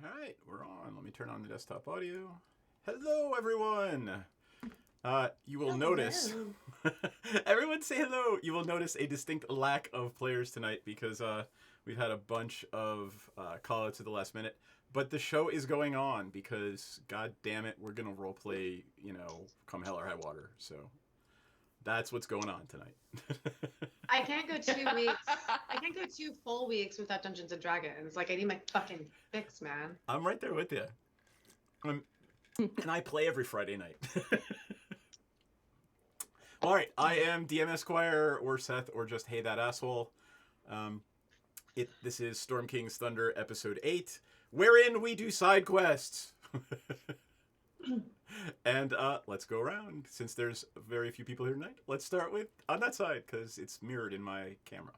All right, we're on. Let me turn on the desktop audio. Hello, everyone. You will notice. Everyone say hello. You will notice a distinct lack of players tonight because we've had a bunch of call-outs at the last minute. But the show is going on because, god damn it, we're gonna roleplay, come hell or high water. So that's what's going on tonight. I can't go 2 weeks. I can't go 2 full weeks without Dungeons and Dragons. Like, I need my fucking fix, man. I'm right there with you. And I play every Friday night. All right, I am DM Esquire, or Seth, or just Hey That Asshole. This is Storm King's Thunder, Episode 8, wherein we do side quests. And let's go around. Since there's very few people here tonight, let's start with on that side, because it's mirrored in my camera.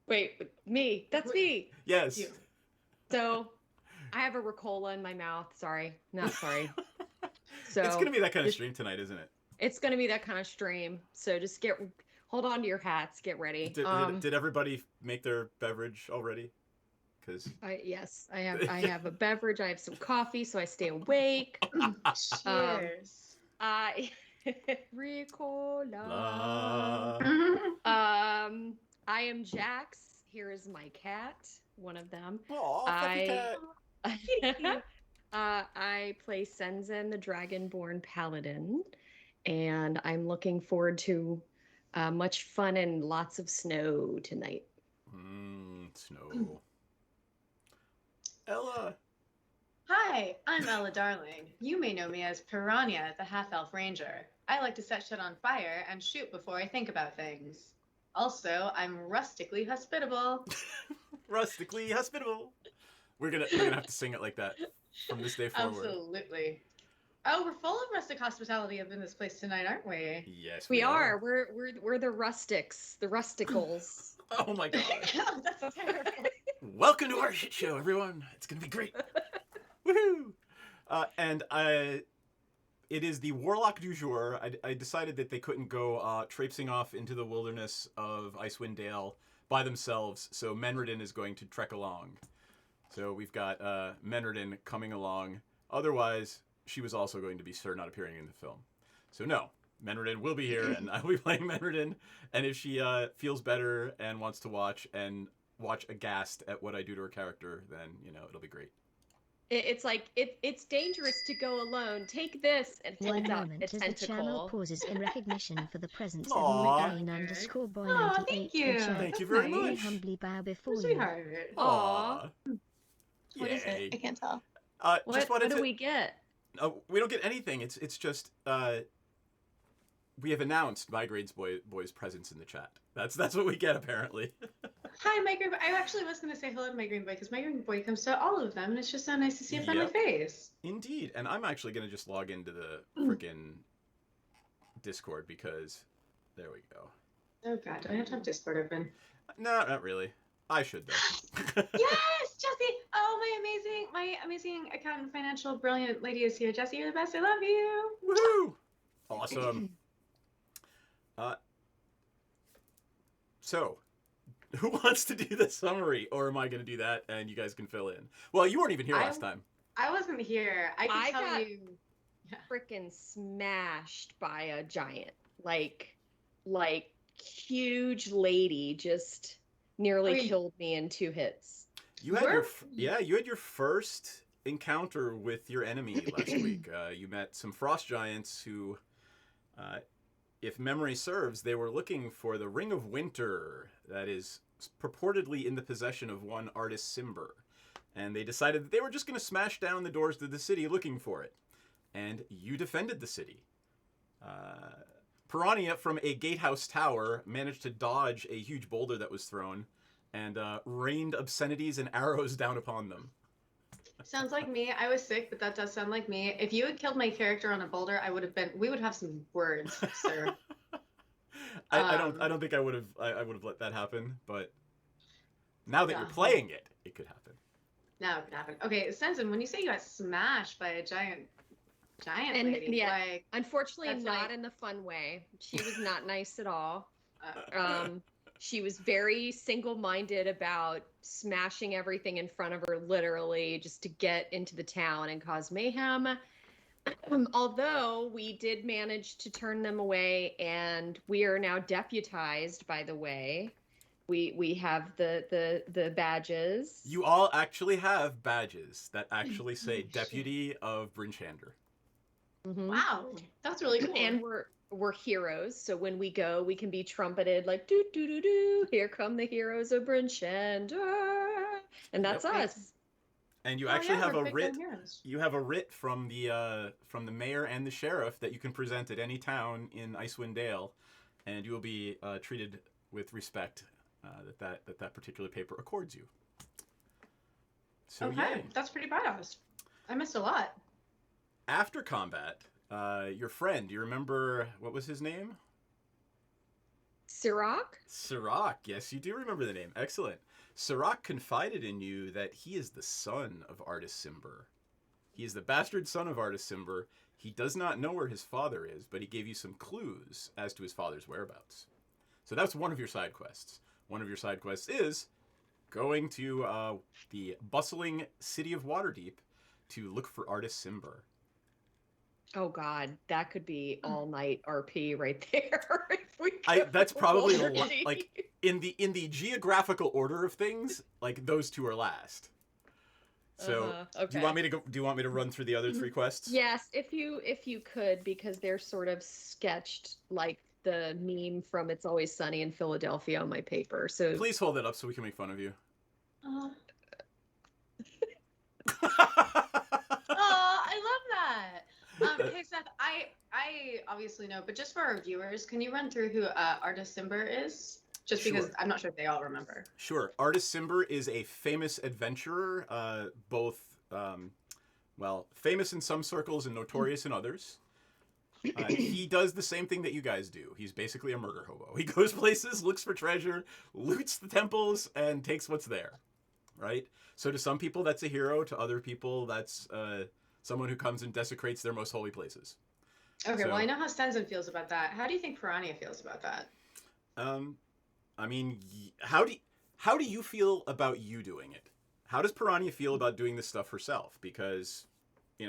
Wait, me. That's me. Yes. You. So, I have a Ricola in my mouth. Sorry. Not sorry. So It's going to be that kind of stream tonight, isn't it? It's going to be that kind of stream. So just hold on to your hats. Get ready. Did everybody make their beverage already? Yes, I have a beverage. I have some coffee, so I stay awake. Cheers. Ricola. I am Jax. Here is my cat, one of them. Aw, fluffy cat. I play Senzen, the Dragonborn Paladin, and I'm looking forward to much fun and lots of snow tonight. Snow. Ella. Hi, I'm Ella Darling. You may know me as Piranha, the half-elf ranger. I like to set shit on fire and shoot before I think about things. Also, I'm rustically hospitable. Rustically hospitable. We're gonna have to sing it like that from this day forward. Absolutely. Oh, we're full of rustic hospitality up in this place tonight, aren't we? Yes, We are. We're the rustics, the rusticals. Oh my god. Oh, that's terrible. Welcome to our shit show, everyone. It's gonna be great. Woohoo! It is the Warlock du jour. I decided that they couldn't go traipsing off into the wilderness of Icewind Dale by themselves, so Menredin is going to trek along. So we've got Menredin coming along. Otherwise, she was also going to be not appearing in the film. So no, Menredin will be here, and I will be playing Menredin. And if she feels better and wants to watch aghast at what I do to her character, then, it'll be great. It's like it's dangerous to go alone. Take this and One holds out moment a as the channel tentacle. pauses in recognition for the presence Aw. of Megain_boy Aw, 98 thank you. in chat. Thank you That's very nice. We much. humbly bow before you. Sweetheart. Aw. What is Yay. it? I can't tell. What do we get? We don't get anything. It's just we have announced Migraines Boy's presence in the chat. That's what we get apparently. Hi, my green boy. I actually was going to say hello to my green boy because my green boy comes to all of them, and it's just so nice to see a friendly Yep. face. Indeed, and I'm actually gonna just log into the frickin' Discord because there we go. Oh god, do I have to have Discord open? No, not really. I should though. Yes, Jessie! Oh, my amazing accountant, financial, brilliant lady is here. Jessie, you're the best. I love you. Woohoo! Awesome. So, who wants to do the summary, or am I going to do that and you guys can fill in? Well, you weren't even here last time. I wasn't here. I can tell got you. Freaking smashed by a giant, like huge lady just nearly Wait. killed me in 2 hits. You had you had your first encounter with your enemy last week. You met some frost giants who, if memory serves, they were looking for the Ring of Winter that is purportedly in the possession of one artist Simber. And they decided that they were just going to smash down the doors to the city looking for it. And you defended the city. Piranha from a gatehouse tower managed to dodge a huge boulder that was thrown and rained obscenities and arrows down upon them. Sounds like me. I was sick, but that does sound like me. If you had killed my character on a boulder, we would have some words, sir. I don't think I would have let that happen, but now that Yeah. you're playing it, it could happen. Now it could happen. Okay, Sensen, when you say you got smashed by a giant And lady, yeah, like unfortunately that's not like- in the fun way. She was not nice at all. uh, She was very single-minded about smashing everything in front of her, literally, just to get into the town and cause mayhem. Although we did manage to turn them away, and we are now deputized, by the way. We have the badges. You all actually have badges that actually say Deputy of Bryn Shander. Mhm. Wow, that's really cool. And we're heroes, so when we go, we can be trumpeted like doo doo doo doo. Here come the heroes of Bryn Shander, and that's Yep. us. And you Oh, actually yeah, have we're a big writ. time heroes. You have a writ from the mayor and the sheriff that you can present at any town in Icewind Dale, and you will be treated with respect that particular paper accords you. So Okay, yay. that's pretty badass. I missed a lot. After combat, your friend, do you remember what was his name? Sirach? Sirach. Yes, you do remember the name. Excellent. Sirach confided in you that he is the son of Artis Cimber. He is the bastard son of Artis Cimber. He does not know where his father is, but he gave you some clues as to his father's whereabouts. So that's one of your side quests. One of your side quests is going to the bustling city of Waterdeep to look for Artis Cimber. Oh God, that could be all night RP right there. If we That's go probably Waterdeep. like in the geographical order of things, like those two are last. So Okay. do you want me to run through the other three quests? Yes, if you could, because they're sort of sketched like the meme from It's Always Sunny in Philadelphia on my paper. So Please hold it up so we can make fun of you. Oh, I love that. Hey Seth, I obviously know, but just for our viewers, can you run through who Artis Cimber is? Just because Sure. I'm not sure if they all remember. Sure. Artis Cimber is a famous adventurer, both famous in some circles and notorious in others. He does the same thing that you guys do. He's basically a murder hobo. He goes places, looks for treasure, loots the temples, and takes what's there. Right? So to some people, that's a hero. To other people, that's someone who comes and desecrates their most holy places. Okay, So- well I know how Stenson feels about that. How do you think Piranha feels about that? I mean, how do you feel about you doing it? How does Piranha feel about doing this stuff herself? Because,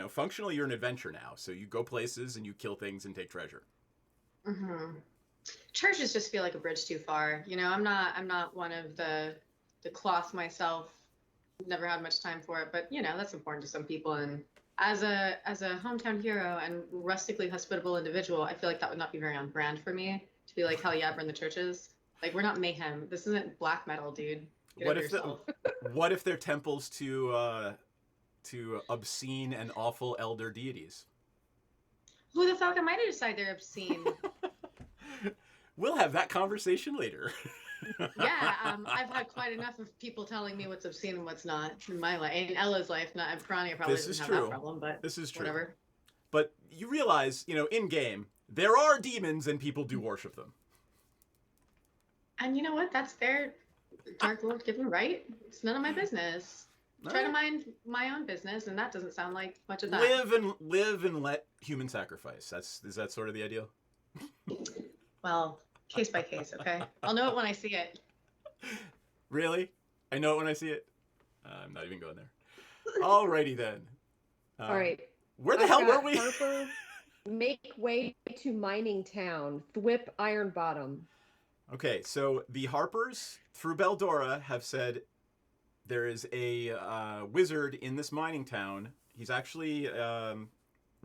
functionally you're an adventurer now, so you go places and you kill things and take treasure. Mm-hmm. Churches just feel like a bridge too far. I'm not one of the cloth myself. Never had much time for it, but that's important to some people. And as a hometown hero and rustically hospitable individual, I feel like that would not be very on brand for me to be like, hell yeah, burn the churches. Like, we're not mayhem. This isn't black metal, dude. Get over yourself. What if they're temples to obscene and awful elder deities? Who the fuck am I to decide they're obscene? We'll have that conversation later. Yeah, I've had quite enough of people telling me what's obscene and what's not in my life. In Ella's life, not Piranha probably This is doesn't have true. that problem, but This is true. whatever. But you realize, in game, there are demons and people do worship them. And you know what? That's their Dark Lord given right. It's none of my business. Try to mind my own business, and that doesn't sound like much of that. Live and let human sacrifice. Is that sort of the ideal? Well, case by case, okay? I'll know it when I see it. Really? I know it when I see it. I'm not even going there. Alrighty then. all right. Where the I've hell were got we? Harper, make way to mining town. Thwip Iron Bottom. Okay, so the Harpers through Beldora have said there is a wizard in this mining town. He's actually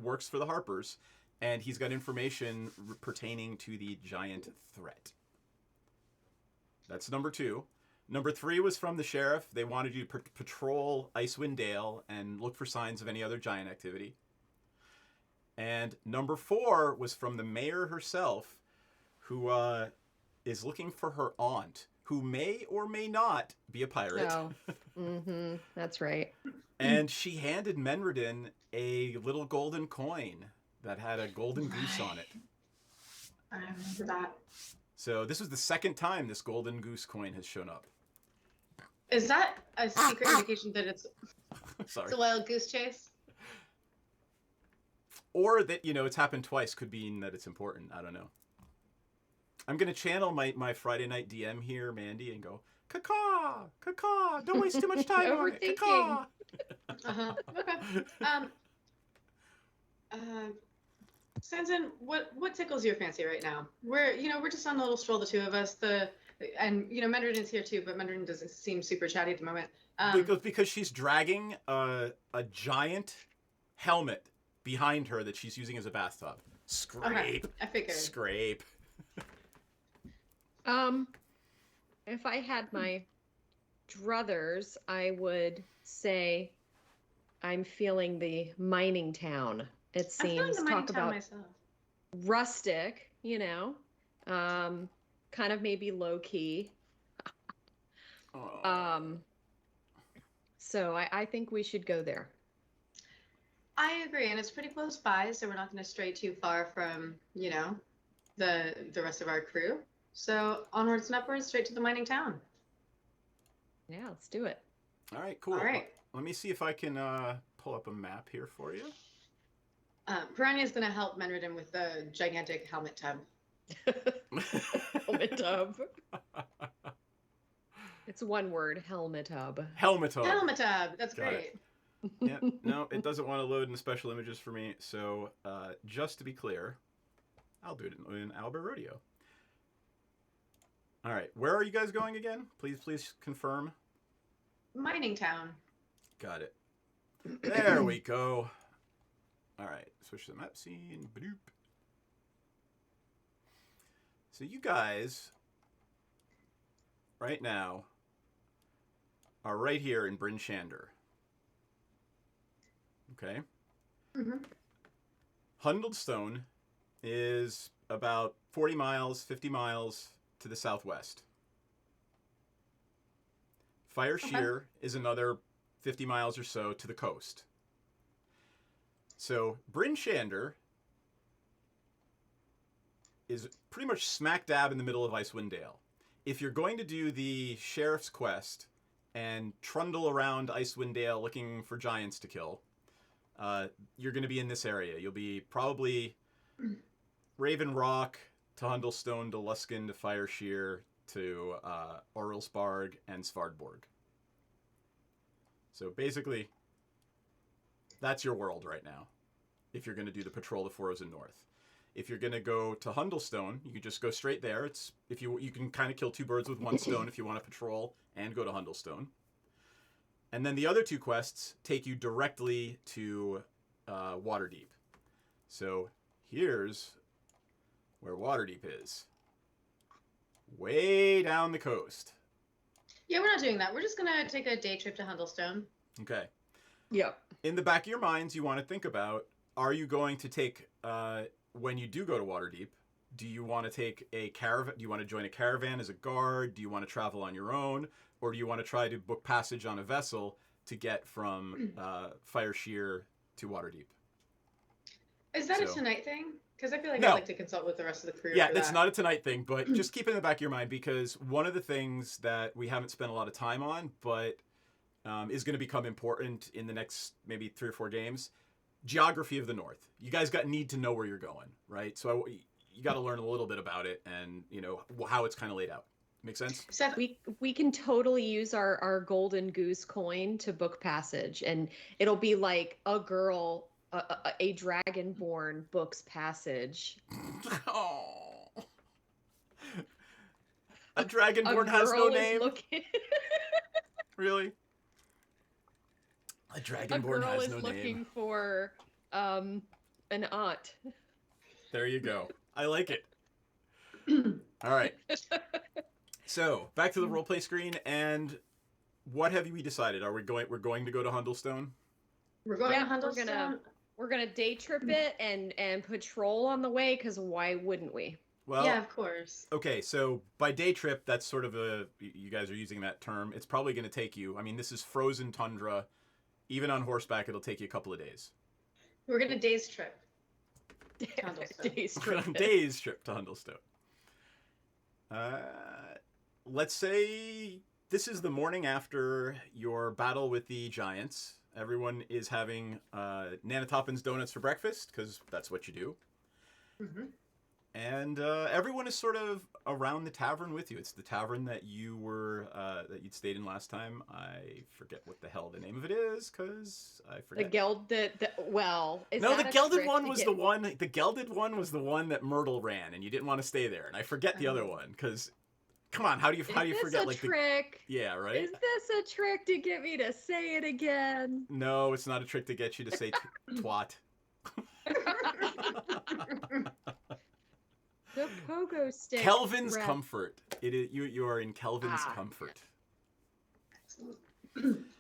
works for the Harpers, and he's got information pertaining to the giant threat. That's number 2. Number 3 was from the sheriff. They wanted you to patrol Icewind Dale and look for signs of any other giant activity. And number 4 was from the mayor herself, who is looking for her aunt, who may or may not be a pirate. Oh, that's right. And she handed Menredin a little golden coin that had a golden goose on it. I remember that. So this was the second time this golden goose coin has shown up. Is that a secret indication that it's Sorry. a wild goose chase? Or that, it's happened twice could mean that it's important. I don't know. I'm gonna channel my Friday night DM here, Mandy, and go, "Caw, caw, don't waste too much time on it, Overthinking. caw." Okay. Sanson, what tickles your fancy right now? We're just on a little stroll, the two of us. And Mendridin's here too, but Mendridin doesn't seem super chatty at the moment. Because she's dragging a giant helmet behind her that she's using as a bathtub. Scrape. Okay, I figured. Scrape. If I had my druthers, I would say I'm feeling the mining town. It I'm feeling seems the mining talk town about myself. rustic, kind of maybe low key. So I think we should go there. I agree, and it's pretty close by, so we're not going to stray too far from, the rest of our crew. So onwards and upwards, straight to the mining town. Yeah, let's do it. All right, cool. All right. Let me see if I can pull up a map here for you. Piranha's going to help Menridin with the gigantic helmet tub. Helmet tub. It's one word, helmet tub. Helmet tub. Helmet tub. That's Got great. Yeah, no, it doesn't want to load in the special images for me. So just to be clear, I'll do it in Albert Rodeo. All right, where are you guys going again? Please confirm. Mining town. Got it. There we go. All right, switch to the map scene. Badoop. So you guys, right now, are right here in Bryn Shander. Okay. Mm-hmm. Hundlestone is about 40 miles, 50 miles to the southwest. Fire Shear is another 50 miles or so to the coast. So Bryn Shander is pretty much smack dab in the middle of Icewind Dale. If you're going to do the sheriff's quest and trundle around Icewind Dale looking for giants to kill, you're going to be in this area. You'll be probably Raven Rock to Hundlestone to Luskin to Fire Shear to Orlsbarg and Svardborg. So basically, that's your world right now. If you're going to do the patrol of Frozen North, if you're going to go to Hundlestone, you can just go straight there. It's you can kind of kill two birds with one stone if you want to patrol and go to Hundlestone. And then the other two quests take you directly to Waterdeep. So here's where Waterdeep is. Way down the coast. Yeah, we're not doing that. We're just going to take a day trip to Hundlestone. Okay. Yep. In the back of your minds, you want to think about, are you going to take, when you do go to Waterdeep, do you want to take a caravan? Do you want to join a caravan as a guard? Do you want to travel on your own? Or do you want to try to book passage on a vessel to get from Fire Shear to Waterdeep? Is that a tonight thing? Because I feel like No. I'd like to consult with the rest of the crew. Yeah, for that's that. not a tonight thing, but just keep it in the back of your mind, because one of the things that we haven't spent a lot of time on, but is going to become important in the next maybe 3 or 4 games, geography of the North. You guys need to know where you're going, right? So you got to learn a little bit about it and, how it's kind of laid out. Make sense? Seth, We can totally use our golden goose coin to book passage, and it'll be like a girl, a dragonborn books passage. Oh. A dragonborn has no girl is name? looking- Really? A a dragonborn girl has is no looking name. for an aunt. There you go. I like it. All right. So back to the roleplay screen, and what have we decided? We're going to go to Hundlestone? we're going Yeah, to Hundlestone. We're gonna day trip it and patrol on the way, because why wouldn't we? Well, Yeah, of course. okay. So by day trip, that's sort of you guys are using that term. It's probably going to take you. I mean, this is frozen tundra. Even on horseback, it'll take you a couple of days. We're going to day's trip. Hundlestone. Days We're on a trip. day's trip to Hundlestone. Let's say this is the morning after your battle with the giants. Everyone is having Nanatoppin's donuts for breakfast, because that's what you do. Mm-hmm. And everyone is sort of around the tavern with you. It's the tavern that you were that you'd stayed in last time. I forget what the hell the name of it is because I The forget. is No, the that a gelded trick one to was get- the one. The gelded one was the one that Myrtle ran, and you didn't want to stay there. And I forget the other Oh. one because, come on, how do you Is this forget a like trick? the yeah right? Is this a trick to get me to say it again? No, it's not a trick to get you to say twat. The pogo stick. Kelvin's rep. comfort. It is you are in Kelvin's Ah, comfort.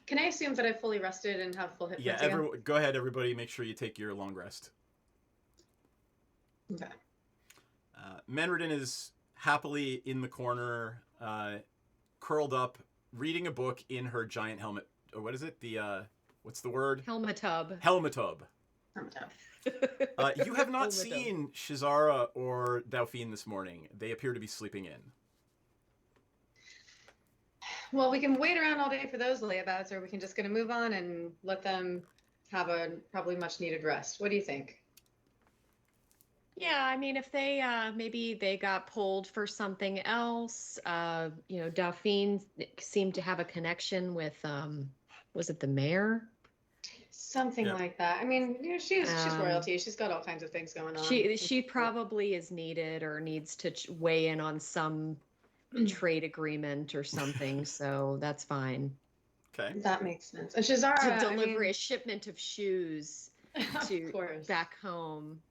Can I assume that I've fully rested and have full hit Yeah, points again? go ahead, everybody. Make sure you take your long rest. Okay. Menredin is happily in the corner, curled up, reading a book in her giant helmet. What is it? What's the word? Helmetub. Helmetub. I'm done. You have not Helmetub. seen Shizara or Dauphine this morning. They appear to be sleeping in. Well, we can wait around all day for those layabouts, or we can just gonna move on and let them have a probably much needed rest. What do you think? Yeah, I mean, if they maybe they got pulled for something else, Dauphine seemed to have a connection with was it the mayor? Something Yeah. like that. I mean, she's Um, royalty. She's got all kinds of things going on. She probably is needed or needs to weigh in on some trade agreement or something, so that's fine. Okay. That makes sense. And Shazara, To I deliver mean, a shipment of shoes of to course. back home.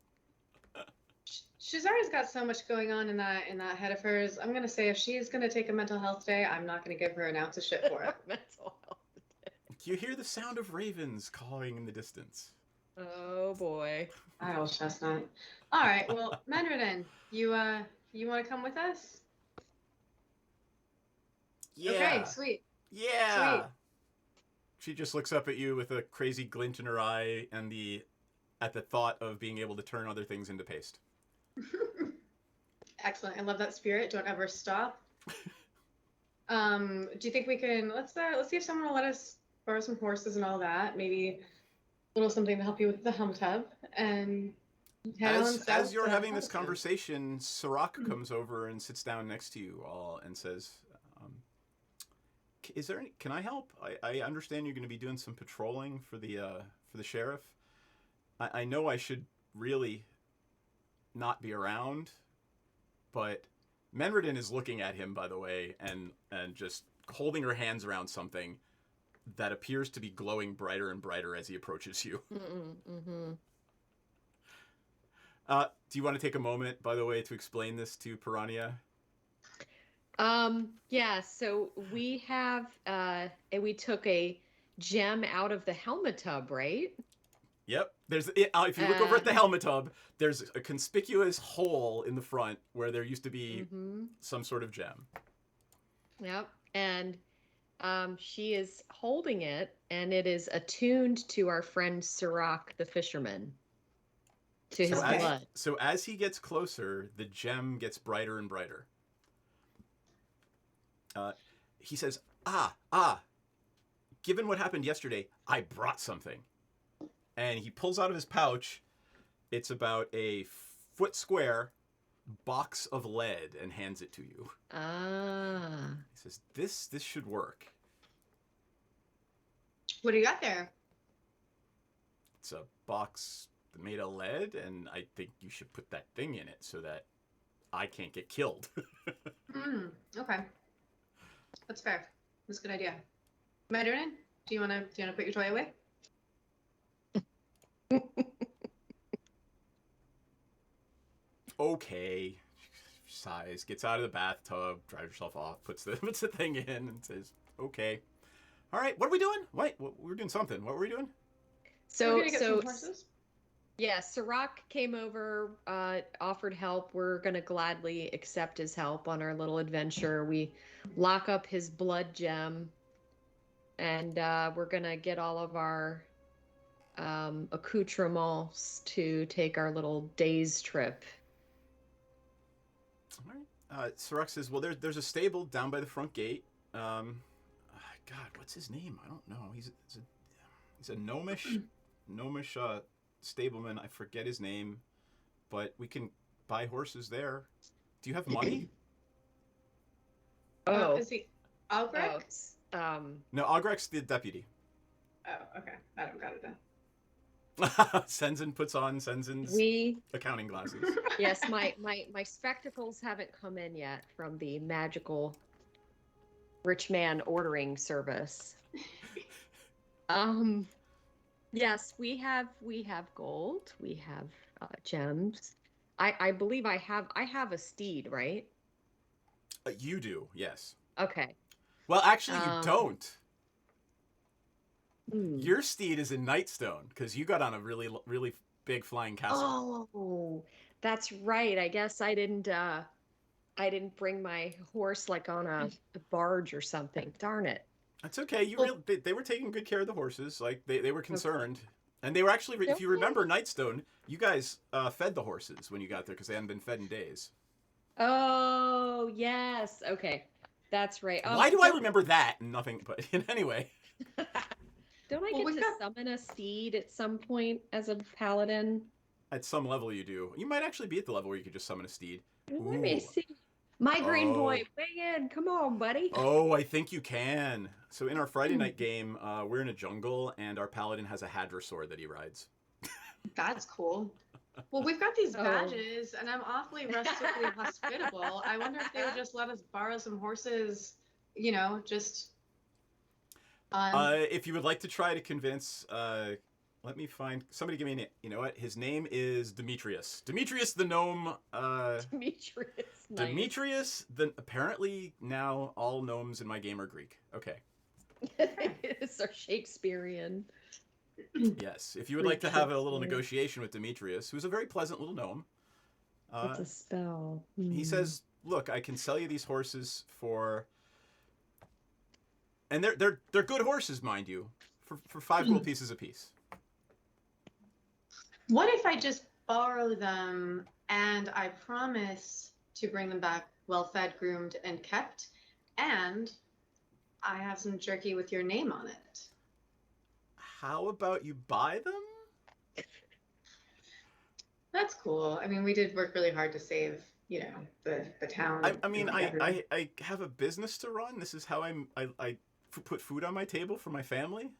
Shazara's got so much going on in that head of hers. I'm gonna say if she's gonna take a mental health day, I'm not gonna give her an ounce of shit for it. Mental health. You hear the sound of ravens cawing in the distance. Oh boy. I old chestnut. All right, well, Menredin, you want to come with us? Yeah. Okay, sweet. Yeah. She just looks up at you with a crazy glint in her eye and at the thought of being able to turn other things into paste. Excellent. I love that spirit. Don't ever stop. Do you think we can let's see if someone will let us borrow some horses and all that. Maybe a little something to help you with the hum tub and head on south As you're to having this Hellstone. conversation, Sirach comes over and sits down next to you all and says, "Is there any? Can I help? I understand you're going to be doing some patrolling for the sheriff. I know I should really not be around, but Menredin is looking at him, by the way, and just holding her hands around something that appears to be glowing brighter and brighter as he approaches you. Mm-hmm. Do you want to take a moment, by the way, to explain this to Piranha? Yeah, so we have we took a gem out of the helmet tub, right? Yep. If you look over at the helmet tub, there's a conspicuous hole in the front where there used to be some sort of gem. Yep. And she is holding it, and it is attuned to our friend Sirach the fisherman, to his blood. So as he gets closer, the gem gets brighter and brighter. He says, given what happened yesterday, I brought something. And he pulls out of his pouch, it's about a foot square box of lead and hands it to you. Ah. He says, this should work. What do you got there? It's a box made of lead, and I think you should put that thing in it so that I can't get killed. Okay. That's fair. That's a good idea. Menredin, do you wanna put your toy away? Okay. Sighs, gets out of the bathtub, dries herself off, puts the thing in, and says, "Okay, all right. What are we doing? Wait, we're doing something. What were we doing?" We're So gonna get some horses. yeah, Sirach came over, offered help. We're gonna gladly accept his help on our little adventure. We lock up his blood gem, and we're gonna get all of our accoutrements to take our little day's trip. All right. Sirach says, "Well, there's a stable down by the front gate. God, what's his name? I don't know. He's a gnomish stableman. I forget his name, but we can buy horses there. Do you have money? Oh, Is he Algrek? No, Ogrek's the deputy. Oh, okay. I don't got it then. Senzen puts on Senzen's we accounting glasses. yes, my spectacles haven't come in yet from the magical rich man ordering service. Yes, we have gold, we have gems. I believe I have a steed, right? You do, yes. Okay. Well, actually, you don't. Hmm. Your steed is in Nightstone because you got on a really, really big flying castle. Oh, that's right. I guess I didn't bring my horse like on a barge or something. Darn it. That's okay. They were taking good care of the horses. Like they were concerned, and they were actually. If you remember Nightstone, you guys fed the horses when you got there because they hadn't been fed in days. Oh yes. Okay, that's right. Why do I remember that and nothing? But anyway. Don't I get to summon a steed at some point as a paladin? At some level, you do. You might actually be at the level where you could just summon a steed. Let me see. Migraine boy, weigh in. Come on, buddy. Oh, I think you can. So in our Friday night game, we're in a jungle, and our paladin has a hadrosaur that he rides. That's cool. Well, we've got these badges, and I'm awfully rustically hospitable. I wonder if they would just let us borrow some horses, you know, just... if you would like to try to convince... let me find... Somebody give me a name. You know what? His name is Demetrius. Demetrius the gnome... Demetrius. Nice. Demetrius, apparently now all gnomes in my game are Greek. Okay. It's our Shakespearean. Yes. If you would like to have a little negotiation with Demetrius, who's a very pleasant little gnome. What's a spell? He says, look, I can sell you these horses for... And they're good horses, mind you, for 5 gold pieces apiece. What if I just borrow them and I promise to bring them back well-fed, groomed, and kept, and I have some jerky with your name on it? How about you buy them? That's cool. I mean, we did work really hard to save, you know, the town. I have a business to run. This is how I put food on my table for my family.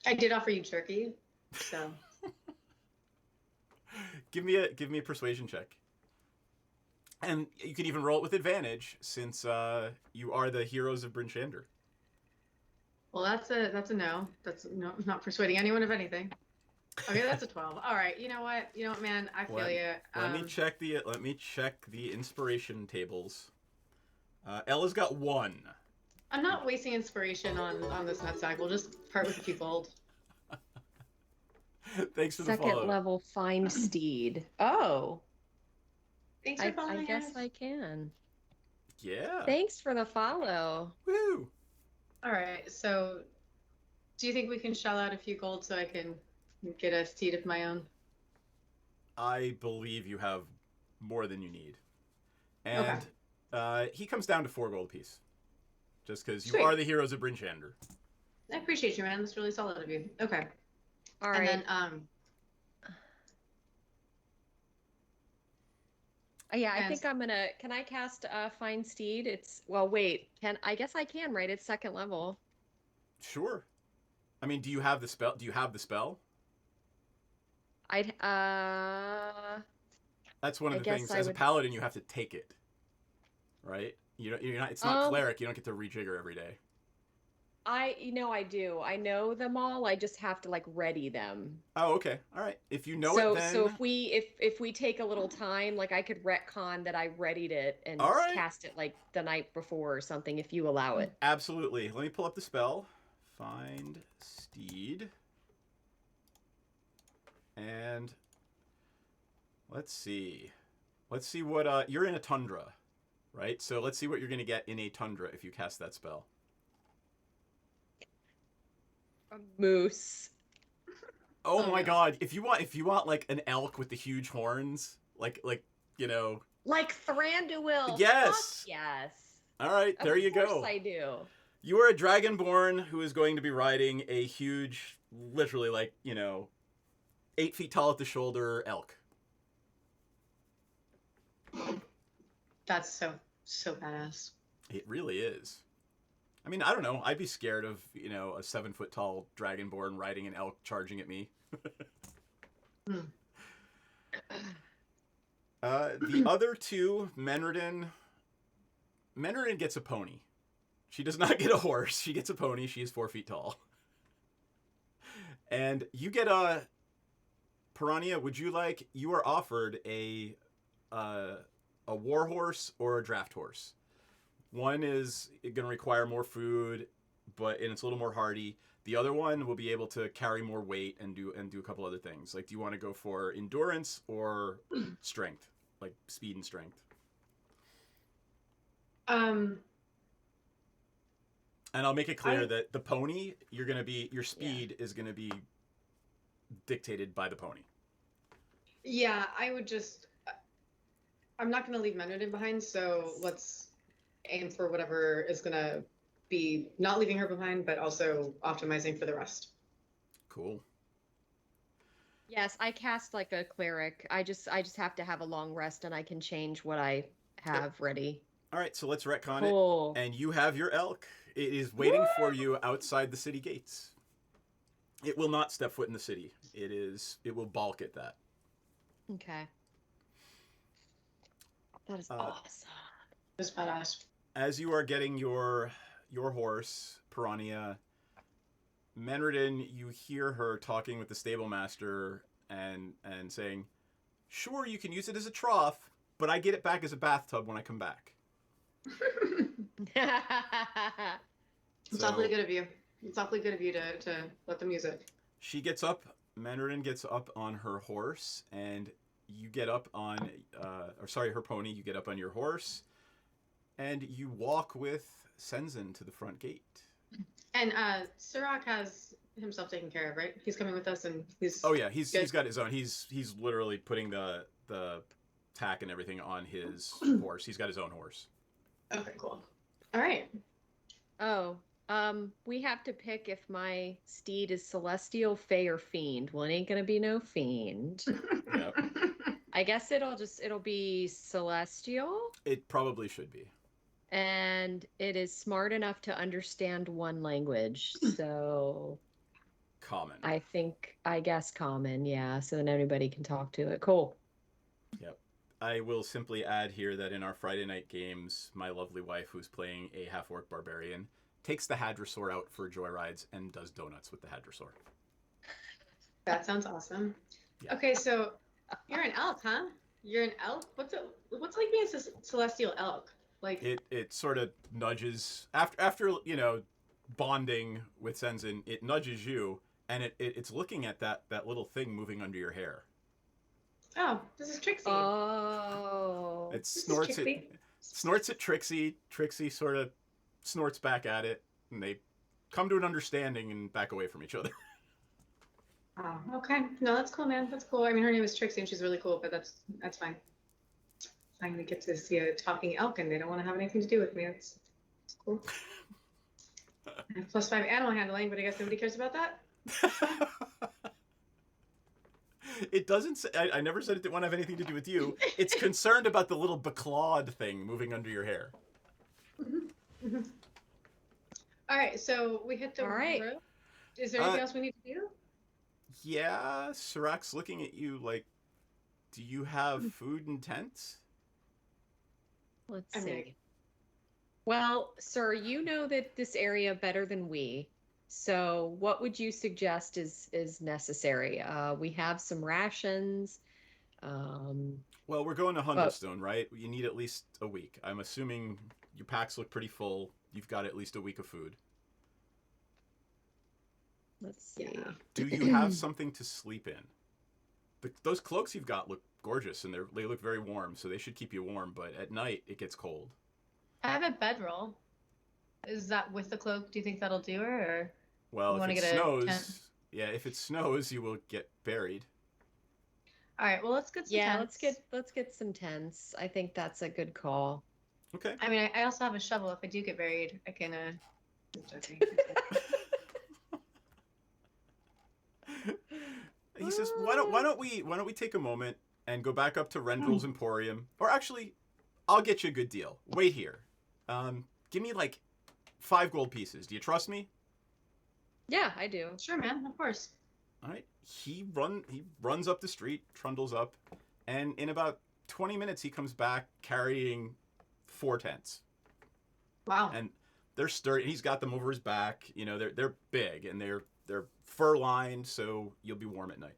I did offer you jerky, so... Give me a persuasion check. And you can even roll it with advantage since you are the Heroes of Bryn Shander. Well, that's a no. That's no, not persuading anyone of anything. Okay, that's a 12. All right, you know what, man, I feel you. Let me check the inspiration tables. Ella's got 1. I'm not wasting inspiration on this nutsack. We'll just part with a few gold. Thanks for the follow. Second level find steed. Oh. Thanks for following I guess us. I can. Yeah. Thanks for the follow. Woo. All right, so do you think we can shell out a few gold so I can get a steed of my own? I believe you have more than you need. And he comes down to 4 gold apiece. Just because you are the Heroes of Bryn Shander. I appreciate you, man. That's really solid of you. Okay. All right. And then, yeah, I think I'm gonna. Can I cast Find Steed? Wait. I guess I can. Right, it's 2nd level. Sure. I mean, do you have the spell? That's one of the things. As a paladin, you have to take it. Right? You're not. It's not cleric. You don't get to rejigger every day. I do. I know them all. I just have to ready them. Oh, okay. All right. If you know it, then... So if we take a little time, I could retcon that I readied it and cast it the night before or something, if you allow it. Absolutely. Let me pull up the spell. Find Steed. And let's see. Let's see what you're in a tundra, right? So let's see what you're gonna get in a tundra if you cast that spell. A moose. Oh my god! If you want an elk with the huge horns, like Thranduil. Fuck Yes. yes. All right, there you go. Of course I do. You are a dragonborn who is going to be riding a huge, literally 8 feet tall at the shoulder elk. That's so badass. It really is. I mean, I don't know. I'd be scared of, a 7-foot tall dragonborn riding an elk charging at me. Hmm. The other two, Menredin gets a pony. She does not get a horse. She gets a pony. She is 4 feet tall. And you get a Piranha. You are offered a war horse or a draft horse. One is going to require more food, and it's a little more hardy. The other one will be able to carry more weight and do a couple other things. Like, do you want to go for endurance or strength, like speed and strength? And I'll make it clear that the pony, your speed is going to be dictated by the pony. Yeah, I'm not going to leave Menredin behind, so let's aim for whatever is going to be not leaving her behind, but also optimizing for the rest. Cool. Yes, I cast like a cleric. I just have to have a long rest, and I can change what I have ready. All right, so let's retcon Cool. it. And you have your elk. It is waiting for you outside the city gates. It will not step foot in the city. It will balk at that. Okay. That is awesome. It's badass. As you are getting your horse, Piranha, Menredin, you hear her talking with the stable master and saying, "Sure, you can use it as a trough, but I get it back as a bathtub when I come back." It's awfully good of you. It's awfully good of you to let them use it. She gets up. Menredin gets up on her horse, and you get up on, her pony. You get up on your horse, and you walk with Senzin to the front gate. And Sirach has himself taken care of, right? He's coming with us, and he's. Oh yeah, he's got his own. He's literally putting the tack and everything on his horse. He's got his own horse. Okay, cool. All right. Oh, we have to pick if my steed is celestial, fey, or fiend. Well, it ain't gonna be no fiend. Yep. I guess it'll be celestial. It probably should be. And it is smart enough to understand one language, so Common. I guess common, yeah. So then everybody can talk to it. Cool. Yep. I will simply add here that in our Friday night games, my lovely wife, who's playing a half-orc barbarian, takes the Hadrosaur out for joyrides and does donuts with the Hadrosaur. That sounds awesome. Yeah. Okay, so you're an elk, huh? You're an elk? What's it like being a celestial elk? Like it sort of nudges after bonding with Senzin, it nudges you, and it's looking at that little thing moving under your hair. Oh, this is Trixie. Oh. It snorts at Trixie. Trixie sort of snorts back at it, and they come to an understanding and back away from each other. Oh, okay. No, that's cool, man. That's cool. I mean, her name is Trixie, and she's really cool, but that's fine. I'm gonna get to see a talking elk, and they don't want to have anything to do with me. That's cool. I have +5 animal handling, but I guess nobody cares about that. It doesn't say, I never said it didn't want to have anything to do with you. It's concerned about the little beclawed thing moving under your hair. Mm-hmm. Mm-hmm. All right, so we hit the road. Is there anything else we need to do? Yeah, Sirach's looking at you like, do you have food and tents? Let's see. Well, sir, you know that this area better than we. So what would you suggest is necessary? We have some rations. Well, we're going to Hunterstone, right? You need at least a week. I'm assuming your packs look pretty full. You've got at least a week of food. Let's see. Yeah. Do you have something to sleep in? Those cloaks you've got look gorgeous, and they look very warm, so they should keep you warm, but at night it gets cold. I have a bedroll. Is that with the cloak? Do you think that'll do her? Or well, if it snows, if it snows, you will get buried. All right. Well, let's get some tents. let's get some tents. I think that's a good call. Okay. I mean, I also have a shovel. If I do get buried, I can. He says, "Why don't we take a moment? and go back up to Rendrill's Emporium. Or actually, I'll get you a good deal. Wait here. Give me like 5 gold pieces. Do you trust me? Yeah, I do. Sure, man. Of course. All right. He runs up the street, trundles up, and in about 20 minutes he comes back carrying 4 tents. Wow. And they're sturdy. He's got them over his back. You know, they're big and they're fur lined, so you'll be warm at night.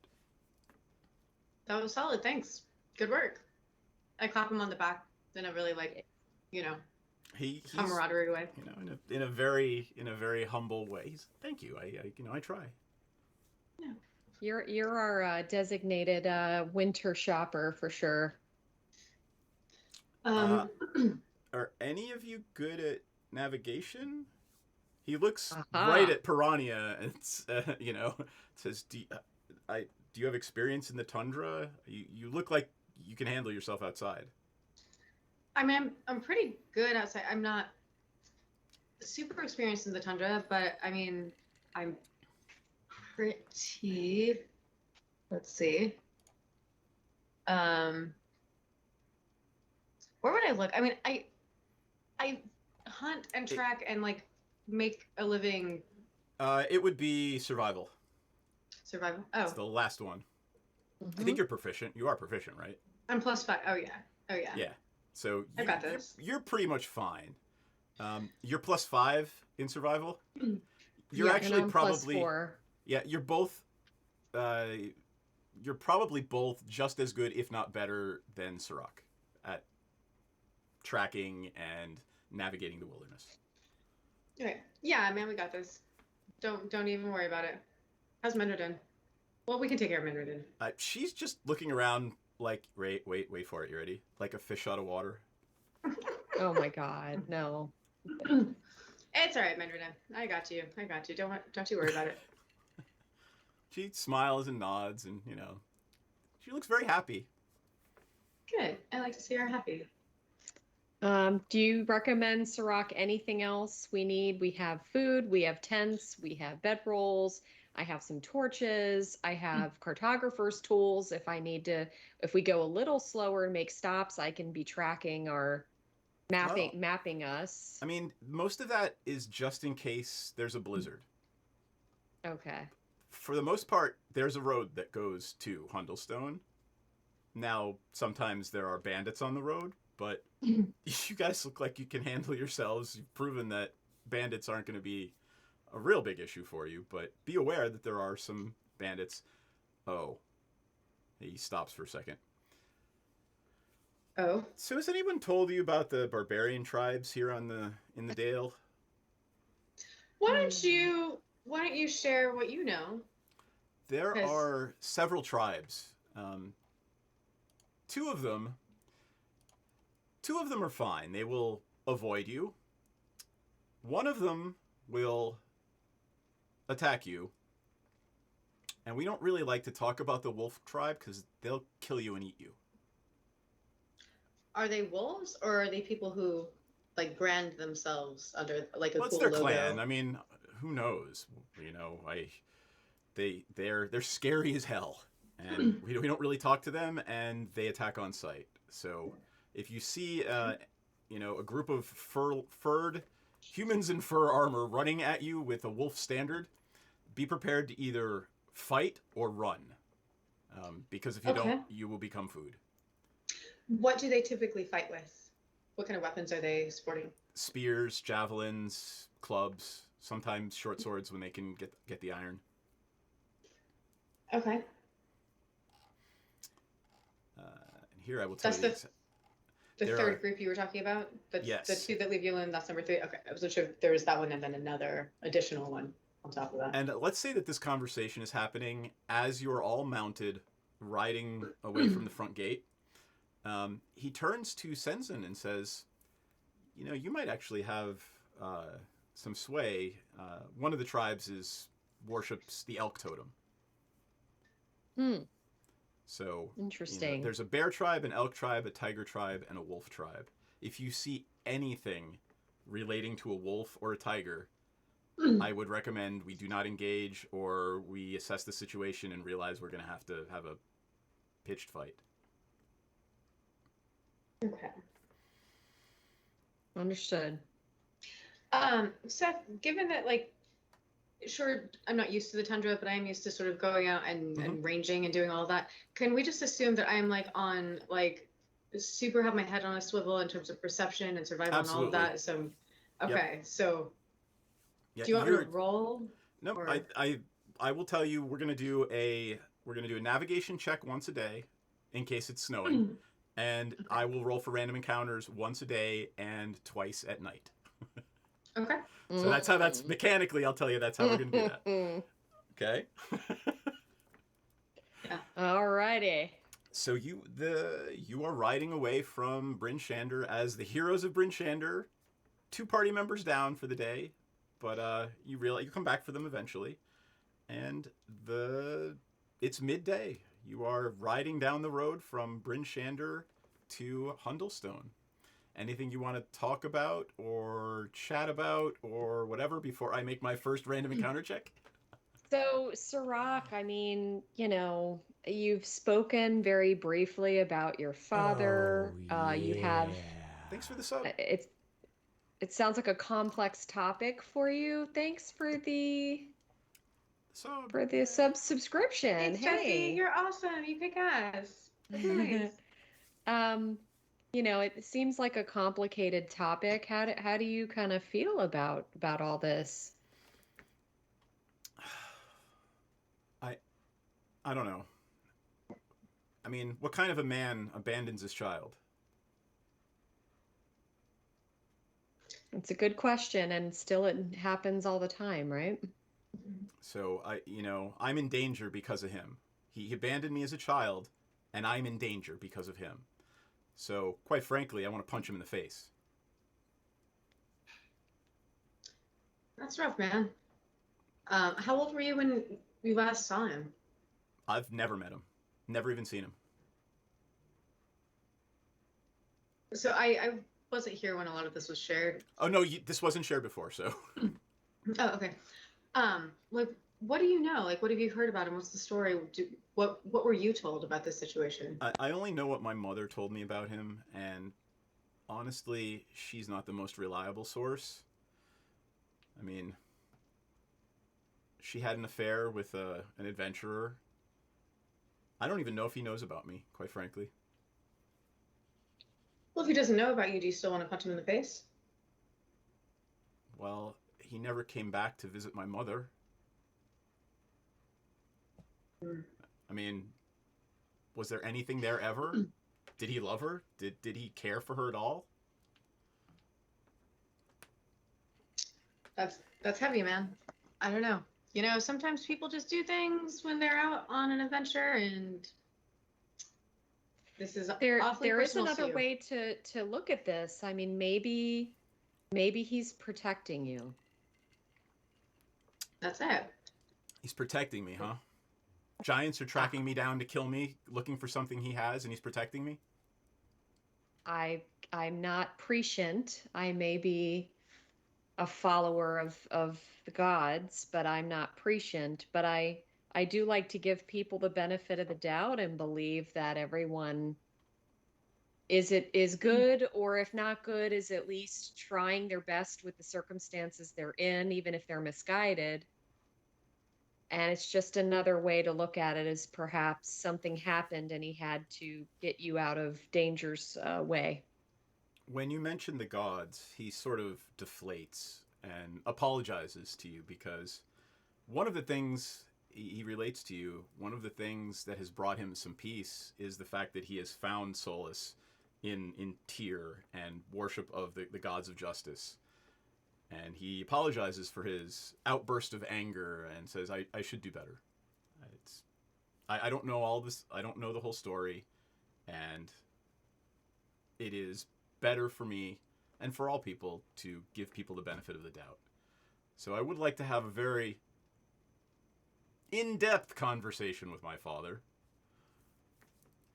That was solid. Thanks. Good work. I clap him on the back in a really He's camaraderie way. you know, in a very humble way. Thank you. I try. Yeah. You're our designated winter shopper for sure. Are any of you good at navigation? He looks Aha. right at Piranha and says, "Do you have experience in the tundra? You look like you can handle yourself outside." I mean, I'm pretty good outside. I'm not super experienced in the tundra, but I mean, I'm pretty. Let's see. Where would I look? I mean, I hunt and track and like make a living. It would be survival. Survival. It's Oh, the last one. Mm-hmm. I think you're proficient. You are proficient, right? I'm +5. Oh yeah. Oh yeah. Yeah. So I got this. You're pretty much fine. You're +5 in survival. You're Yeah, actually and I'm probably +4. yeah. You're both. You're probably both just as good, if not better, than Sirach at tracking and navigating the wilderness. Okay. Yeah, man, we got this. Don't even worry about it. How's Mendredin? Well, we can take care of Mendredin. She's just looking around like, wait for it. You ready? Like a fish out of water. Oh my god, no. It's all right, Mendredin. I got you. Don't you worry about it. She smiles and nods, and she looks very happy. Good. I like to see her happy. Do you recommend Sirach anything else we need? We have food, we have tents, we have bedrolls, I have some torches, I have cartographer's tools. If we go a little slower and make stops, I can be tracking our mapping us. I mean, most of that is just in case there's a blizzard. Okay. For the most part, there's a road that goes to Hundlestone. Now, sometimes there are bandits on the road, but you guys look like you can handle yourselves. You've proven that bandits aren't going to be a real big issue for you, but be aware that there are some bandits. Oh. He stops for a second. Oh. So has anyone told you about the barbarian tribes here in the Dale? Why don't you share what you know? There Yes. are several tribes. Two of them are fine. They will avoid you. One of them will attack you. And we don't really like to talk about the wolf tribe because they'll kill you and eat you. Are they wolves or are they people who like brand themselves under like a Well, it's cool their logo? clan. I mean, who knows? They're scary as hell, and we don't really talk to them, and they attack on sight. So if you see a group of furred humans in fur armor running at you with a wolf standard, be prepared to either fight or run, because if you don't, you will become food. What do they typically fight with? What kind of weapons are they sporting? Spears, javelins, clubs, sometimes short swords when they can get the iron. Okay. And here I will tell That's you. The There third are- group you were talking about? Yes. The two that leave you alone, that's number 3. Okay. I wasn't sure if there was that one and then another additional one on top of that. And let's say that this conversation is happening as you're all mounted, riding away from the front gate. He turns to Senzen and says, you might actually have some sway. One of the tribes worships the elk totem. So Interesting. there's a bear tribe, an elk tribe, a tiger tribe, and a wolf tribe. If you see anything relating to a wolf or a tiger, I would recommend we do not engage, or we assess the situation and realize we're going to have a pitched fight. Okay. Understood. Seth, given that, like, sure, I'm not used to the tundra, but I'm used to sort of going out and ranging and doing all that. Can we just assume that I'm like on like super have my head on a swivel in terms of perception and survival and all of Absolutely. that? So, Yep. okay. So, Yeah, do you want me to roll? No, Or... I will tell you we're gonna do a navigation check once a day, in case it's snowing, and Okay. I will roll for random encounters once a day and twice at night. Okay. So that's how that's mechanically. I'll tell you that's how we're gonna do that. Okay. Yeah. Alrighty. So you are riding away from Bryn Shander as the Heroes of Bryn Shander, 2 party members down for the day, but you realize you come back for them eventually, and it's midday. You are riding down the road from Bryn Shander to Hundlestone. Anything you want to talk about or chat about or whatever before I make my first random encounter check? So, Sirach, I mean, you've spoken very briefly about your father. You have Thanks for the sub. it sounds like a complex topic for you. Thanks for the subscription. Thanks, Hey. Jesse. You're awesome. You kick ass. That's nice. It seems like a complicated topic. How do you kind of feel about all this? I don't know. I mean, what kind of a man abandons his child? It's a good question, and still it happens all the time, right? So I'm in danger because of him. He abandoned me as a child, and I'm in danger because of him. So, quite frankly, I want to punch him in the face. That's rough, man. How old were you when you last saw him? I've never met him. Never even seen him. So I wasn't here when a lot of this was shared. Oh, no, this wasn't shared before, so. Oh, okay. Like, what do you know? Like, what have you heard about him? What's the story? What were you told about this situation? I only know what my mother told me about him, and honestly, she's not the most reliable source. I mean, she had an affair with an adventurer. I don't even know if he knows about me, quite frankly. Well, if he doesn't know about you, do you still want to punch him in the face? Well, he never came back to visit my mother. I mean, was there anything there ever? Did he love her? Did he care for her at all? That's heavy, man. I don't know. Sometimes people just do things when they're out on an adventure, and this is awfully there is personal another to you. way to look at this. I mean, maybe he's protecting you. That's it. He's protecting me, huh? Giants are tracking me down to kill me, looking for something he has, and he's protecting me? I'm not prescient. I may be a follower of the gods, but I'm not prescient. But I do like to give people the benefit of the doubt and believe that everyone is good, or if not good, is at least trying their best with the circumstances they're in, even if they're misguided. And it's just another way to look at it, as perhaps something happened and he had to get you out of danger's way. When you mention the gods, he sort of deflates and apologizes to you because one of the things he relates to you, one of the things that has brought him some peace is the fact that he has found solace in Tyr and worship of the gods of justice. And he apologizes for his outburst of anger and says, I should do better. I don't know all this. I don't know the whole story. And it is better for me and for all people to give people the benefit of the doubt. So I would like to have a very in-depth conversation with my father.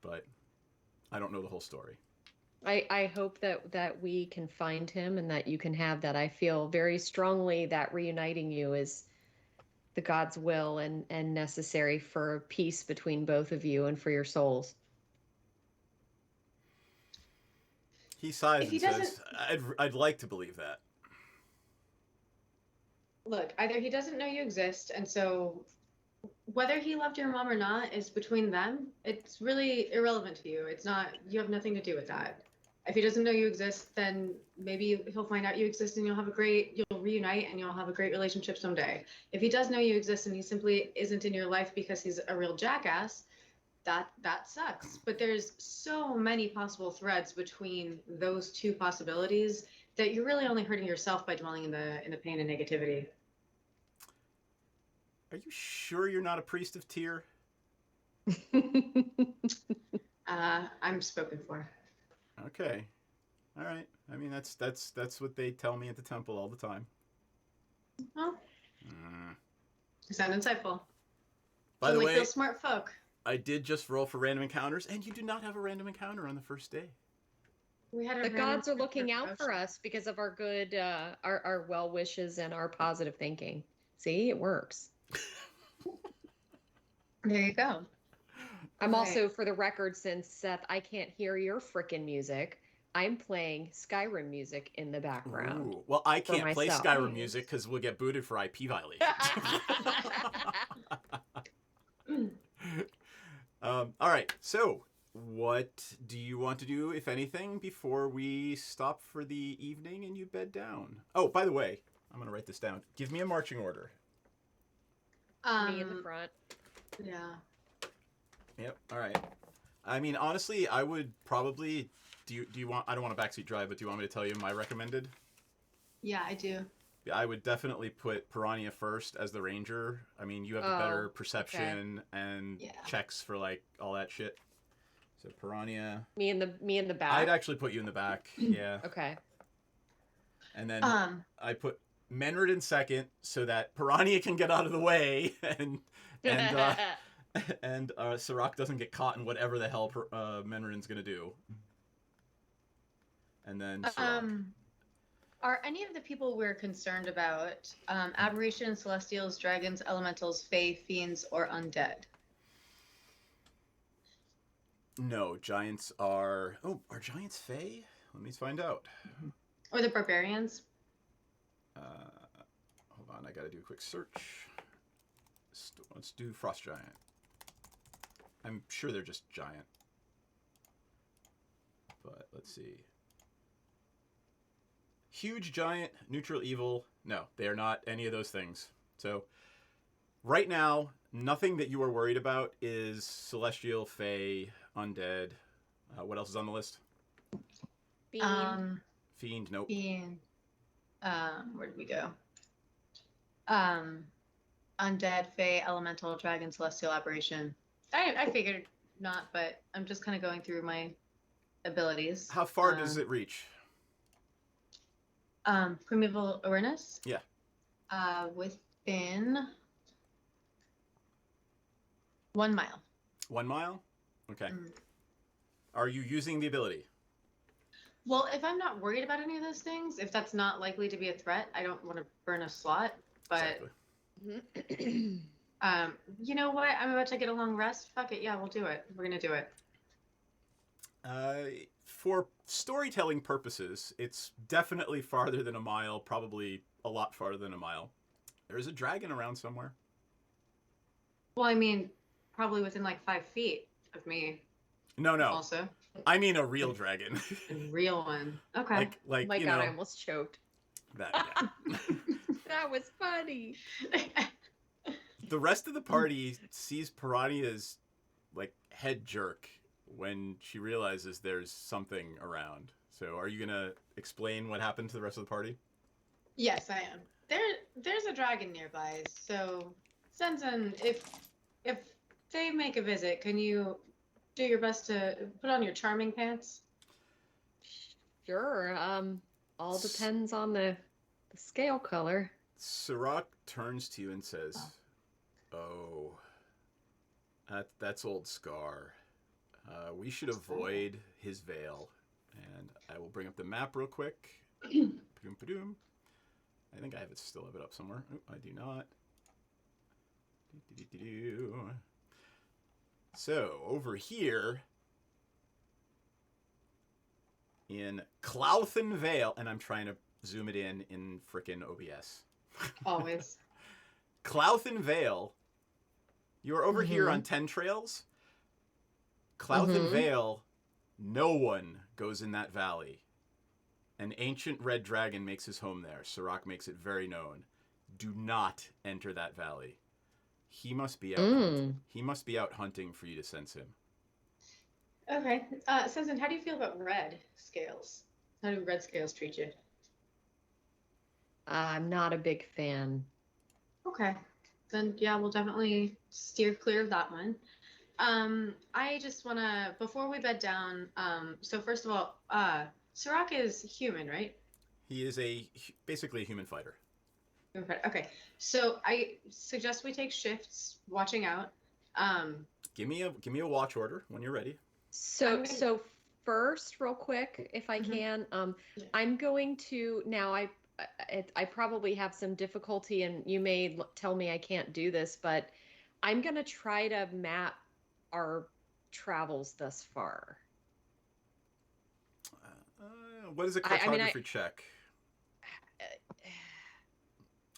But I don't know the whole story. I hope that we can find him and that you can have that. I feel very strongly that reuniting you is the God's will and necessary for peace between both of you and for your souls. He sighs If he and doesn't says, I'd like to believe that. look, either he doesn't know you exist, and so whether he loved your mom or not is between them. It's really irrelevant to you. It's not, you have nothing to do with that. If he doesn't know you exist, then maybe he'll find out you exist and you'll reunite and you'll have a great relationship someday. If he does know you exist and he simply isn't in your life because he's a real jackass, that sucks. But there's so many possible threads between those two possibilities that you're really only hurting yourself by dwelling in the pain and negativity. Are you sure you're not a priest of Tyr? I'm spoken for. Okay. All right. I mean, that's what they tell me at the temple all the time. Well, you sound insightful. By the Only way, feel smart folk. I did just roll for random encounters, and you do not have a random encounter on the first day. We had a The random gods are looking out for promotion. us because of our good, our well wishes and our positive thinking. See, it works. There you go. I'm Right. also, for the record, since Seth, I can't hear your frickin' music, I'm playing Skyrim music in the background. Ooh. Well, I For can't play myself. Skyrim music because we'll get booted for IP violation. All right. So, what do you want to do, if anything, before we stop for the evening and you bed down? Oh, by the way, I'm going to write this down. Give me a marching order. Me in the front. Yeah. Yep. All right. I mean, honestly, I would probably. Do you want? I don't want a backseat drive, but do you want me to tell you my recommended? Yeah, I do. Yeah, I would definitely put Piranha first as the ranger. I mean, you have the better perception and checks for like all that shit. So Piranha. Me in the back. I'd actually put you in the back. Yeah. Okay. And then I put Menrid in second so that Piranha can get out of the way and Sirach doesn't get caught in whatever the hell Menrid's gonna do. And then Sirach. Are any of the people we're concerned about aberrations, celestials, dragons, elementals, fae, fiends, or undead? No, giants are. Oh, are giants fae? Let me find out. Or the barbarians? Hold on, I gotta do a quick search. Let's do frost giant. I'm sure they're just giant. But let's see. Huge giant, neutral evil. No, they are not any of those things. So, right now, nothing that you are worried about is celestial, fae, undead. What else is on the list? Fiend. Fiend, nope. Fiend. Where did we go? Undead, fae, elemental, dragon, celestial, aberration. I figured not, but I'm just kind of going through my abilities. How far does it reach? Primeval awareness? Yeah. Within 1 mile. 1 mile? Okay. Are you using the ability? Well, if I'm not worried about any of those things, if that's not likely to be a threat, I don't want to burn a slot. But Exactly. you know what? I'm about to get a long rest. Fuck it. Yeah, we'll do it. We're gonna do it. For storytelling purposes, it's definitely farther than a mile, probably a lot farther than a mile. There's a dragon around somewhere. Well, I mean, probably within like 5 feet of me. No. Also, I mean a real dragon. a real one. Okay. like My you God, know, I almost choked. that. Yeah. That was funny. The rest of the party sees Piranha's like head jerk when she realizes there's something around. So, are you gonna explain what happened to the rest of the party? Yes, I am. There's a dragon nearby. So, Sensen, if they make a visit, can you do your best to put on your charming pants? Sure. All depends on the scale color. Sirach turns to you and says, "Oh, that's old Scar. We should avoid his veil." And I will bring up the map real quick. Padoom. I think I still have it up somewhere. Oh, I do not. So, over here in Clouthen Vale, and I'm trying to zoom it in frickin' OBS. Always. Clouthen Vale. You're over here on 10 Trails. Clouthen Vale, no one goes in that valley. An ancient red dragon makes his home there. Sirach makes it very known. Do not enter that valley. He must be out. He must be out hunting for you to sense him. Okay. Sensen, how do you feel about red scales? How do red scales treat you? I'm not a big fan. Okay. Then yeah, we'll definitely steer clear of that one. I just wanna before we bed down, so first of all, Sirach is human, right? He is basically a human fighter. Okay. So I suggest we take shifts, watching out. Give me a watch order when you're ready. So first, real quick, if I can, I'm going to now. I probably have some difficulty, and you may tell me I can't do this, but I'm gonna try to map our travels thus far. What is a cartography check?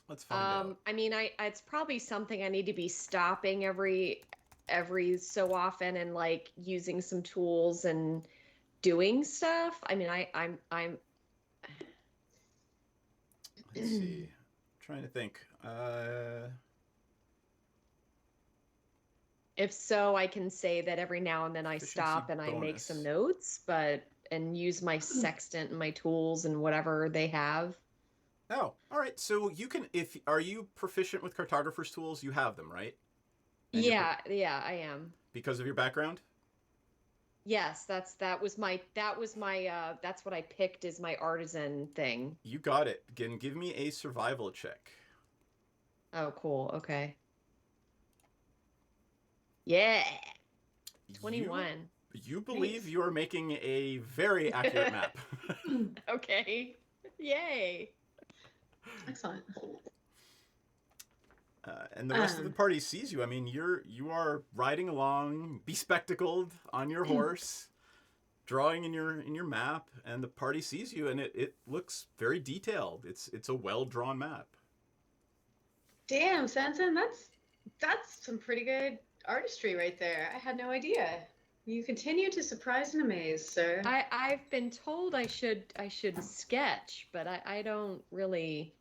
Let's find out. I mean, it's probably something I need to be stopping every so often and like using some tools and doing stuff. I mean, I'm. Let's see. I'm trying to think. If so, I can say that every now and then I stop and I make some notes, and use my sextant and my tools and whatever they have. Oh, all right. So you can, are you proficient with cartographer's tools? You have them, right? And yeah, I am. Because of your background? Yes, that's what I picked as my artisan thing. You got it. Again, give me a survival check. Oh, cool. Okay. Yeah. 21. You believe you are making a very accurate map. Okay. Yay. Excellent. And the rest of the party sees you. I mean, you are riding along, bespectacled on your horse, drawing in your map, and the party sees you, and it looks very detailed. It's a well drawn map. Damn, Sanson, that's some pretty good artistry right there. I had no idea. You continue to surprise and amaze, sir. I've been told I should sketch, but I don't really.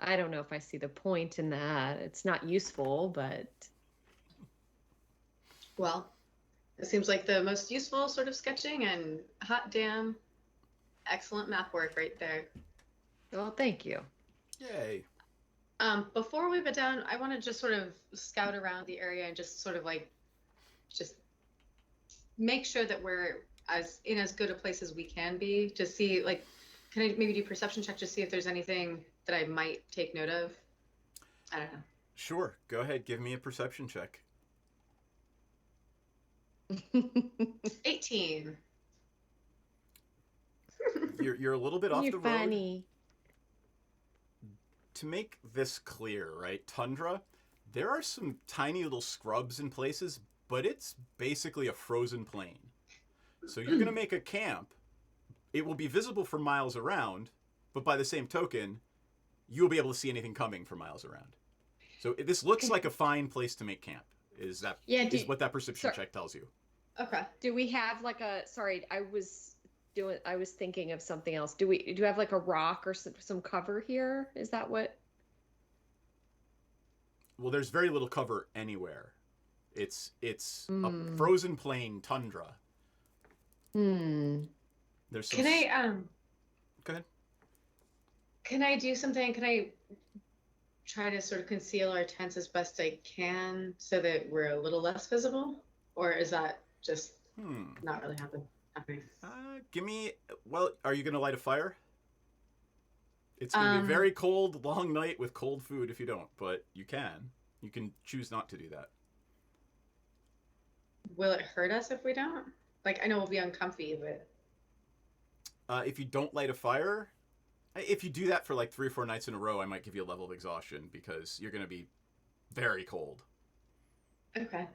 I don't know if I see the point in that. It's not useful, but... Well, it seems like the most useful sort of sketching, and hot damn, excellent map work right there. Well, thank you. Yay. Before we bed down, I want to just sort of scout around the area and just sort of like, just make sure that we're in as good a place as we can be to see, like, can I maybe do perception check to see if there's anything that I might take note of? I don't know. Sure. Go ahead. Give me a perception check. 18. You're a little bit off the road. You're funny. To make this clear, right? Tundra, there are some tiny little scrubs in places, but it's basically a frozen plain. So you're going to make a camp. It will be visible for miles around, but by the same token, you'll be able to see anything coming for miles around. So this looks like a fine place to make camp. Is what that perception check tells you. Okay. Do we have like a? Sorry, I was thinking of something else. Do we have like a rock or some cover here? Is that what? Well, there's very little cover anywhere. It's a frozen plain tundra. There's some... Can I Go ahead. Can I do something? Can I try to sort of conceal our tents as best I can so that we're a little less visible? Or is that just not really happening? Well, are you going to light a fire? It's going to be a very cold, long night with cold food if you don't, but you can. You can choose not to do that. Will it hurt us if we don't? Like, I know we'll be uncomfy, but... If you don't light a fire, if you do that for like 3 or 4 nights in a row, I might give you a level of exhaustion because you're going to be very cold. Okay.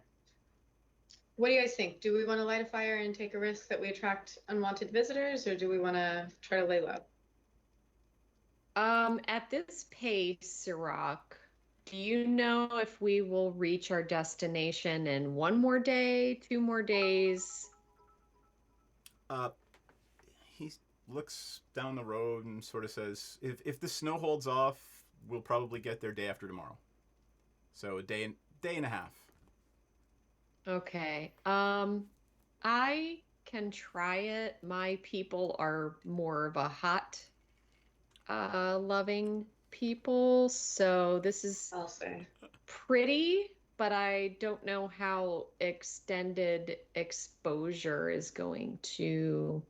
What do you guys think? Do we want to light a fire and take a risk that we attract unwanted visitors, or do we want to try to lay low? At this pace, Sirach, do you know if we will reach our destination in one more day, 2 more days? Uh, he looks down the road and sort of says, "If the snow holds off, we'll probably get there day after tomorrow. So a day and a half." Okay. I can try it. My people are more of a hot, loving people, so this is I'll say. pretty, but I don't know how extended exposure is going to.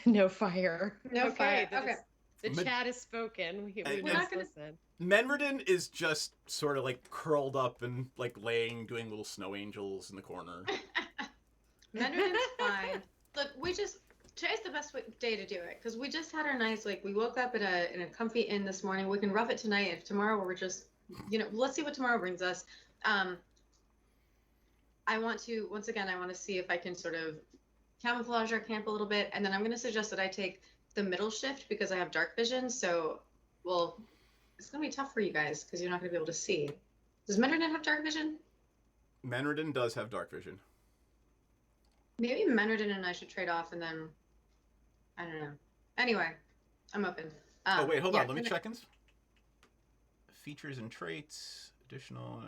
No fire. No Okay, fire. then Okay. the Mid- chat is spoken. We We're must not gonna- listen. Menridin is just sort of like curled up and like laying, doing little snow angels in the corner. Mendrin's fine. Look, today's the best day to do it because we just had our nice we woke up in a comfy inn this morning. We can rough it tonight. If tomorrow we're just let's see what tomorrow brings us. I want to see if I can sort of camouflage our camp a little bit, and then I'm going to suggest that I take the middle shift because I have dark vision. So, well, it's going to be tough for you guys because you're not going to be able to see. Does Mendrin have dark vision? Menridin does have dark vision. Maybe Menridin and I should trade off, and then I don't know. Anyway, I'm open. Oh wait, hold yeah, on. Let me check ins. Features and traits, additional.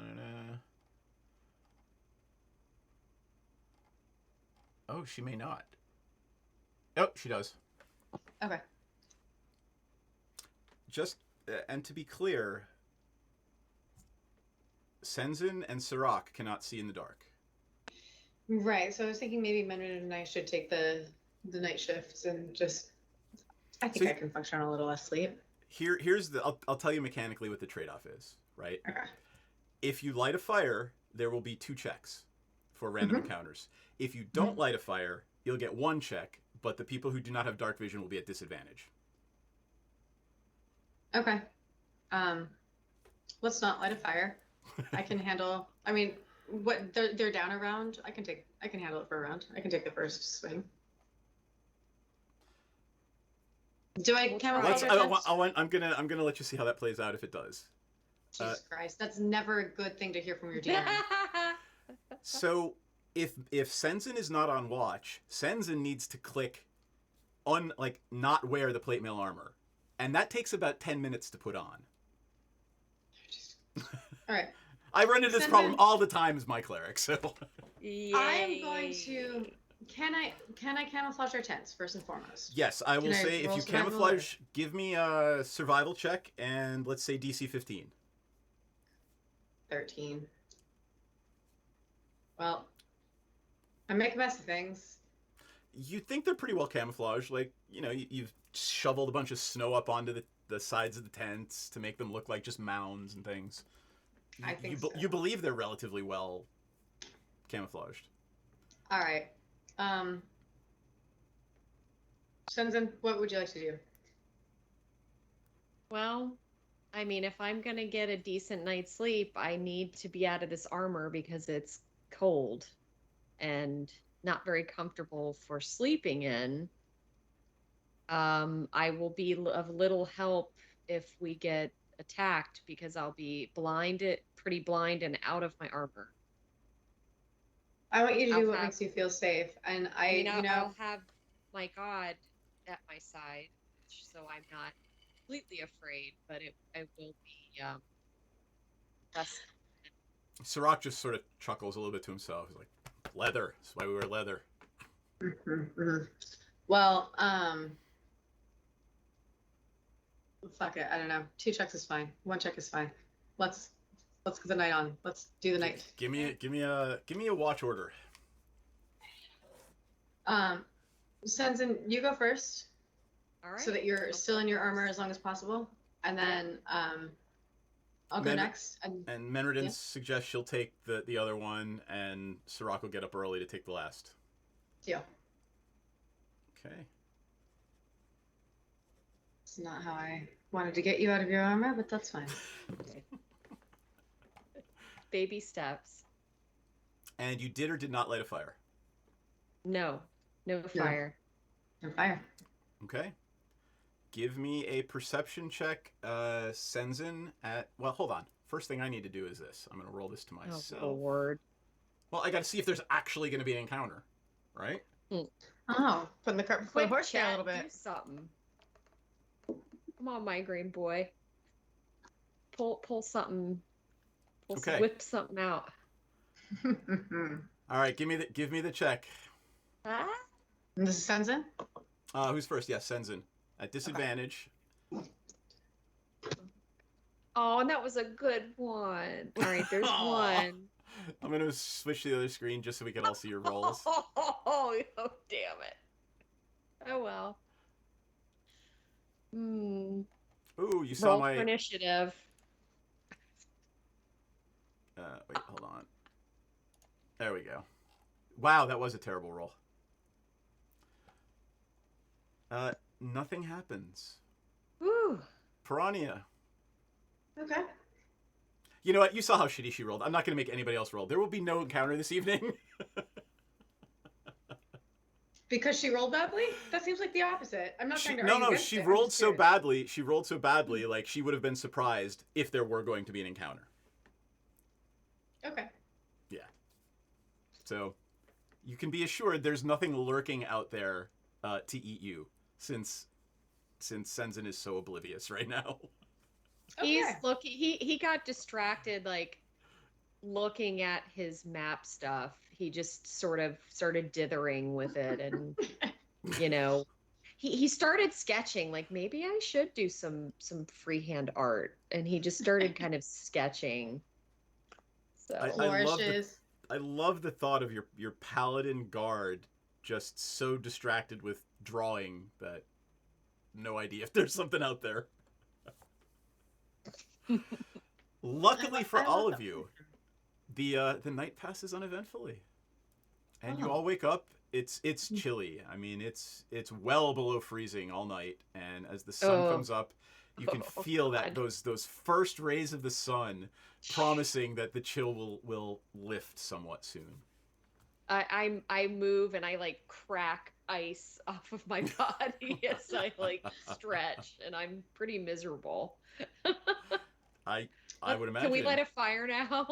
Oh, she may not. Oh, she does. Okay. Just and to be clear, Senzin and Sirach cannot see in the dark. Right. So I was thinking maybe Menridin and I should take the night shifts and just. I think I can function on a little less sleep. Here's the. I'll tell you mechanically what the trade-off is. Right. Okay. If you light a fire, there will be 2 checks for random encounters. If you don't light a fire, you'll get 1 check, but the people who do not have dark vision will be at disadvantage. Okay. Let's not light a fire. I can handle. I mean, what they're down a round. I can handle it for a round. I can take the first swing. Do I camouflage? I'm gonna let you see how that plays out if it does. Jesus Christ, that's never a good thing to hear from your DM. So if Senzin is not on watch, Senzin needs to click on not wear the plate mail armor, and that takes about 10 minutes to put on. All right. I run into this problem all the time as my cleric, so. I'm going to. Can I camouflage our tents first and foremost? Yes, I will Can I say if roll you survival camouflage, give me a survival check and let's say DC 15. 13. Well, I make a mess of things. You think they're pretty well camouflaged, you've shoveled a bunch of snow up onto the sides of the tents to make them look like just mounds and things. I think so. You believe they're relatively well camouflaged. All right. Senzin, what would you like to do? Well, I mean, if I'm going to get a decent night's sleep, I need to be out of this armor because it's cold and not very comfortable for sleeping in. I will be of little help if we get attacked because I'll be pretty blind and out of my armor. I want you to do what makes you feel safe, and I'll have my god at my side, so I'm not completely afraid, but I will be less. Sirach just sort of chuckles a little bit to himself. He's like, leather. That's why we wear leather. Well, fuck it. I don't know. 2 checks is fine. 1 check is fine. Let's get the night on. Let's do the night. Give me a watch order. Senzin, you go first. All right. So that you're still in your armor as long as possible, and then I'll go next. And Menridin suggests she'll take the other one, and Sirach will get up early to take the last. Deal. Okay. It's not how I wanted to get you out of your armor, but that's fine. Baby steps. And you did or did not light a fire? No fire. No fire. Okay. Give me a perception check, Senzin, at... Well, hold on. First thing I need to do is this. I'm going to roll this to myself. Oh, Lord. Well, I got to see if there's actually going to be an encounter, right? Oh, putting the cart before the horse there a little Do bit. something. Come on, migraine boy. Pull something. Okay. Whip something out. All right, give me the check. Ah? This is Senzin? Who's first? Yes, Senzin. At disadvantage. Oh, and that was a good one. All right, there's one. I'm going to switch to the other screen just so we can all see your rolls. Oh, damn it. Oh, well. Ooh, you saw Roll my... for initiative. Wait, hold on. There we go. Wow, that was a terrible roll. Nothing happens. Woo. Piranha. Okay. You know what? You saw how shitty she rolled. I'm not going to make anybody else roll. There will be no encounter this evening. Because she rolled badly? That seems like the opposite. I'm not trying to argue against she it. I'm rolled just so curious. badly. She rolled so badly, like she would have been surprised if there were going to be an encounter. Okay. Yeah. So, you can be assured there's nothing lurking out there to eat you, since Senzin is so oblivious right now. He's Okay. looking. He got distracted, like looking at his map stuff. He just sort of started dithering with it, and you know, he started sketching. Like maybe I should do some freehand art, and he just started kind of sketching. So I love the thought of your paladin guard just so distracted with drawing that no idea if there's something out there. Luckily for all of you, the night passes uneventfully, and you all wake up. It's chilly. I mean, it's well below freezing all night, and as the sun comes up, you can feel that those first rays of the sun promising that the chill will lift somewhat soon. I move and I like crack ice off of my body as I like stretch, and I'm pretty miserable. I would imagine. Can we light a fire now?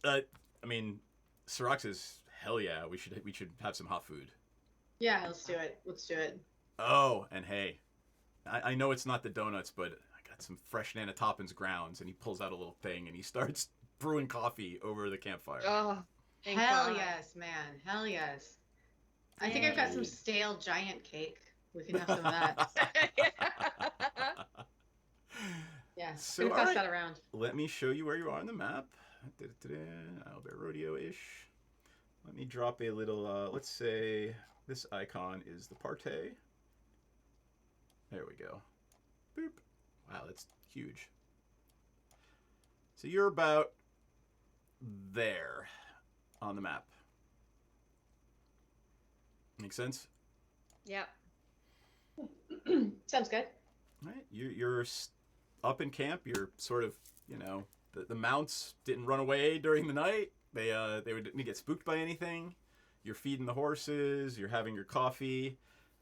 I mean, Sirac says, "Hell yeah, we should have some hot food." Yeah, let's do it. Let's do it. Oh, and hey, I know it's not the donuts, but I got some fresh Nana Toppins grounds, and he pulls out a little thing and he starts brewing coffee over the campfire. Oh, thank Hell God. yes, man. Hell yes. I think I've got some stale giant cake. We can have some of that. Yeah, So, gonna pass alright. that around. Let me show you where you are on the map. Albert Rodeo-ish. Let me drop a little, let's say this icon is the partay. There we go. Boop. Wow, that's huge. So you're about there on the map. Make sense? Yep. Sounds good. All right. You're up in camp. You're sort of, the mounts didn't run away during the night. They didn't get spooked by anything. You're feeding the horses. You're having your coffee.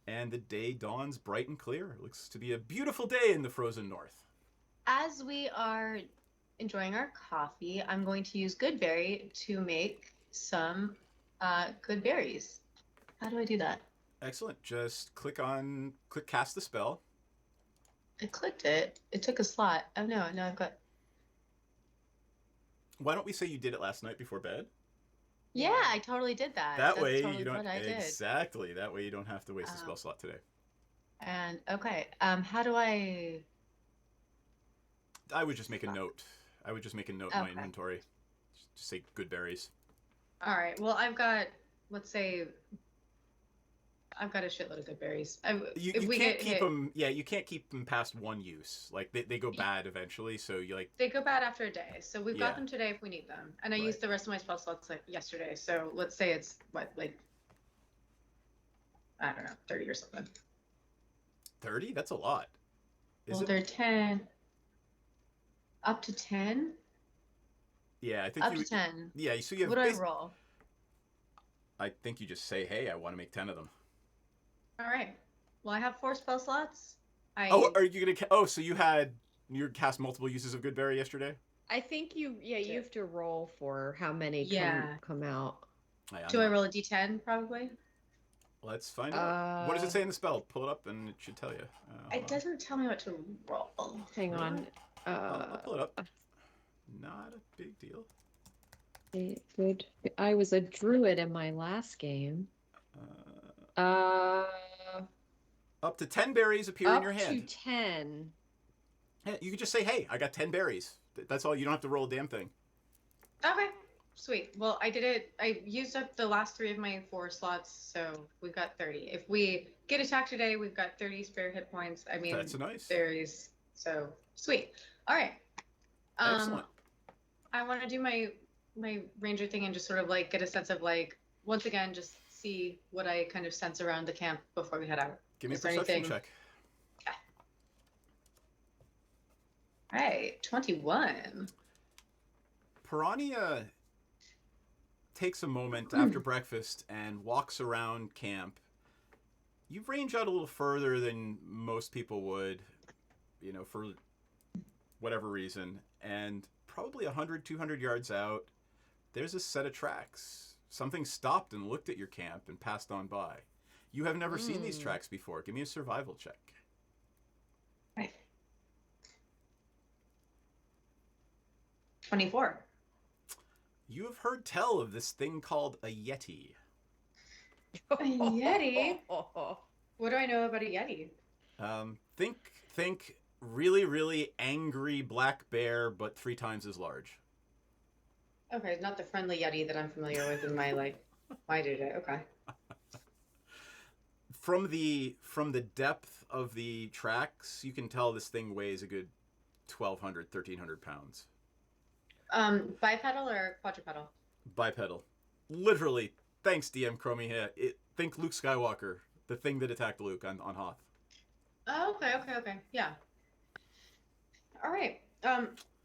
And the day dawns bright and clear. It looks to be a beautiful day in the frozen north. As we are enjoying our coffee, I'm going to use Goodberry to make some good berries. How do I do that? Excellent. Just click cast the spell. I clicked it. It took a slot. Oh no, I've got... Why don't we say you did it last night before bed? Yeah, I totally did that. That That's way totally you don't... what I did. Exactly. That way you don't have to waste a spell slot today. And, okay, how do I... I would just make a note. In my inventory. Just say good berries. All right, well, I've got, let's say... I've got a shitload of good berries. You can't keep them. Yeah, you can't keep them past one use. Like they go bad eventually. So you like. They go bad after a day. So we've Yeah. got them today if we need them. And I Right. used the rest of my spell slots yesterday. So let's say it's like I don't know, 30 or something. 30? That's a lot. Is Well, it? they're 10. Up to 10. Yeah, I think Up you. to 10. Yeah, so you have. What do I roll? I think you just say, "Hey, I want to make 10 of them." All right. Well, I have 4 spell slots. Oh, are you gonna? Oh, so you cast multiple uses of Goodberry yesterday? I think you have to roll for how many Yeah. come out. Do I roll a d10 probably? Let's find out. What does it say in the spell? Pull it up and it should tell you. It doesn't tell me what to roll. Hang on. I'll pull it up. Not a big deal. Good. I was a druid in my last game. Up to 10 berries appear in your Up hand. to 10. Yeah, you could just say, "Hey, I got 10 berries." That's all. You don't have to roll a damn thing. Okay. Sweet. Well, I did it. I used up the last 3 of my 4 slots, so we've got 30. If we get attacked today, we've got 30 spare hit points. I mean, That's nice. berries. So sweet. All right. Excellent. I want to do my ranger thing and just sort of like get a sense of like once again just see what I kind of sense around the camp before we head out. Give me a Is there perception anything- check. All right, 21. Piranha takes a moment after breakfast and walks around camp. You range out a little further than most people would, for whatever reason. And probably 100, 200 yards out, there's a set of tracks. Something stopped and looked at your camp and passed on by. You have never seen these tracks before. Give me a survival check. Right. 24. You have heard tell of this thing called a Yeti. A Yeti? What do I know about a Yeti? Think really, really angry black bear, but 3 times as large. Okay, not the friendly Yeti that I'm familiar with in my my day. Okay. From the depth of the tracks, you can tell this thing weighs a good 1,200, 1,300 pounds. Bipedal or quadrupedal? Bipedal. Literally, thanks DM Chromie here. Think Luke Skywalker, the thing that attacked Luke on Hoth. Oh, okay. Yeah. All right.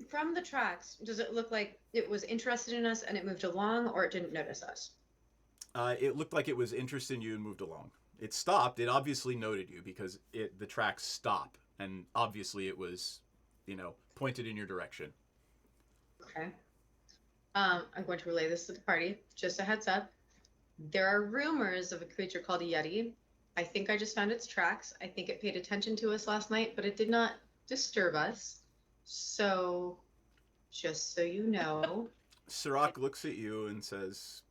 From the tracks, does it look like it was interested in us and it moved along, or it didn't notice us? It looked like it was interested in you and moved along. It stopped. It obviously noted you because the tracks stop, and obviously it was, pointed in your direction. Okay. I'm going to relay this to the party. Just a heads up. There are rumors of a creature called a Yeti. I think I just found its tracks. I think it paid attention to us last night, but it did not disturb us. So, just so you know. Sirach looks at you and says,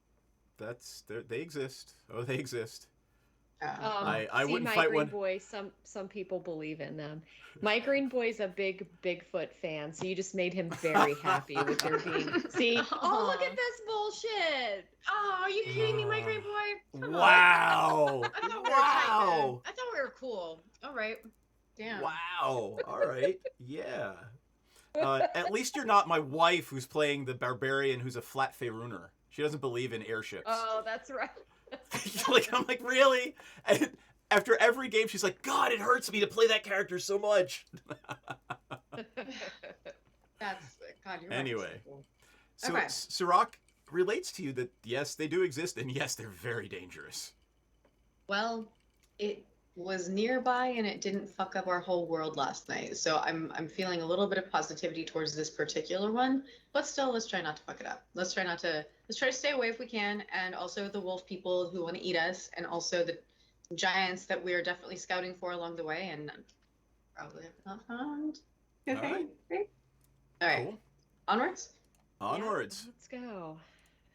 they exist. Oh, they exist. I wouldn't my fight green one. boy. Some people believe in them. My green boy's a big Bigfoot fan, so you just made him very happy with your being. See? Oh, look at this bullshit! Oh, are you kidding me, my green boy? Come on. Wow. I thought we were tight, man. Wow. I thought we were cool. All right. Damn. Wow. All right. Yeah. At least you're not my wife who's playing the barbarian who's a flat Faerunner. She doesn't believe in airships. Oh, that's right. I'm like, really? And after every game, she's like, God, it hurts me to play that character so much. That's God. You're Anyway. right. So Okay. Sirach relates to you that, yes, they do exist, and yes, they're very dangerous. Well, it was nearby and it didn't fuck up our whole world last night. So I'm feeling a little bit of positivity towards this particular one, but still let's try not to fuck it up. Let's try to stay away if we can, and also the wolf people who want to eat us, and also the giants that we are definitely scouting for along the way and probably have not found. All right. Great. All right. Cool. Onwards. Onwards. Yeah, let's go.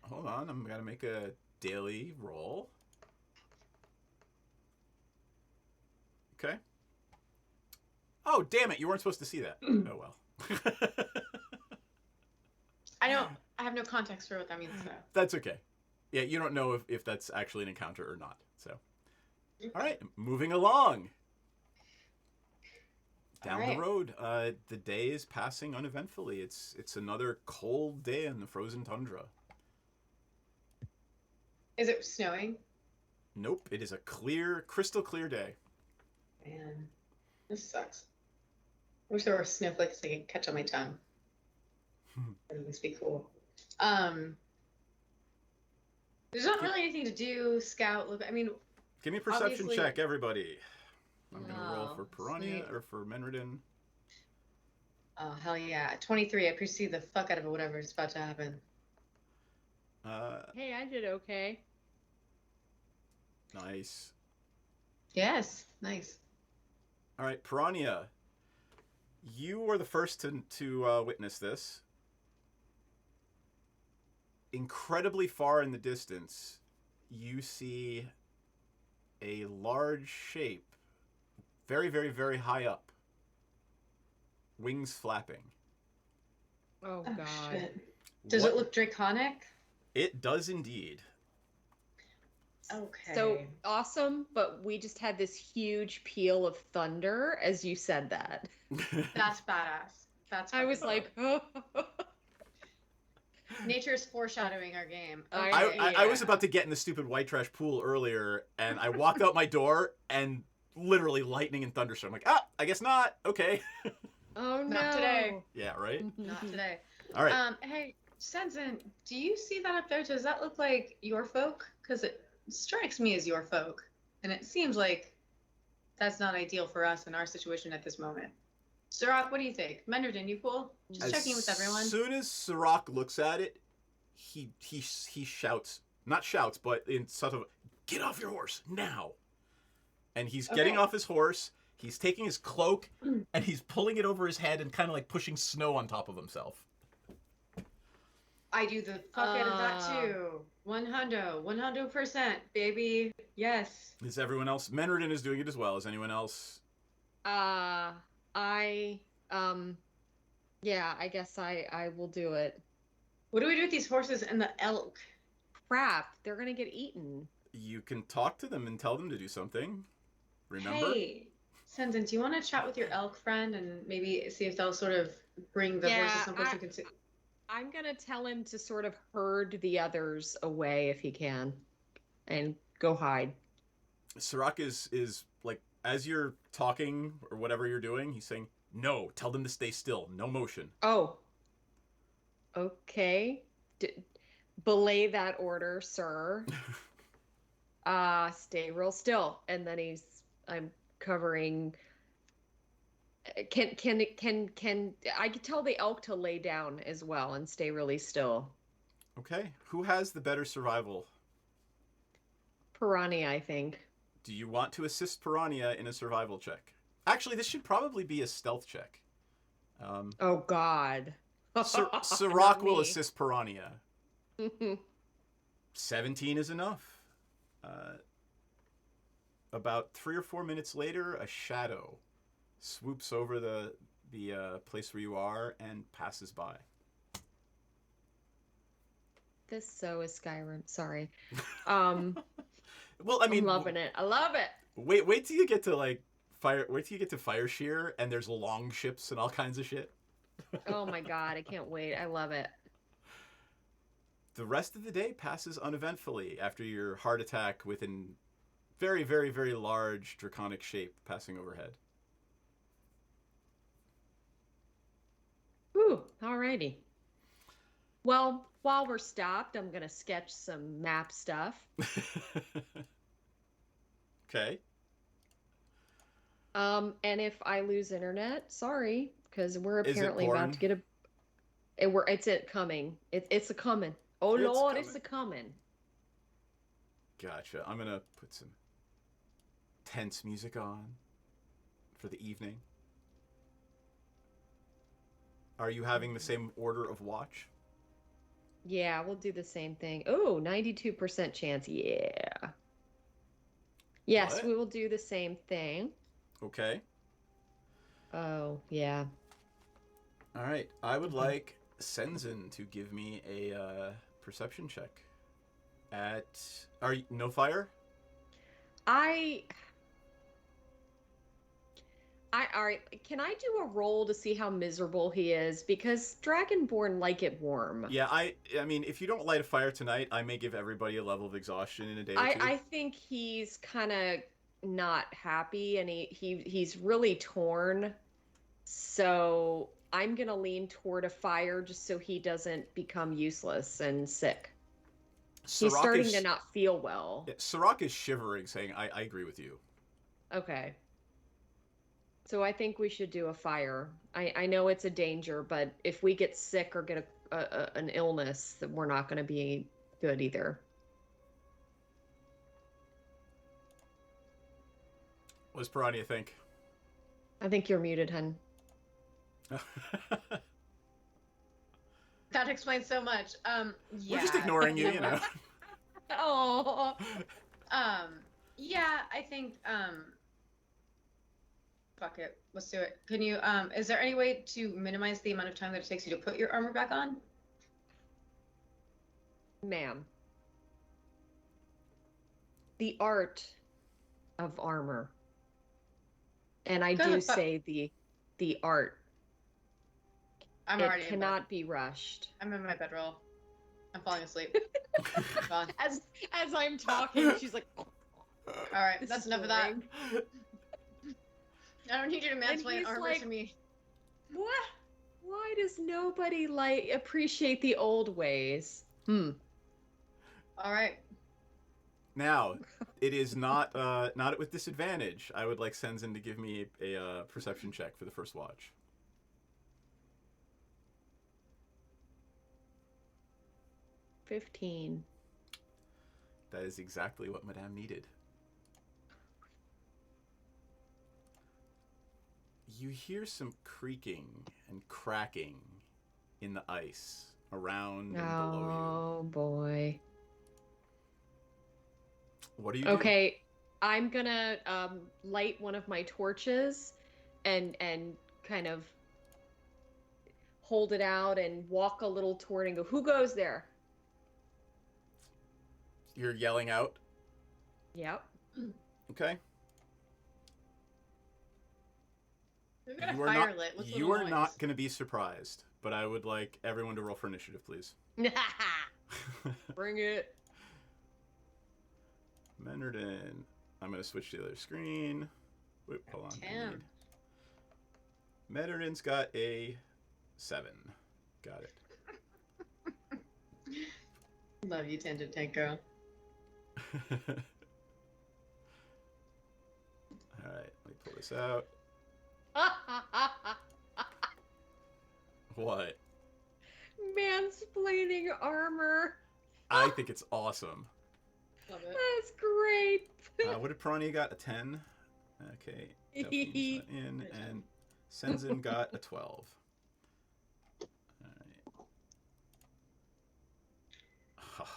Hold on, I'm gonna make a daily roll. Okay. Oh, damn it! You weren't supposed to see that. Oh well. I have no context for what that means. So. That's okay. Yeah, you don't know if that's actually an encounter or not. So, all right, moving along. Down All right. the road, the day is passing uneventfully. It's another cold day in the frozen tundra. Is it snowing? Nope, it is a clear, crystal clear day. Man, this sucks. I wish there were snowflakes I could catch on my tongue. That would be cool. Um, there's not really anything to do. Scout, look. I mean, Give me a perception obviously- check, everybody. I'm gonna roll Oh, for Piranha sweet. or for Menridin. Oh hell yeah, 23. I perceive the fuck out of whatever is about to happen. Hey, I did okay. Nice. Yes, nice. All right, Piranha. You were the first to witness this. Incredibly far in the distance, you see a large shape, very, very, very high up, wings flapping. Oh, Oh God. shit. Does What- it look draconic? It does indeed. Okay. So awesome, but we just had this huge peal of thunder as you said that. That's badass. That's. I was fucking like, dope. Nature is foreshadowing our game. I- Okay. I was about to get in the stupid white trash pool earlier, and I walked out my door, and literally lightning and thunderstorm. I'm like, I guess not. Okay. oh no. Not today. Yeah, right? Not today. All right. Hey, Sensen, do you see that up there? Does that look like your folk? Because it strikes me as your folk, and it seems like that's not ideal for us in our situation at this moment. Sirach, what do you think? Menderton, you cool? Just checking with everyone. As soon as Sirach looks at it, he shouts, not shouts, but in sort of, get off your horse now. And he's getting Okay. off his horse. He's taking his cloak and he's pulling it over his head and kind of like pushing snow on top of himself. I do the fuck out of that too. 100%, baby. Yes. Is everyone else? Menridin is doing it as well. Is anyone else? Yeah, I guess I will do it. What do we do with these horses and the elk? Crap, they're gonna get eaten. You can talk to them and tell them to do something. Remember? Hey, Sensen, do you want to chat with your elk friend and maybe see if they'll sort of bring the Yeah, horses someplace we can see? I'm gonna tell him to sort of herd the others away if he can, and go hide. Sirach is like, as you're talking or whatever you're doing, he's saying, no, tell them to stay still. No motion. Oh. Okay. Belay that order, sir. Stay real still. And then I'm covering. Can I could tell the elk to lay down as well and stay really still. Okay. Who has the better survival? Piranha, I think. Do you want to assist Piranha in a survival check? Actually, this should probably be a stealth check. Oh God. Sirach Not will me. assist Piranha. 17 is enough. About 3 or 4 minutes later, a shadow swoops over the place where you are and passes by. This so is Skyrim. Sorry. Well, I mean, I'm loving it. I love it. wait till you get to like fire. Wait till you get to Fire Shear, and there's long ships and all kinds of shit. Oh my God, I can't wait. I love it. The rest of the day passes uneventfully after your heart attack with an very, very, very large draconic shape passing overhead. Whew, alrighty. Well, while we're stopped, I'm gonna sketch some map stuff. Okay. And if I lose internet, sorry, because we're Is it apparently porn? about to get it's it coming. It's a coming. Oh It's Lord, coming. it's a coming. Gotcha. I'm gonna put some tense music on for the evening. Are you having the same order of watch? Yeah, we'll do the same thing. Oh, 92% chance. Yeah. Yes, What? we will do the same thing. Okay. Oh, yeah. All right. I would like Senzen to give me a perception check. Are you no fire? All right, can I do a roll to see how miserable he is? Because Dragonborn like it warm. Yeah, I mean, if you don't light a fire tonight, I may give everybody a level of exhaustion in a day or two. I think he's kind of not happy and he's really torn. So I'm gonna lean toward a fire just so he doesn't become useless and sick. He's starting to not feel well. Yeah, Sirach is shivering, saying, I agree with you. Okay. So I think we should do a fire. I know it's a danger, but if we get sick or get an illness, then we're not going to be good either. What does Piranha think? I think you're muted, hun. That explains so much. Yeah. We're just ignoring you, you know. Oh. Yeah, I think, fuck it. Let's do it. Can you, is there any way to minimize the amount of time that it takes you to put your armor back on? Ma'am. The art of armor. And I do say the art. It cannot be rushed. I'm in my bedroll. I'm falling asleep. Gone. As I'm talking, she's like, all right, that's enough of that. I don't need you to mansplain armor like, to me. What? Why does nobody appreciate the old ways? All right. Now, it is not with disadvantage. I would like Senzin to give me a perception check for the first watch. $15. That is exactly what Madame needed. You hear some creaking and cracking in the ice around and below you. Oh boy. What do you do? Okay, I'm gonna light one of my torches and kind of hold it out and walk a little toward and go, who goes there? You're yelling out? Yep. Okay. We've got a fire lit. What's You are not going to be surprised, but I would like everyone to roll for initiative, please. Bring it. Menardin. I'm going to switch to the other screen. Whoop, hold on. 10. Menardin's got a 7. Got it. Love you, Tangent Tank Girl. Alright, let me pull this out. What? Mansplaining armor. I think it's awesome. Love it. That's great. What did Piranha got? A 10? Okay. Delphine's not in. And Senzin got a 12.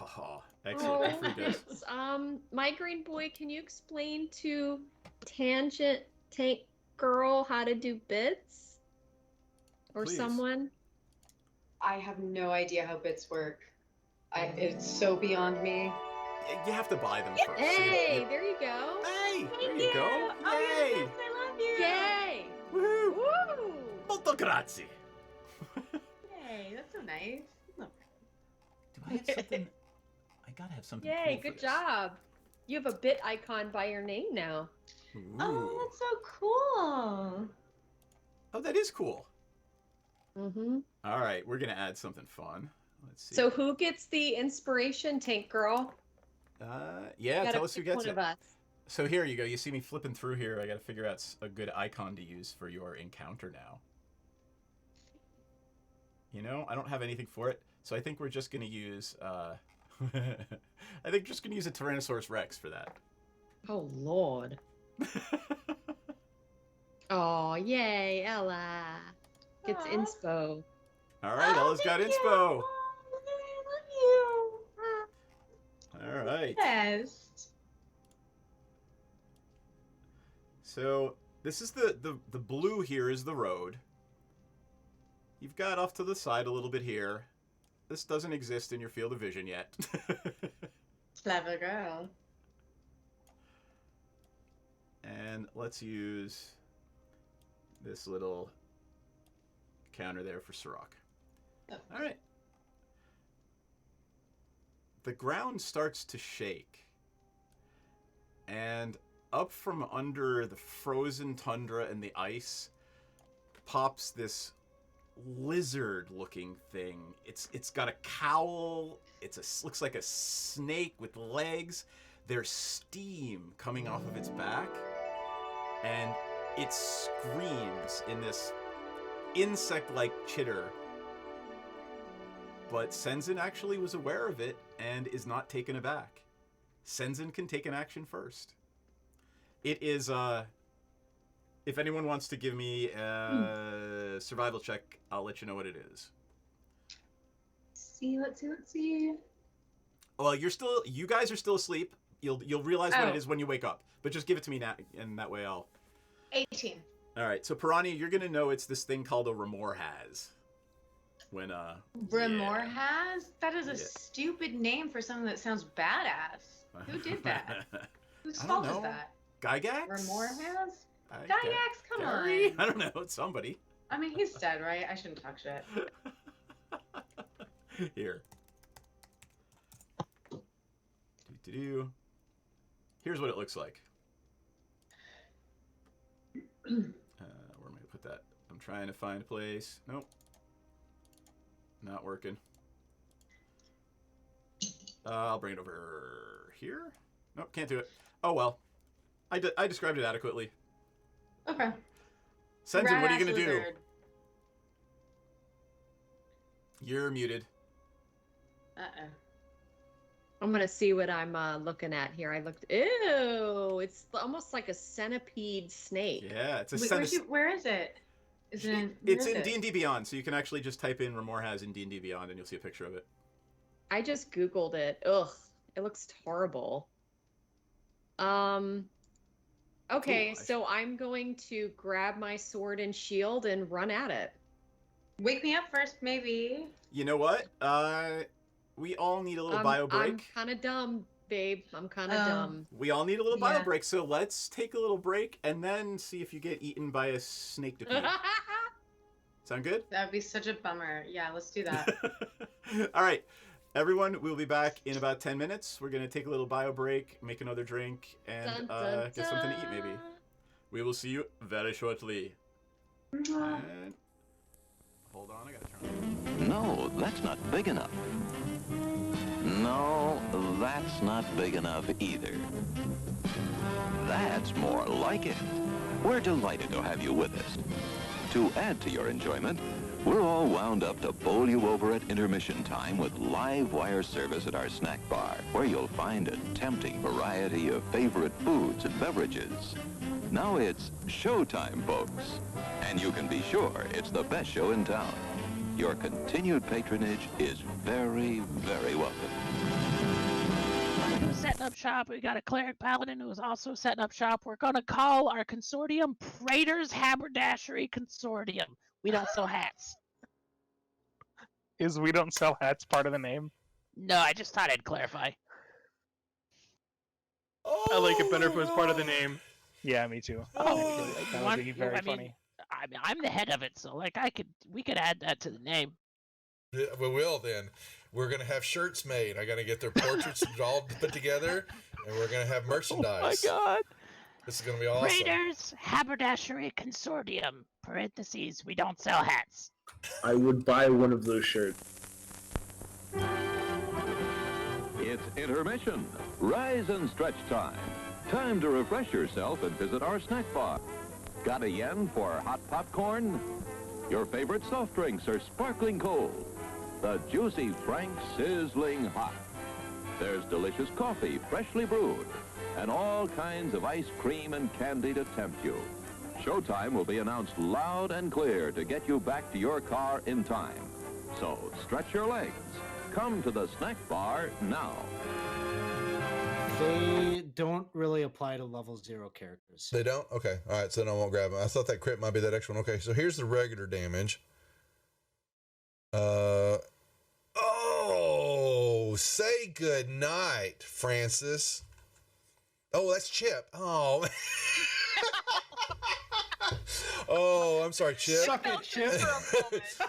Alright. Excellent. Migraine Boy, can you explain to Tangent Tank Girl how to do bits? Or Please. Someone? I have no idea how bits work. It's so beyond me. You have to buy them first. Hey, there you go. Hey, there you go. Yay! Oh, yes, I love you. Yay! Woohoo! Woo! Molto grazie. Yay, that's so nice. Do I have something? I gotta have something. Yay, cool for good this. job. You have a bit icon by your name now. Ooh. Oh, that's so cool. Oh, that is cool. Mm-hmm. All right, we're gonna add something fun. Let's see. So who gets the inspiration, Tank Girl? Yeah, Gotta tell us who pick gets one it. of us. So here you go. You see me flipping through here. I gotta figure out a good icon to use for your encounter now. You know, I don't have anything for it, so I think we're just gonna use. I think just gonna use a Tyrannosaurus Rex for that. Oh Lord. Oh yay, Ella gets Aw. inspo. All right, Ella's got thank inspo. you. Oh, I love you. All right. Best. So this is the blue here is the road. You've got off to the side a little bit here. This doesn't exist in your field of vision yet. Clever girl. And let's use this little counter there for Sirach. Oh. All right. The ground starts to shake. And up from under the frozen tundra and the ice pops this lizard-looking thing. It's got a cowl. Looks like a snake with legs. There's steam coming off of its back, and it screams in this insect-like chitter. But Senzin actually was aware of it and is not taken aback. Senzin can take an action first. It is, if anyone wants to give me a survival check, I'll let you know what it is. Let's see. Well, you guys are still asleep. You'll realize what it is when you wake up. But just give it to me now, and that way I'll... 18. All right, so Piranha, you're going to know it's this thing called a Remorhaz. When, Remorhaz? That is a stupid name for something that sounds badass. Who did that? Whose fault is that? Gygax? Remorhaz? Gygax, come on. I don't know, it's somebody. I mean, he's dead, right? I shouldn't talk shit. Here. Here's what it looks like. Where am I going to put that? I'm trying to find a place. Nope. Not working. I'll bring it over here. Nope, can't do it. Oh well. I described it adequately. Okay. Senzin, what are you going to do? Lizard. You're muted. Uh-oh. I'm gonna see what I'm looking at here. Ew! It's almost like a centipede snake. Yeah, it's a Where is it? It's in D&D Beyond, so you can actually just type in Remorhaz in D&D Beyond, and you'll see a picture of it. I just Googled it. Ugh, it looks horrible. Okay, so I'm going to grab my sword and shield and run at it. Wake me up first, maybe. You know what? We all need a little bio break. I'm kind of dumb, babe. I'm kind of dumb. We all need a little bio break, so let's take a little break and then see if you get eaten by a snake to Sound good? That would be such a bummer. Yeah, let's do that. All right. Everyone, we'll be back in about 10 minutes. We're going to take a little bio break, make another drink, and get something to eat, maybe. We will see you very shortly. And hold on, I got to turn on. No, that's not big enough. No, that's not big enough either. That's more like it. We're delighted to have you with us. To add to your enjoyment, we're all wound up to bowl you over at intermission time with live wire service at our snack bar, where you'll find a tempting variety of favorite foods and beverages. Now it's showtime, folks. And you can be sure it's the best show in town. Your continued patronage is very, very welcome. Who's setting up shop? We got a cleric paladin who is also setting up shop. We're going to call our consortium Praetor's Haberdashery Consortium. We don't sell hats. Is we don't sell hats part of the name? No, I just thought I'd clarify. Oh, I like it better if it was part of the name. Yeah, me too. Oh, That would be very funny. I mean, I'm the head of it, so like we could add that to the name. Yeah, we will then. We're gonna have shirts made. I gotta get their portraits all put together, and we're gonna have merchandise. Oh my god! This is gonna be awesome. Raiders Haberdashery Consortium. Parentheses. We don't sell hats. I would buy one of those shirts. It's intermission. Rise and stretch time. Time to refresh yourself and visit our snack bar. Got a yen for hot popcorn? Your favorite soft drinks are sparkling cold. The juicy Frank sizzling hot. There's delicious coffee, freshly brewed, and all kinds of ice cream and candy to tempt you. Showtime will be announced loud and clear to get you back to your car in time. So stretch your legs. Come to the snack bar now. They don't really apply to level 0 characters. They don't? Okay. All right. So then I won't grab them. I thought that crit might be that extra one. Okay. So here's the regular damage. Oh, say good night, Francis. Oh, that's Chip. Oh. Oh, I'm sorry, Chip. Suck it, Chip.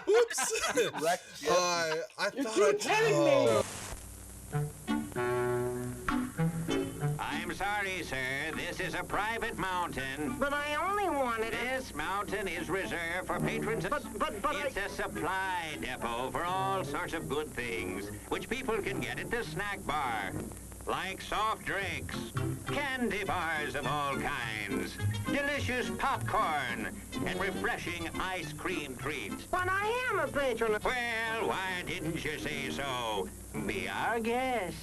Whoops. I thought. I'm sorry, sir. This is a private mountain. But I only wanted This This mountain is reserved for patrons. But it's a supply depot for all sorts of good things, which people can get at the snack bar. Like soft drinks, candy bars of all kinds, delicious popcorn, and refreshing ice cream treats. But I am a patron. Well, why didn't you say so? Be our guest.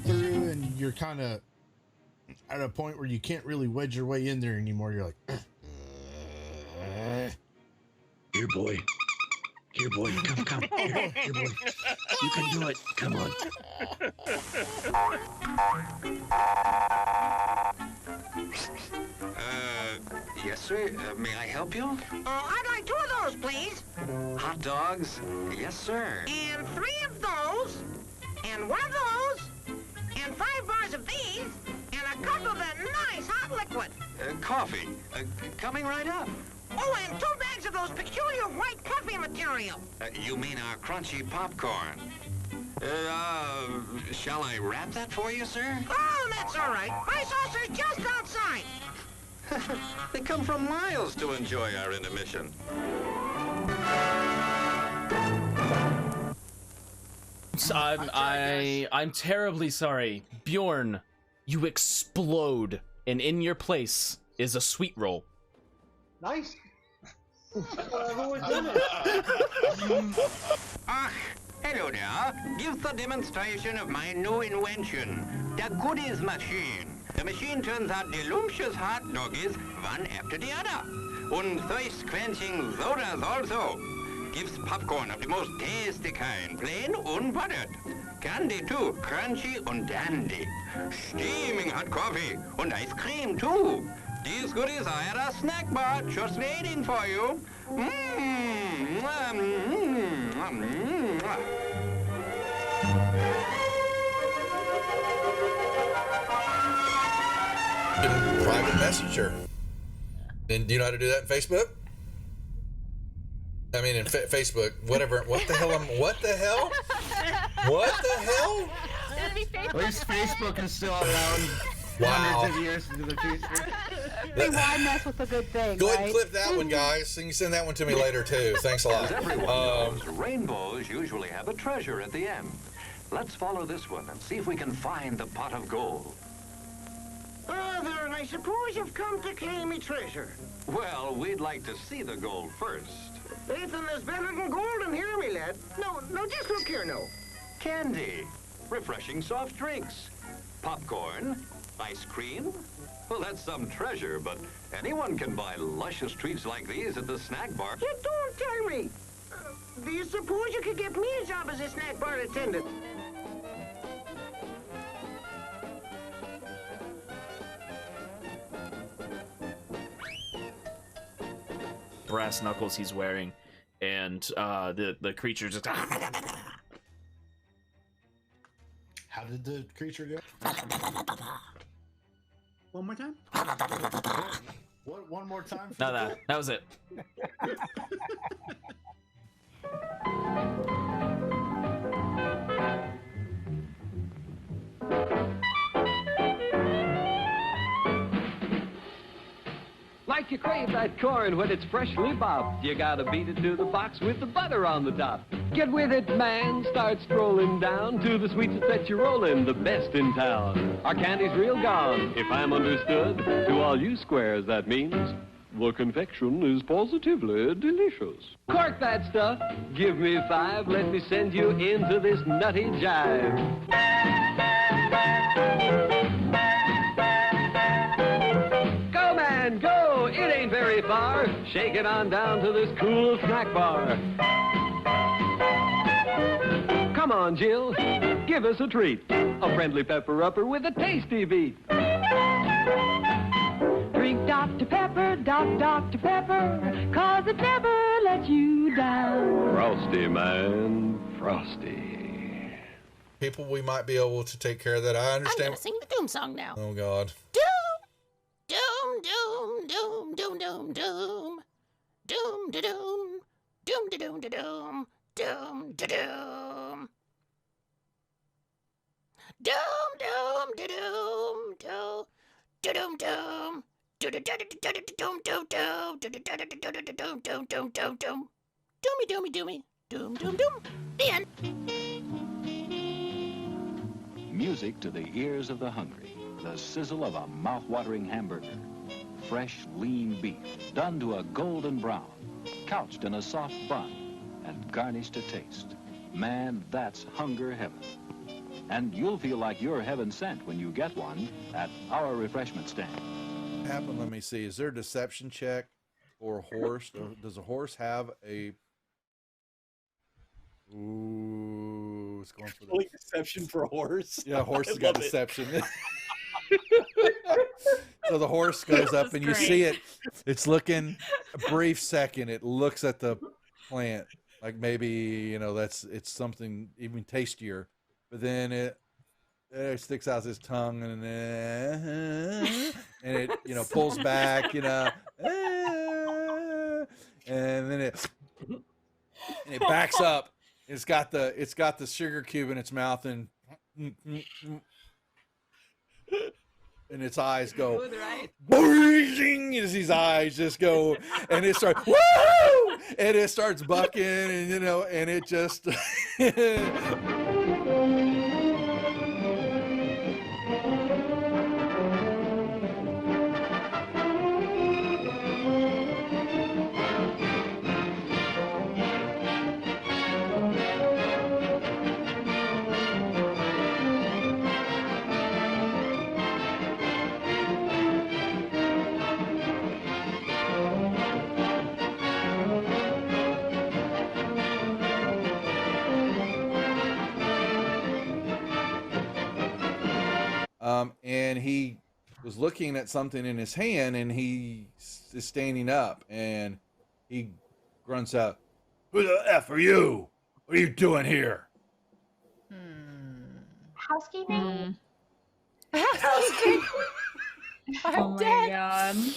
Through, and you're kind of at a point where you can't really wedge your way in there anymore. You're like, Here, boy. Here, boy. Come. Here, boy. You can do it. Come on. Yes, sir. May I help you? I'd like 2 of those, please. Hot dogs? Yes, sir. And 3 of those. And 1 of those. And 5 bars of these. And a cup of that nice hot liquid. Coffee. Coming right up. Oh, and 2 bags of those peculiar white puffy material. You mean our crunchy popcorn? Shall I wrap that for you, sir? Oh, that's all right. My saucer's just outside. They come from miles to enjoy our intermission. I'm terribly sorry. Bjorn, you explode, and in your place is a sweet roll. Nice. Hello there. Give the demonstration of my new invention, the goodies machine. The machine turns out delicious hot doggies one after the other. And thirst-quenching sodas also. Gives popcorn of the most tasty kind, plain unbuttered. Candy too, crunchy and dandy. Steaming hot coffee and ice cream too. These goodies are at a snack bar just waiting for you. Private messenger. And do you know how to do that in Facebook? I mean, in Facebook, whatever. What the hell? What the hell? What the hell? At least Facebook is still around Wow. hundreds of years into the future. Hey, why mess with a good thing? Go ahead right? and clip that one, guys. You can send that one to me later, too. Thanks a lot. As everyone knows, rainbows usually have a treasure at the end. Let's follow this one and see if we can find the pot of gold. Brother, and I suppose you've come to claim me treasure. Well, we'd like to see the gold first. Ethan, there's better than gold in here, me lad. No, just look here now. Candy, refreshing soft drinks, popcorn, ice cream. Well, that's some treasure, but anyone can buy luscious treats like these at the snack bar. You don't tell me. Do you suppose you could get me a job as a snack bar attendant? Brass knuckles he's wearing, and the creature just. how did the creature go? One more time. What? One more time? No, that was it. Like you crave that corn when it's freshly bobbed, you gotta beat it to the box with the butter on the top. Get with it, man. Start strolling down to the sweets that you're rolling, the best in town. Our candy's real gone, if I'm understood. To all you squares, that means the confection is positively delicious. Cork that stuff. Give me 5. Let me send you into this nutty jive. Go, man, go. It ain't very far. Shake it on down to this cool snack bar. Come on, Jill. Give us a treat. A friendly pepper-upper with a tasty beat. Drink Dr. Pepper, Dr. Pepper, 'cause it never lets you down. Frosty, man. Frosty. People, we might be able to take care of that. I I'm understand. gonna sing the doom song now. Oh, God. Doom, doom, doom, doom, doom, doom, doom, doom, da doom, doom, da doom, da doom, doom, da doom. Dum dum da dum dum dum dum. Doomy doomy doomy. Doom doom doom. The end. Music to the ears of the hungry. The sizzle of a mouth-watering hamburger. Fresh, lean beef, done to a golden brown, couched in a soft bun, and garnished to taste. Man, that's hunger heaven. And you'll feel like you're heaven sent when you get one at our refreshment stand. Happen. Let me see. Is there a deception check for a horse? Does a horse have a? Ooh, it's going for the deception for a horse. Yeah, horse I has got love it. deception. So the horse goes up and you see it. It's looking a brief second. It looks at the plant like maybe it's something even tastier, but then it sticks out his tongue and it pulls back, and then it backs up. It's got the sugar cube in its mouth and its eyes go boing as his eyes just go, and it starts woo, and it starts bucking, and it just and he was looking at something in his hand, and he is standing up, and he grunts out, "Who the F are you? What are you doing here?" Housekeeping? Housekeeping. I'm dead.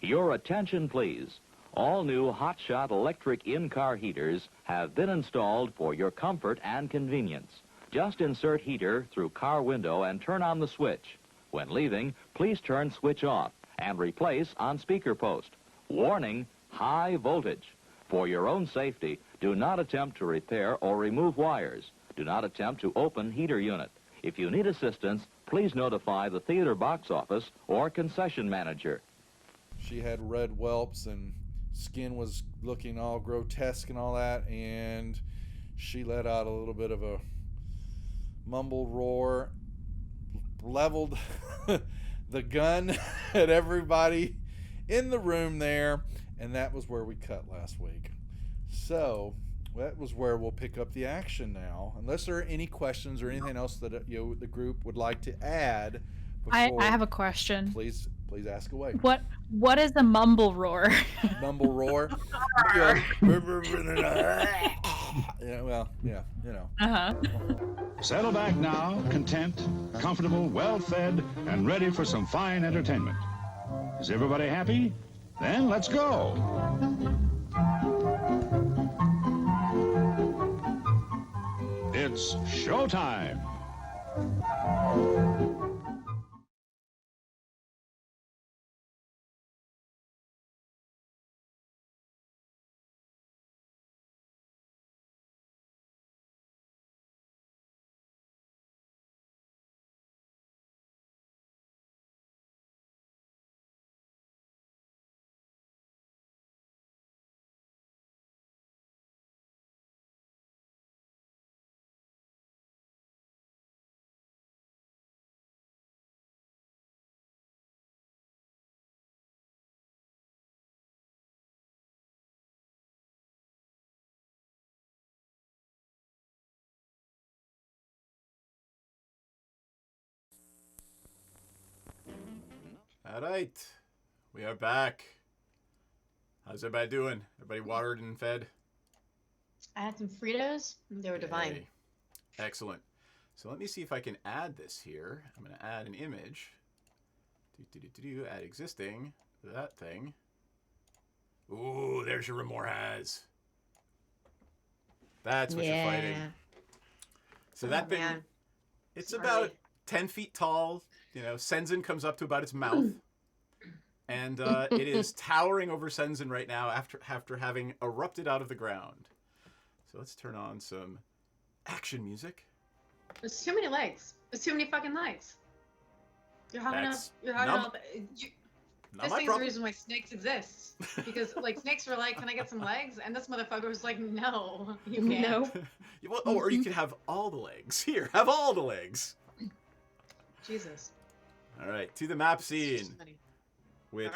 Your attention, please. All new hotshot electric in-car heaters have been installed for your comfort and convenience. Just insert heater through car window and turn on the switch. When leaving, please turn switch off and replace on speaker post. Warning, high voltage. For your own safety, do not attempt to repair or remove wires. Do not attempt to open heater unit. If you need assistance, please notify the theater box office or concession manager. She had red whelps and skin was looking all grotesque and all that, and she let out a little bit of a mumbled roar, leveled the gun at everybody in the room there, and that was where we cut last week. So that was where we'll pick up the action now, unless there are any questions or anything else that the group would like to add. I have a question. Please ask away. What is a mumble roar? Mumble roar. Settle back now, content, comfortable, well-fed, and ready for some fine entertainment. Is everybody happy? Then let's go. It's showtime. All right, we are back. How's everybody doing? Everybody watered and fed? I had some Fritos. They were divine. Yay. Excellent. So let me see if I can add this here. I'm going to add an image. Add existing. That thing. Ooh, there's your Remorhaz. That's what you're fighting. So that thing, It's about 10 feet tall. You know, Senzin comes up to about its mouth. And it is towering over Senzin right now after having erupted out of the ground. So let's turn on some action music. There's too many legs. There's too many fucking legs. You're hogging up. You're hogging up. This thing's the reason why snakes exist. Because like snakes were like, "Can I get some legs?" And this motherfucker was like, "No, you can't." No. Well, or you could have all the legs. Here, have all the legs. Jesus. All right, to the map scene, Funny. which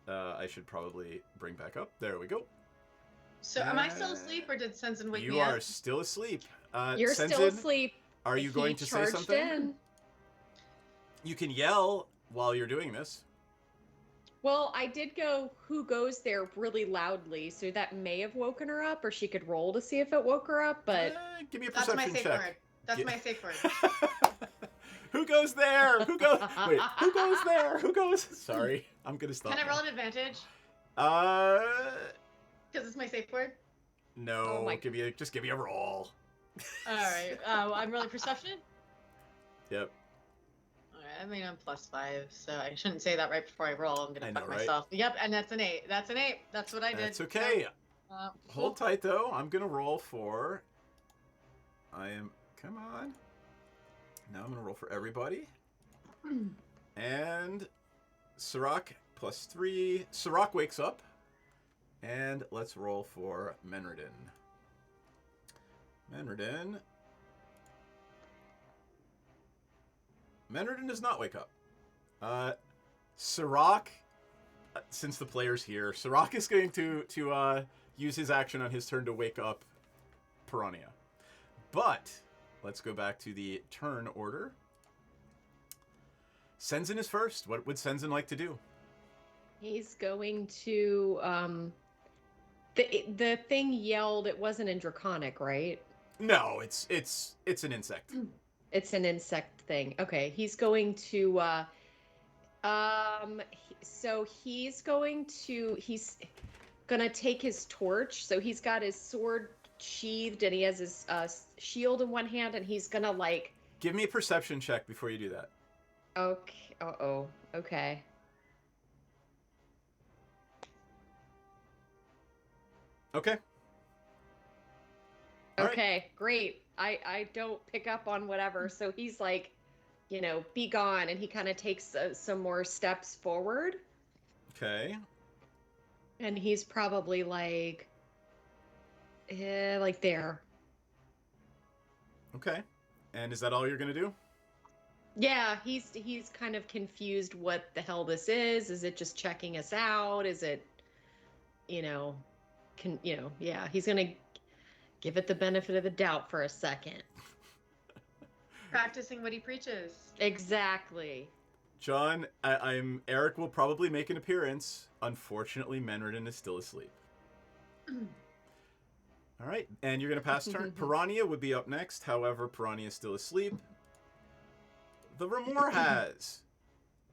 All I should probably bring back up. There we go. So am I still asleep, or did Senzin wake me You up? are still asleep. You're Senzin, still asleep. Are you going to say something? In. You can yell while you're doing this. Well, I did go "Who goes there" really loudly, so that may have woken her up, or she could roll to see if it woke her up. But give me a That's perception my safe check. word. That's my safe word. Who goes there? Who goes? Wait, who goes there? Who goes? Sorry, I'm gonna stop. Can I roll an advantage? Because it's my safe word. No. Just give me a roll. All right. I'm rolling perception. Yep. I mean, I'm +5, so I shouldn't say that right before I roll. I'm gonna fuck right? myself. Yep, and that's an 8. That's an 8. That's what I did. That's okay. So, Hold tight though. I'm gonna roll for. Come on. Now I'm gonna roll for everybody. And Sirach +3. Sirach wakes up. And let's roll for Menredin. Menredin does not wake up. Sirach, since the player's here, Sirach is going to use his action on his turn to wake up Piranha. But let's go back to the turn order. Senzin is first. What would Senzin like to do? he's going to the thing yelled. It wasn't in Draconic, right? No, it's an insect. It's an insect thing. Okay, he's going to so he's gonna take his torch. So he's got his sword sheathed and he has his shield in one hand, and he's gonna like give me a perception check before you do that. Okay. Okay. Okay. Okay, great. I don't pick up on whatever. So he's like, be gone. And he kind of takes some more steps forward. Okay. And he's probably like there. Okay. And is that all you're going to do? Yeah, he's kind of confused what the hell this is. Is it just checking us out? Is it, yeah, he's going to give it the benefit of the doubt for a second. Practicing what he preaches. Exactly. John, Eric will probably make an appearance. Unfortunately, Menredin is still asleep. All right, and you're going to pass turn. Piranha would be up next. However, Piranha is still asleep. The Remor has.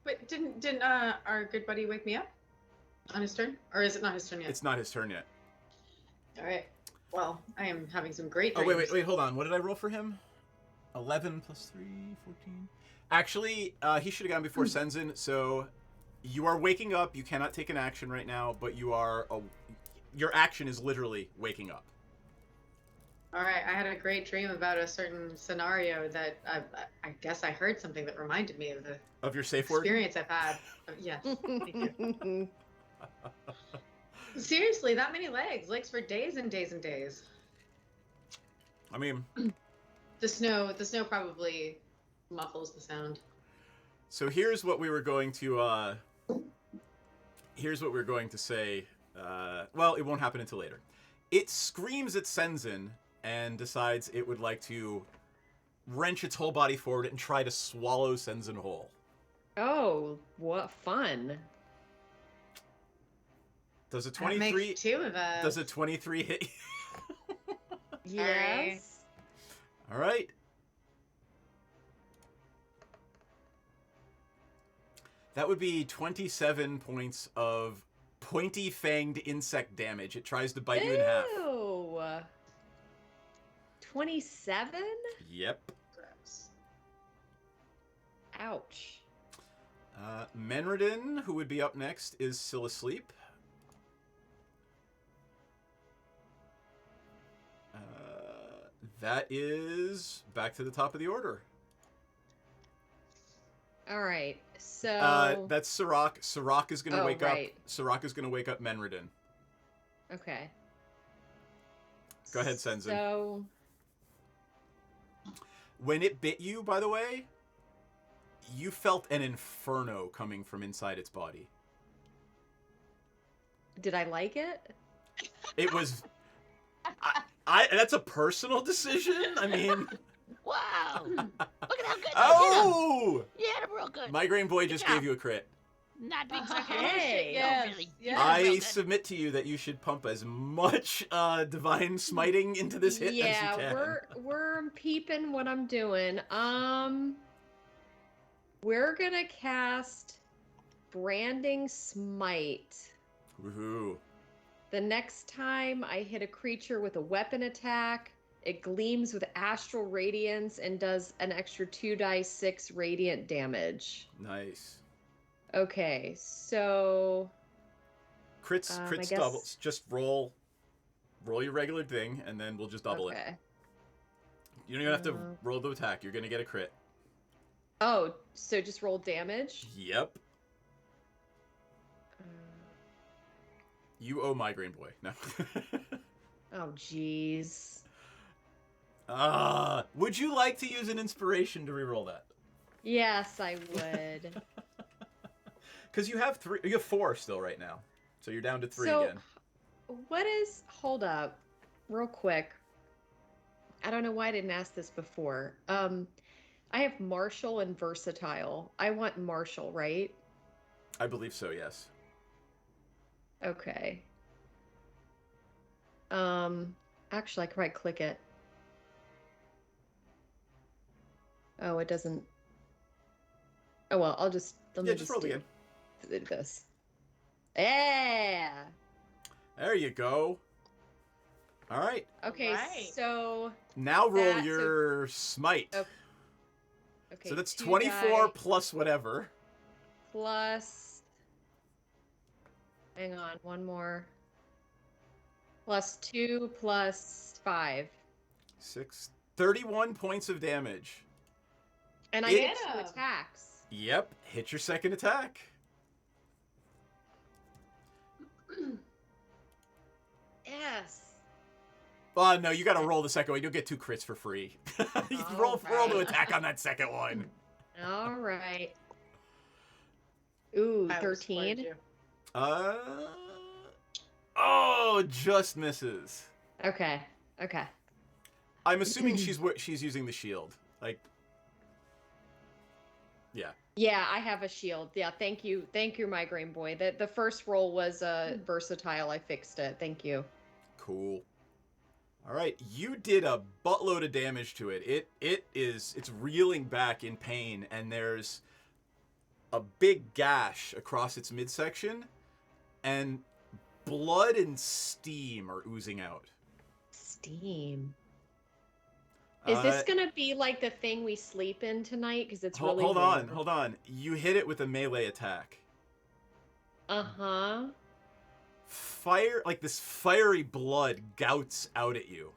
Wait, didn't our good buddy wake me up on his turn? Or is it not his turn yet? It's not his turn yet. All right. Well, I am having some great dreams. dreams. Wait, hold on. What did I roll for him? 11 plus 3, 14. Actually, he should have gone before Senzin, so you are waking up. You cannot take an action right now, but your action is literally waking up. All right, I had a great dream about a certain scenario that I guess I heard something that reminded me of your safe experience I've had. Yes, thank you. Seriously, that many legs for days and days and days. I mean, the snow probably muffles the sound. So here's what we were going to say. Well, it won't happen until later. It screams at Senzin and decides it would like to wrench its whole body forward and try to swallow Senzin whole. Oh, what fun. Does a 23 two of us. Does a 23 hit you? Yes. All right. That would be 27 points of pointy-fanged insect damage. It tries to bite you in half. Ew. 27? Yep. Gross. Ouch. Menredin, who would be up next, is still asleep. That is back to the top of the order. All right. So that's Sirach. Sirach is gonna wake right. up. Sirach is gonna wake up Menredin. Okay. Go ahead, Senzin. So when it bit you, by the way, you felt an inferno coming from inside its body. did I like it? It was. That's a personal decision. I mean. Wow. Look at how good Oh! you hit him real good. Migraine Boy just gave you a crit. Not being sarcastic. Hey, Oh, really? I submit to you that you should pump as much divine smiting into this hit as you can. Yeah, we're peeping what I'm doing. We're gonna cast Branding Smite. Woohoo. The next time I hit a creature with a weapon attack, it gleams with astral radiance and does an extra 2d6 radiant damage. Nice. Okay, so crits I guess... doubles. Just roll your regular thing, and then we'll just double it. You don't even have to roll the attack. You're gonna get a crit. Oh, so just roll damage? Yep. You owe Migraine Boy. No. Oh, jeez. Would you like to use an inspiration to reroll that? Yes, I would. Because you have 4 still right now. So you're down to 3 so, again. What is... Hold up. Real quick. I don't know why I didn't ask this before. I have Martial and Versatile. I want Martial, right? I believe so, yes. Okay. Actually, I could probably click it. Oh, it doesn't... Oh, well, I'll just... Let me just roll again. This. Yeah! There you go. All right. Okay, so... Now roll your smite. Okay, so that's 2 24 die plus whatever. plus... Hang on, one more. Plus 2 plus 5. 6. 31 points of damage. And I get 2 attacks. Yep. Hit your second attack. Yes. No, you gotta roll the second one. You'll get 2 crits for free. roll to attack on that second one. All right. Ooh, 13. Oh, just misses. Okay. I'm assuming she's using the shield. Like, yeah. Yeah, I have a shield. Yeah, thank you, Migraine Boy. The first roll was Versatile. I fixed it. Thank you. Cool. All right, you did a buttload of damage to it. It's reeling back in pain, and there's a big gash across its midsection, and blood and steam are oozing out. Steam. Is this gonna be like the thing we sleep in tonight? Because it's really hold on. You hit it with a melee attack. Uh-huh. Fire, like this fiery blood gouts out at you.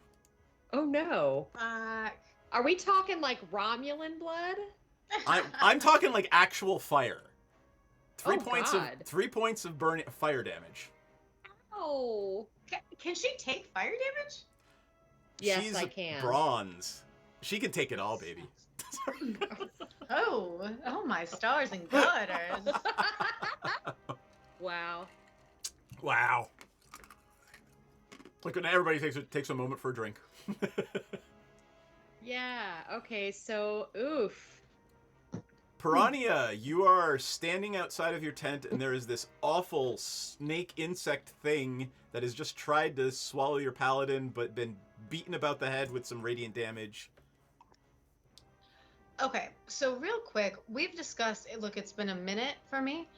Oh no. Are we talking like Romulan blood? I'm talking like actual fire. 3 points God. of 3 points of burning fire damage. Oh. Can she take fire damage? Yes, She's I can. Bronze. She can take it all, baby. Oh my stars and gutters. Wow. Wow. Like when everybody takes a moment for a drink. Yeah, okay, so oof. Piranha, you are standing outside of your tent and there is this awful snake insect thing that has just tried to swallow your paladin but been beaten about the head with some radiant damage. Okay, so real quick, we've discussed, look, it's been a minute for me.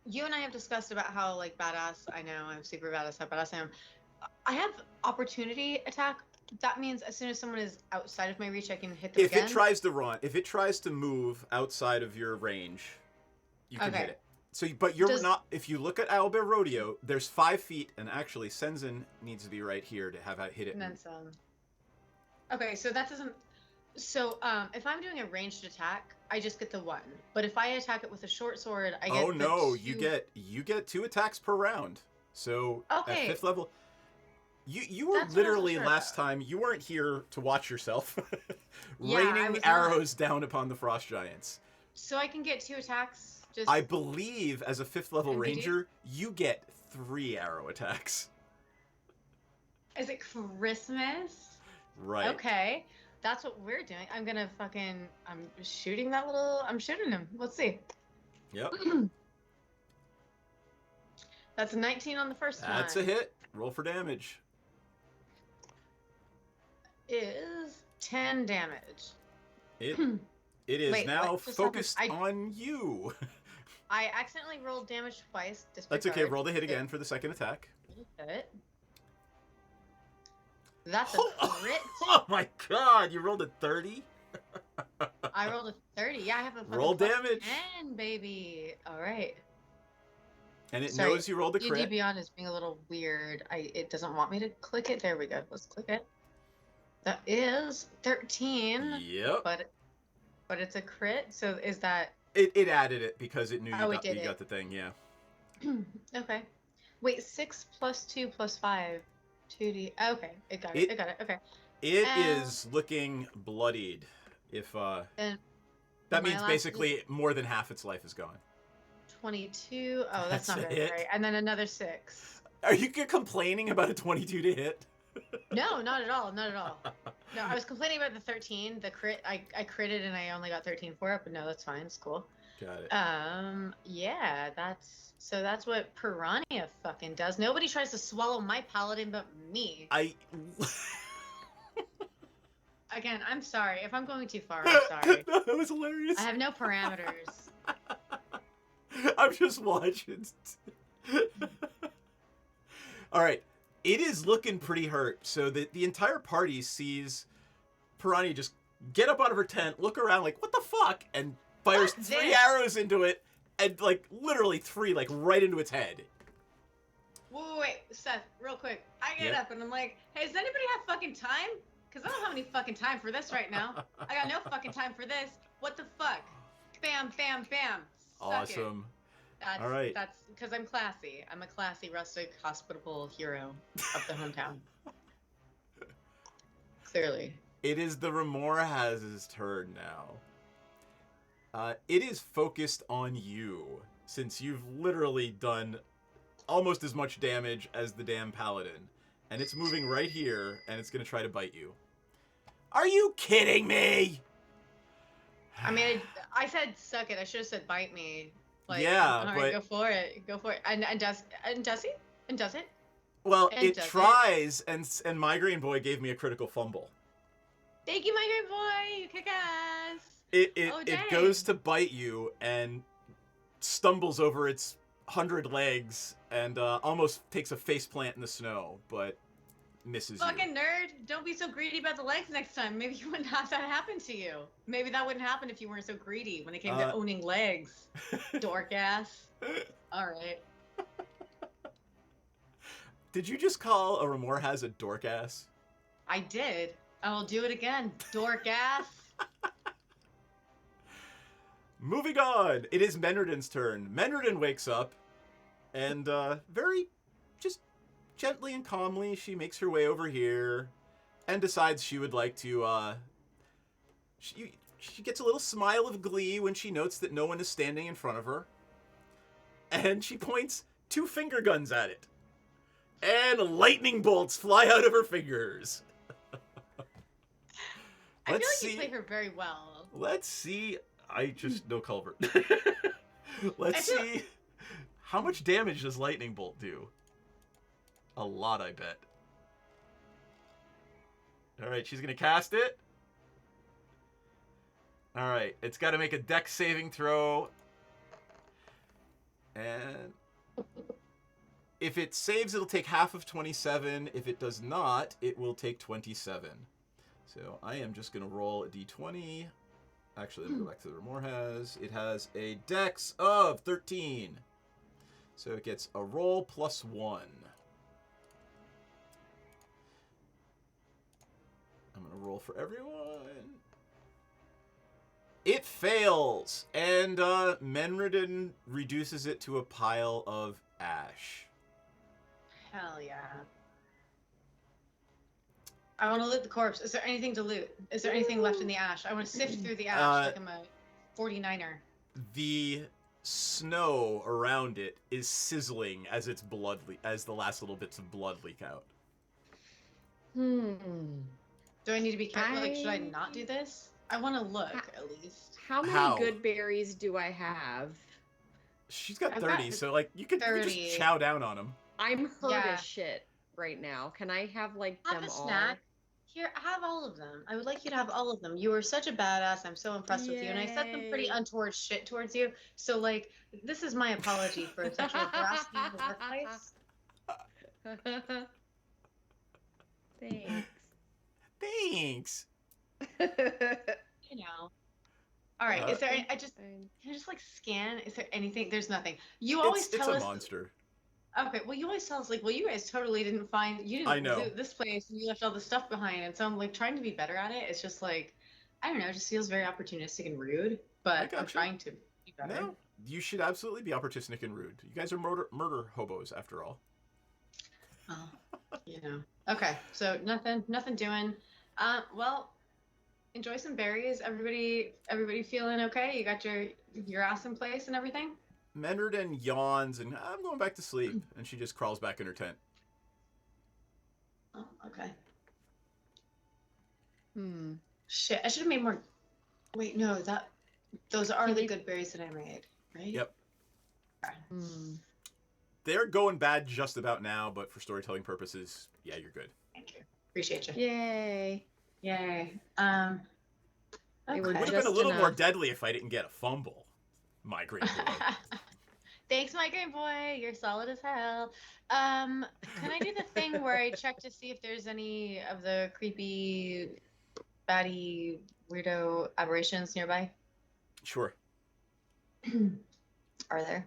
You and I have discussed about how, like, badass, I know, I'm super badass, how badass I am. I have opportunity attack that means as soon as someone is outside of my reach, I can hit them If again? it tries to run, if it tries to move outside of your range, you can hit it. So, but you're not. If you look at Owlbear Rodeo, there's 5 feet, and actually Senzin needs to be right here to have hit it. And then some. Okay, so that doesn't. So, if I'm doing a ranged attack, I just get the 1. But if I attack it with a short sword, I get. Oh no, the 2... you get 2 attacks per round. So at 5th level, you were literally last time. You weren't here to watch yourself, raining arrows down upon the frost giants. So I can get 2 attacks. Just I believe as a 5th level ranger, you get 3 arrow attacks. Is it Christmas? Right. Okay. That's what we're doing. I'm gonna fucking... I'm shooting that little... I'm shooting him. Let's see. Yep. That's a 19 on the first one. That's a hit. Roll for damage. Is 10 damage. It is Wait, now what just focused happened? on you. I accidentally rolled damage twice. That's okay. Roll the hit again for the second attack. Hit. That's a crit. Oh my god, you rolled a 30? I rolled a 30. Yeah, I have a fucking Roll plus damage. 10, baby. All right. And it knows you rolled a crit. UD Beyond is being a little weird. It doesn't want me to click it. There we go. Let's click it. That is 13. Yep. But it's a crit. So is that? It added it because it knew you you got the thing. Yeah. Okay. Wait, 6 plus 2 plus 5. 2d. Okay, it got it. It got it. Okay. It is looking bloodied. If that means basically more than half its life is gone. 22. Oh, that's not That's a very hit. great. And then another 6. Are you complaining about a 22 to hit? No, not at all. Not at all. No, I was complaining about the 13, the crit. I critted and I only got 13 for it, but no, that's fine. It's cool. Got it. Yeah, that's what Piranha fucking does. Nobody tries to swallow my paladin but me. Again, I'm sorry. If I'm going too far, I'm sorry. No, that was hilarious. I have no parameters. I'm just watching. All right. It is looking pretty hurt. So the entire party sees Piranha just get up out of her tent, look around like, what the fuck? And fires 3 arrows into it. And, like, literally 3, like, right into its head. Wait, Seth, real quick. I get up and I'm like, hey, does anybody have fucking time? Because I don't have any fucking time for this right now. I got no fucking time for this. What the fuck? Bam, bam, bam. Suck Awesome. It. All right. That's because I'm classy. I'm a classy, rustic, hospitable hero of the hometown. Clearly. It is the Remorhaz's turn now. It is focused on you, since you've literally done almost as much damage as the damn paladin. And it's moving right here, and it's going to try to bite you. Are you kidding me? I mean, I said suck it. I should have said bite me. Like, yeah, all right, go for it. Go for it. And does he? And does it? Well, And it does tries, and Migraine Boy gave me a critical fumble. Thank you, my great boy. You kick ass. It goes to bite you and stumbles over its 100 legs and almost takes a faceplant in the snow, but misses you. Fucking nerd. Don't be so greedy about the legs next time. Maybe you wouldn't have that happen to you. Maybe that wouldn't happen if you weren't so greedy when it came to owning legs. Dork ass. All right. Did you just call a Remorhaz a dork ass? I did. I will do it again. Dork ass. Moving on, it is Menredin's turn. Menredin wakes up, and very, just gently and calmly, she makes her way over here, and decides she would like to, she gets a little smile of glee when she notes that no one is standing in front of her, and she points 2 finger guns at it, and lightning bolts fly out of her fingers. I feel like you play her very well. Let's see. I just no culvert. Let's see. How much damage does lightning bolt do? A lot, I bet. All right, she's gonna cast it. All right, it's got to make a dex saving throw, and If it saves, it'll take half of 27. If it does not, it will take 27. So I am just going to roll a d20. Actually, let me go back to the Remor has. It has a dex of 13. So it gets a roll plus 1. I'm going to roll for everyone. It fails, and Menredin reduces it to a pile of ash. Hell yeah. I want to loot the corpse. Is there anything to loot? Is there anything left in the ash? I want to sift through the ash like I'm a 49er. The snow around it is sizzling as its blood as the last little bits of blood leak out. Do I need to be careful? Like, should I not do this? I want to look at least. How many good berries do I have? She's got I've 30, got so like you could 30. just chow down on them. I'm hurt Yeah. as shit right now. Can I have like Have them a all? snack. Here, have all of them. I would like you to have all of them. You are such a badass. I'm so impressed with you. And I said some pretty Yay. untoward shit towards you. So, like, this is my apology for sexual harassment in the workplace. Thanks. Thanks. You know. All right. Is there? Can I just like scan? Is there anything? There's nothing. You always It's tell a us. monster. Okay. Well, you always tell us like, well, you guys totally didn't find. You didn't I know. do this place, and you left all the stuff behind. And so I'm like trying to be better at it. It's just like, I don't know. It just feels very opportunistic and rude. But I'm trying to be better. No, you should absolutely be opportunistic and rude. You guys are murder hobos after all. Oh, you know. Okay, so nothing doing. Well, enjoy some berries. Everybody feeling okay? You got your ass in place and everything? Menredin yawns and I'm going back to sleep, and she just crawls back in her tent. Oh, okay. Shit, I should have made more. Wait, no, those are the good berries that I made, right? Yep. They're going bad just about now, but for storytelling purposes, yeah, you're good. Thank you. Appreciate you. Yay. Yay. It Okay. would have been a little more deadly if I didn't get a fumble. Migraine boy. Thanks, Migraine Boy. You're solid as hell. Can I do the thing where I check to see if there's any of the creepy, baddie, weirdo aberrations nearby? Sure. Are there?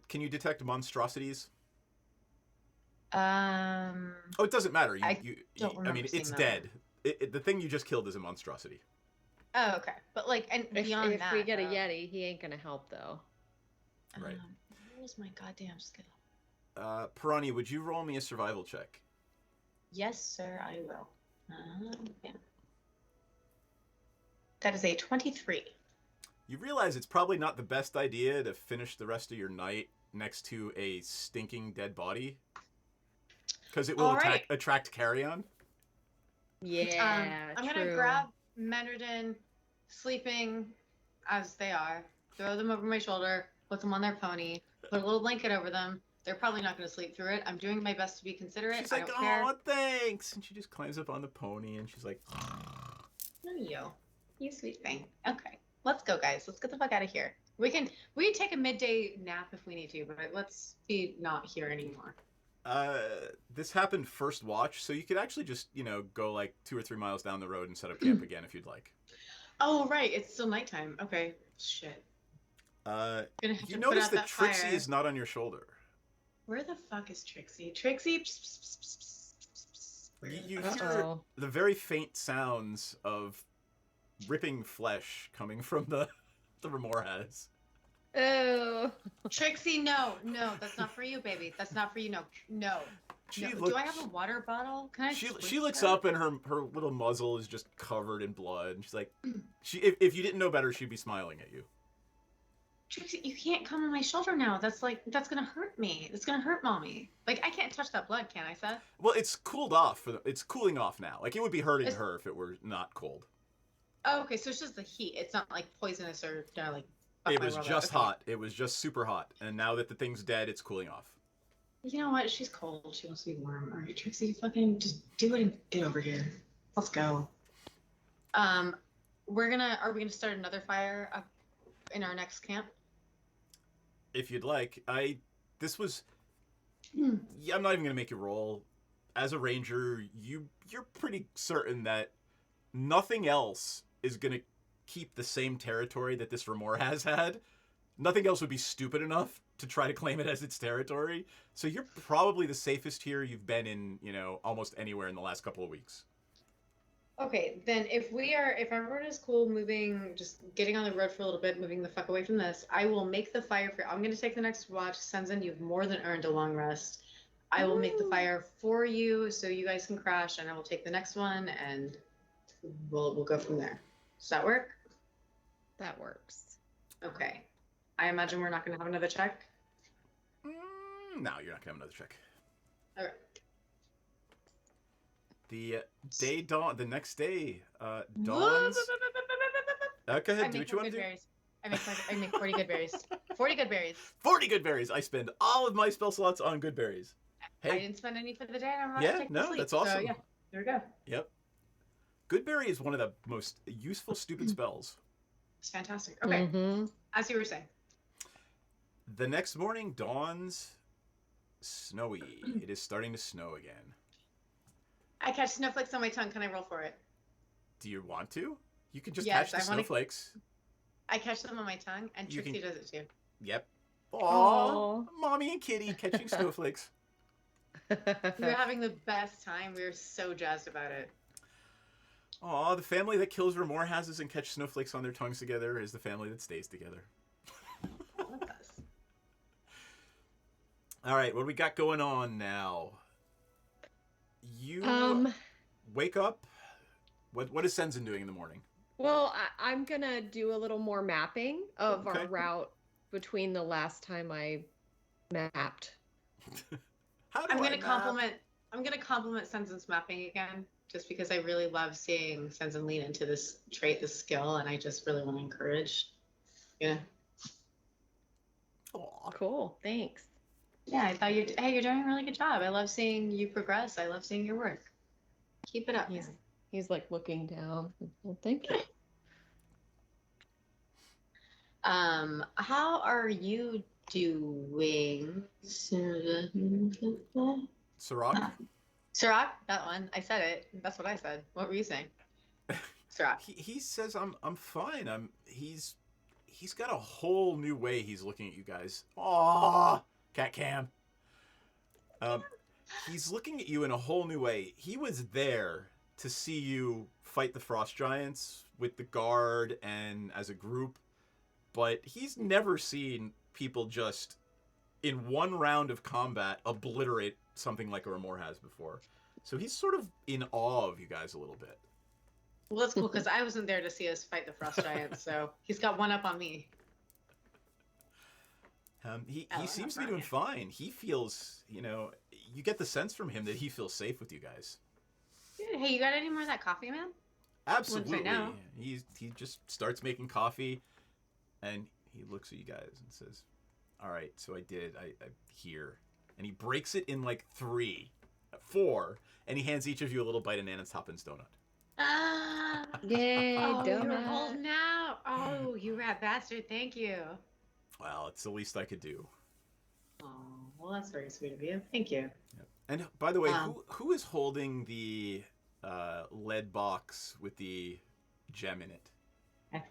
Can you detect monstrosities? Oh, it doesn't matter. I don't I remember mean, seeing it's that. dead. The thing you just killed is a monstrosity. Oh, okay. But like, and beyond If that, we get a Yeti, he ain't gonna help though. Right. Where's my goddamn skill? Pirani, would you roll me a survival check? Yes, sir, I will. Yeah. That is a 23. You realize it's probably not the best idea to finish the rest of your night next to a stinking dead body, because it will All right. attract carrion. Yeah, I'm gonna grab Menredin, sleeping as they are, throw them over my shoulder, put them on their pony, put a little blanket over them. They're probably not gonna sleep through it. I'm doing my best to be considerate. She's I like, don't care. "Oh, thanks," and she just climbs up on the pony, and she's like, No, you sweet thing. Okay, let's go, guys. Let's get the fuck out of here. We can take a midday nap if we need to, but let's be not here anymore. This happened first watch, so you could actually just, go like 2 or 3 miles down the road and set up camp again if you'd like. Oh, right. It's still nighttime. Okay. Shit. You notice that Trixie is not on your shoulder. Where the fuck is Trixie? Trixie? You hear the very faint sounds of ripping flesh coming from the Remor has. Oh. Trixie, no, that's not for you, baby. That's not for you. No. No. Do I have a water bottle? Can I? She looks up and her little muzzle is just covered in blood. And she's like, if you didn't know better, she'd be smiling at you. Trixie, you can't come on my shoulder now. That's gonna hurt me. That's gonna hurt mommy. Like, I can't touch that blood, can I, Seth? Well, it's cooled off. It's cooling off now. Like, it would be hurting her if it were not cold. Oh, okay. So it's just the heat. It's not like poisonous or like. It was just hot. It was just super hot. And now that the thing's dead, it's cooling off. You know what? She's cold. She wants to be warm. All right, Trixie, fucking just do it and get over here. Let's go. Are we gonna start another fire up in our next camp? If you'd like. This was Yeah, I'm not even gonna make you roll. As a ranger, you're pretty certain that nothing else is gonna keep the same territory that this Remor has had. Nothing else would be stupid enough to try to claim it as its territory. So you're probably the safest here you've been in, almost anywhere in the last couple of weeks. Okay, then if everyone is cool moving, just getting on the road for a little bit, moving the fuck away from this, I will make the fire for. I'm gonna take the next watch. Senzin, you've more than earned a long rest. I will make the fire for you, so you guys can crash, and I will take the next one, and we'll go from there. Does that work? That works. Okay. I imagine we're not gonna have another check. No, you're not gonna have another check. All right. The next day, dawns. Go ahead, do what you want to do. Berries. I make 40 good berries. 40 good berries. 40 good berries. I spend all of my spell slots on good berries. Hey. I didn't spend any for the day, and I'm about to take no, sleep, that's awesome. So yeah, there we go. Yep. Good berry is one of the most useful stupid spells. It's fantastic. Okay, as you were saying. The next morning dawns snowy. It is starting to snow again. I catch snowflakes on my tongue. Can I roll for it? Do you want to? You can just Yes, catch the snowflakes. I catch them on my tongue, and Trixie does it too. Yep. Aww. Mommy and Kitty catching snowflakes. We're having the best time. We're so jazzed about it. Aw, the family that kills Remor houses and catch snowflakes on their tongues together is the family that stays together. All right, what do we got going on now? You wake up. What is Senzin doing in the morning? Well, I'm gonna do a little more mapping of our route between the last time I mapped. I'm gonna compliment Senzin's mapping again, just because I really love seeing Senzin lean into this trait, this skill, and I just really want to encourage. Yeah. Aww. Cool. Thanks. Yeah, I thought you're doing a really good job. I love seeing you progress. I love seeing your work. Keep it up. He's like looking down. Well, thank you. How are you doing, Sirach? Sirach, that one. I said it. That's what I said. What were you saying? Sirach. He says I'm fine. He's got a whole new way he's looking at you guys. Aww, cat cam. He's looking at you in a whole new way. He was there to see you fight the frost giants with the guard and as a group, but he's never seen people just in one round of combat obliterate something like a Remor has before. So he's sort of in awe of you guys a little bit. Well, that's cool because I wasn't there to see us fight the frost giants, so he's got one up on me. He seems to be doing fine. He feels, you get the sense from him that he feels safe with you guys. Good. Hey, you got any more of that coffee, man? Absolutely. He just starts making coffee, and he looks at you guys and says, "All right, so I here," and he breaks it in like 3, 4, and he hands each of you a little bite of Nana's Toppins donut. Yay, donut. donut. You're old now. Oh, you rat bastard. Thank you. Well, it's the least I could do. Oh, well, that's very sweet of you. Thank you. Yep. And by the way, who is holding the lead box with the gem in it? I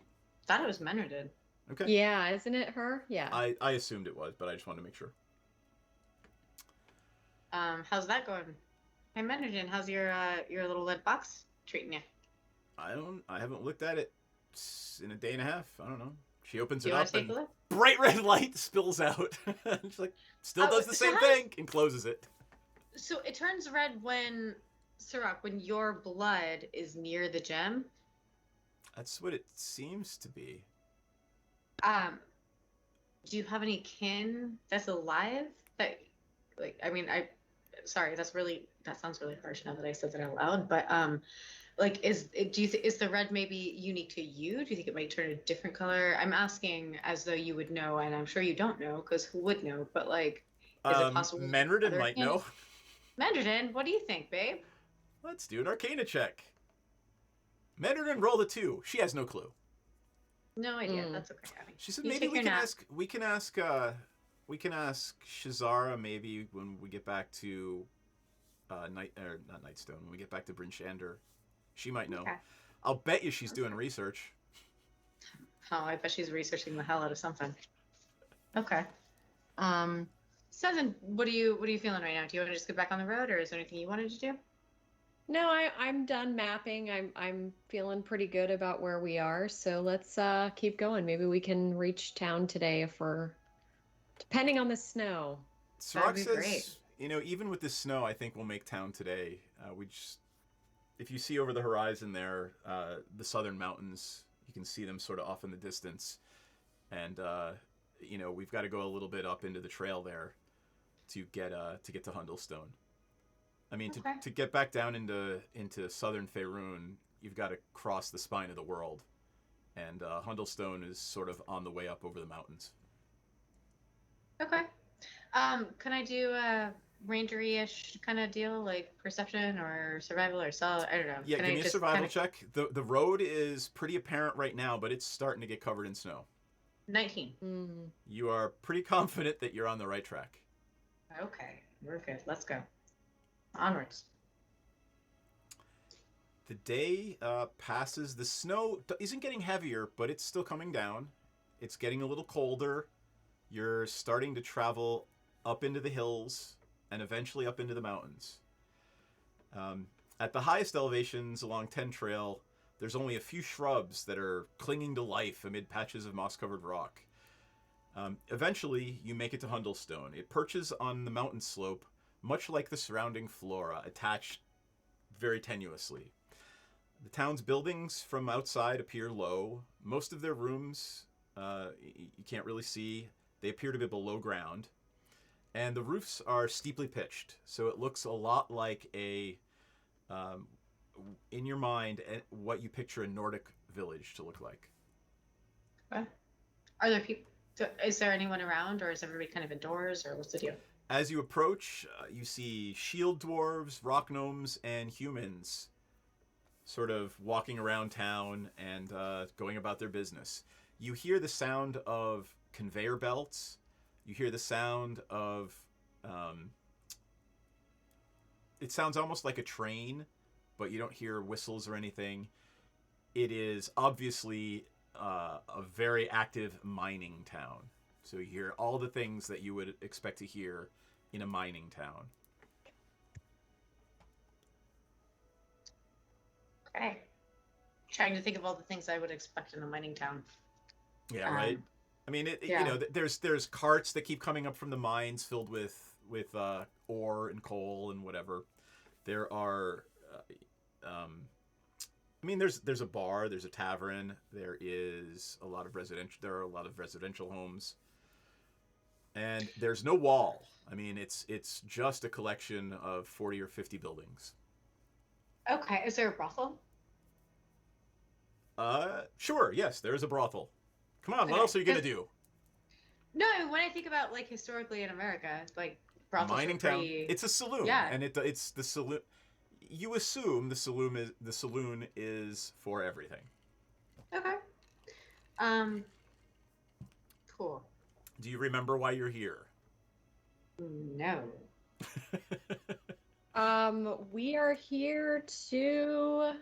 thought it was Menredin. Okay. Yeah, isn't it her? Yeah. I assumed it was, but I just wanted to make sure. How's that going? Hey, Menredin, how's your little lead box treating you? I haven't looked at it in a day and a half. I don't know. She opens Do it you wanna up take and a look? bright red light spills out. She's like, still does the same thing, and closes it. So it turns red when, Sirach, when your blood is near the gem. That's what it seems to be. Do you have any kin that's alive? Sorry, that sounds really harsh now that I said that out loud, but is the red maybe unique to you? Do you think it might turn a different color? I'm asking as though you would know, and I'm sure you don't know, because who would know? But is it possible? Menredin might know. Menredin, what do you think, babe? Let's do an Arcana check. Menredin rolled a 2. She has no clue. No idea. That's okay. Abby. She said You maybe take we your can nap. ask. We can ask we can ask Shazara maybe when we get back to not Nightstone. When we get back to Bryn Shander, she might know. Okay. I'll bet you she's doing research. Oh, I bet she's researching the hell out of something. Okay. Susan, what are you feeling right now? Do you want to just get back on the road, or is there anything you wanted to do? No, I'm done mapping. I'm feeling pretty good about where we are. So let's keep going. Maybe we can reach town today if we're depending on the snow. Sirach says, even with the snow, I think we'll make town today. If you see over the horizon there, the southern mountains, you can see them sort of off in the distance, and we've got to go a little bit up into the trail there to get to Hundlestone. I mean, to get back down into southern Faerun, you've got to cross the spine of the world, and Hundlestone is sort of on the way up over the mountains. Okay. Can I do a rangery-ish kind of deal, like perception or survival or I don't know. Yeah, Can give I me a just survival check. The road is pretty apparent right now, but it's starting to get covered in snow. 19. You are pretty confident that you're on the right track. Okay, we're good. Let's go. Onwards. The day passes. The snow isn't getting heavier, but it's still coming down. It's getting a little colder. You're starting to travel up into the hills and eventually up into the mountains. At the highest elevations along Ten Trail, there's only a few shrubs that are clinging to life amid patches of moss-covered rock. Eventually, you make it to Hundlestone. It perches on the mountain slope, much like the surrounding flora, attached very tenuously. The town's buildings from outside appear low. Most of their rooms you can't really see. They appear to be below ground. And the roofs are steeply pitched, so it looks a lot like in your mind, what you picture a Nordic village to look like. Okay. Are there people? Is there anyone around, or is everybody kind of indoors, or what's the deal? As you approach, you see shield dwarves, rock gnomes, and humans sort of walking around town and going about their business. You hear the sound of conveyor belts. You hear the sound of... it sounds almost like a train, but you don't hear whistles or anything. It is obviously a very active mining town. So you hear all the things that you would expect to hear in a mining town. Okay. Trying to think of all the things I would expect in a mining town. Yeah, right. I mean, yeah. there's carts that keep coming up from the mines filled with ore and coal and whatever. There are, there's a bar, there's a tavern, there are a lot of residential homes, and there's no wall. I mean, it's just a collection of 40 or 50 buildings. Okay, is there a brothel? Sure, yes, there is a brothel. Come on, what else are you gonna do? No, when I think about like historically in America, like brothels Mining are pretty... town. It's a saloon, Yeah. and it's the saloon. You assume the saloon is for everything. Okay. Cool. Do you remember why you're here? No. We are here to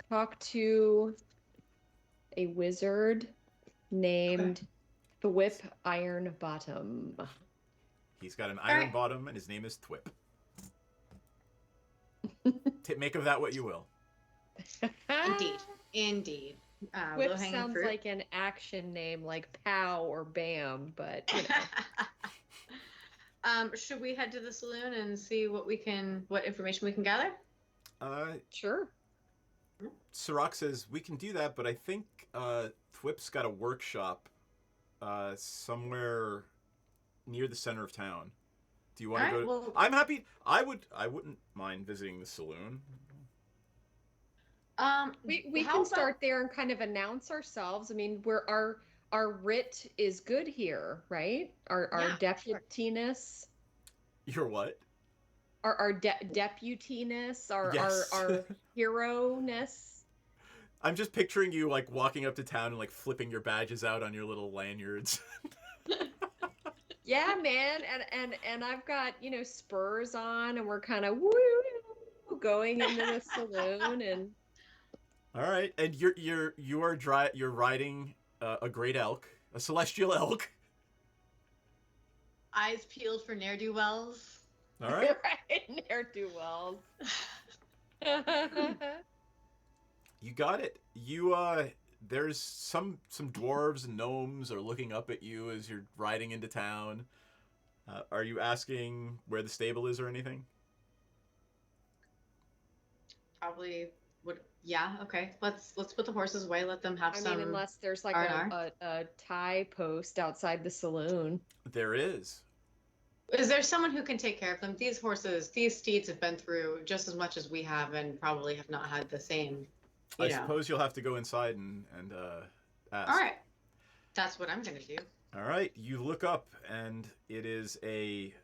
talk to a wizard named Thwip Ironbottom. He's got an iron bottom, and his name is Thwip. Make of that what you will. Indeed. Thwip sounds like an action name, like Pow or Bam, but you know. Should we head to the saloon and see what information we can gather? Sure. Sirach says we can do that, but I think Thwip's got a workshop somewhere near the center of town. Do you want to go? Well, I'm happy. I wouldn't mind visiting the saloon. We can start there and kind of announce ourselves. I mean, our writ is good here, right? Our deputiness. Your what? Our deputiness, Yes. our hero-ness. I'm just picturing you like walking up to town and like flipping your badges out on your little lanyards. Yeah, man, and I've got spurs on, and we're kind of going into the saloon, and All right, and you're riding a great elk, a celestial elk. Eyes peeled for ne'er-do-wells. All right. right, ne'er-do-wells. You got it. There's some dwarves and gnomes are looking up at you as you're riding into town. Are you asking where the stable is or anything? Probably would. Yeah. Okay. Let's put the horses away. Let them have I some. mean, unless there's like R&R. a tie post outside the saloon. There is. Is there someone who can take care of them? These steeds have been through just as much as we have, and probably have not had the same. I suppose you'll have to go inside and ask. All right. That's what I'm gonna do. All right. You look up, and it is a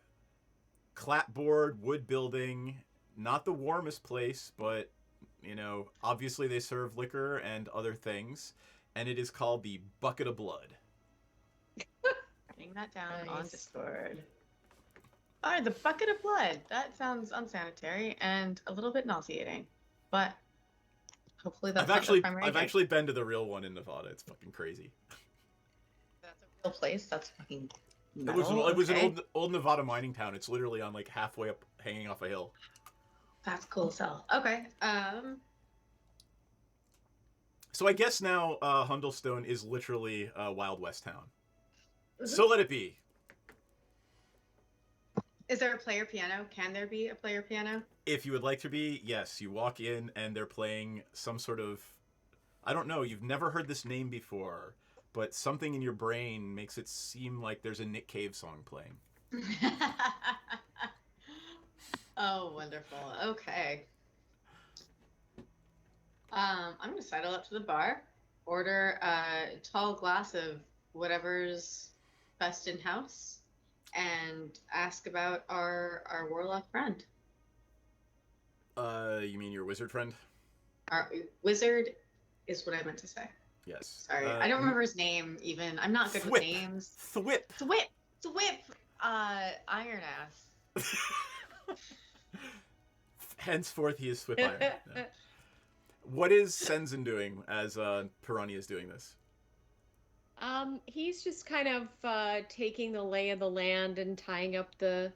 clapboard wood building. Not the warmest place, but obviously they serve liquor and other things, and it is called the Bucket of Blood. Writing that down on Discord. All right, the Bucket of Blood. That sounds unsanitary and a little bit nauseating, but hopefully that's I've actually been to the real one in Nevada. It's fucking crazy. That's a real place. That's fucking. It was an old Nevada mining town. It's literally on like halfway up, hanging off a hill. That's cool as hell. Okay. So I guess now Hundlestone is literally a Wild West town. So let it be. Is there a player piano? Can there be a player piano? If you would like to be, yes. You walk in and they're playing some sort of... I don't know, you've never heard this name before, but something in your brain makes it seem like there's a Nick Cave song playing. Oh, wonderful. Okay. I'm going to sidle up to the bar, order a tall glass of whatever's best in house, and ask about our warlock friend. You mean your wizard friend? Our wizard is what I meant to say. Yes. Sorry, I don't remember his name even. I'm not good with names. Thwip. Iron ass. Henceforth, he is Thwip Iron. No. What is Senzen doing as Piranha is doing this? He's just kind of taking the lay of the land and tying up the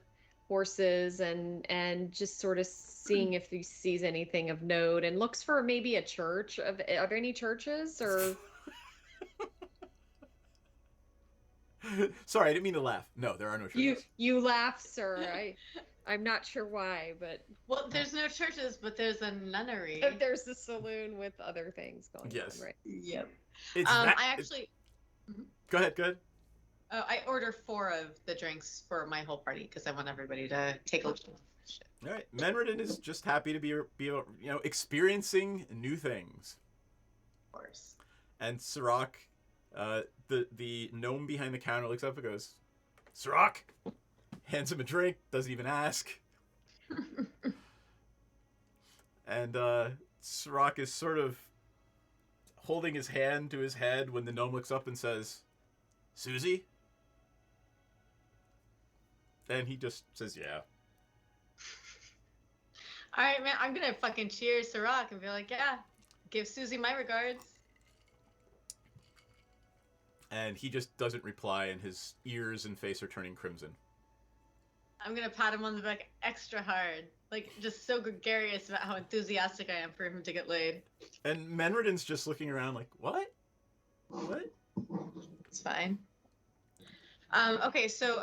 horses and just sort of seeing if he sees anything of note, and looks for maybe a church. Are there any churches or? Sorry, I didn't mean to laugh. No, there are no churches. You laugh, sir. I'm not sure why, but well, there's no churches, but there's a nunnery. There's a saloon with other things going on, right? Yep. I actually. Go ahead. I order 4 of the drinks for my whole party because I want everybody to take a look. All right, Menredin is just happy to be experiencing new things. Of course. And Sirach, the gnome behind the counter, looks up and goes, "Sirach," hands him a drink, doesn't even ask. And Sirach is sort of holding his hand to his head when the gnome looks up and says, "Susie?" And he just says, "Yeah." All right, man, I'm gonna fucking cheer Sirach and be like, "Yeah, give Susie my regards." And he just doesn't reply, and his ears and face are turning crimson. I'm gonna pat him on the back extra hard, like just so gregarious about how enthusiastic I am for him to get laid. And Menredin's just looking around like, "What? What?" It's fine. Okay, so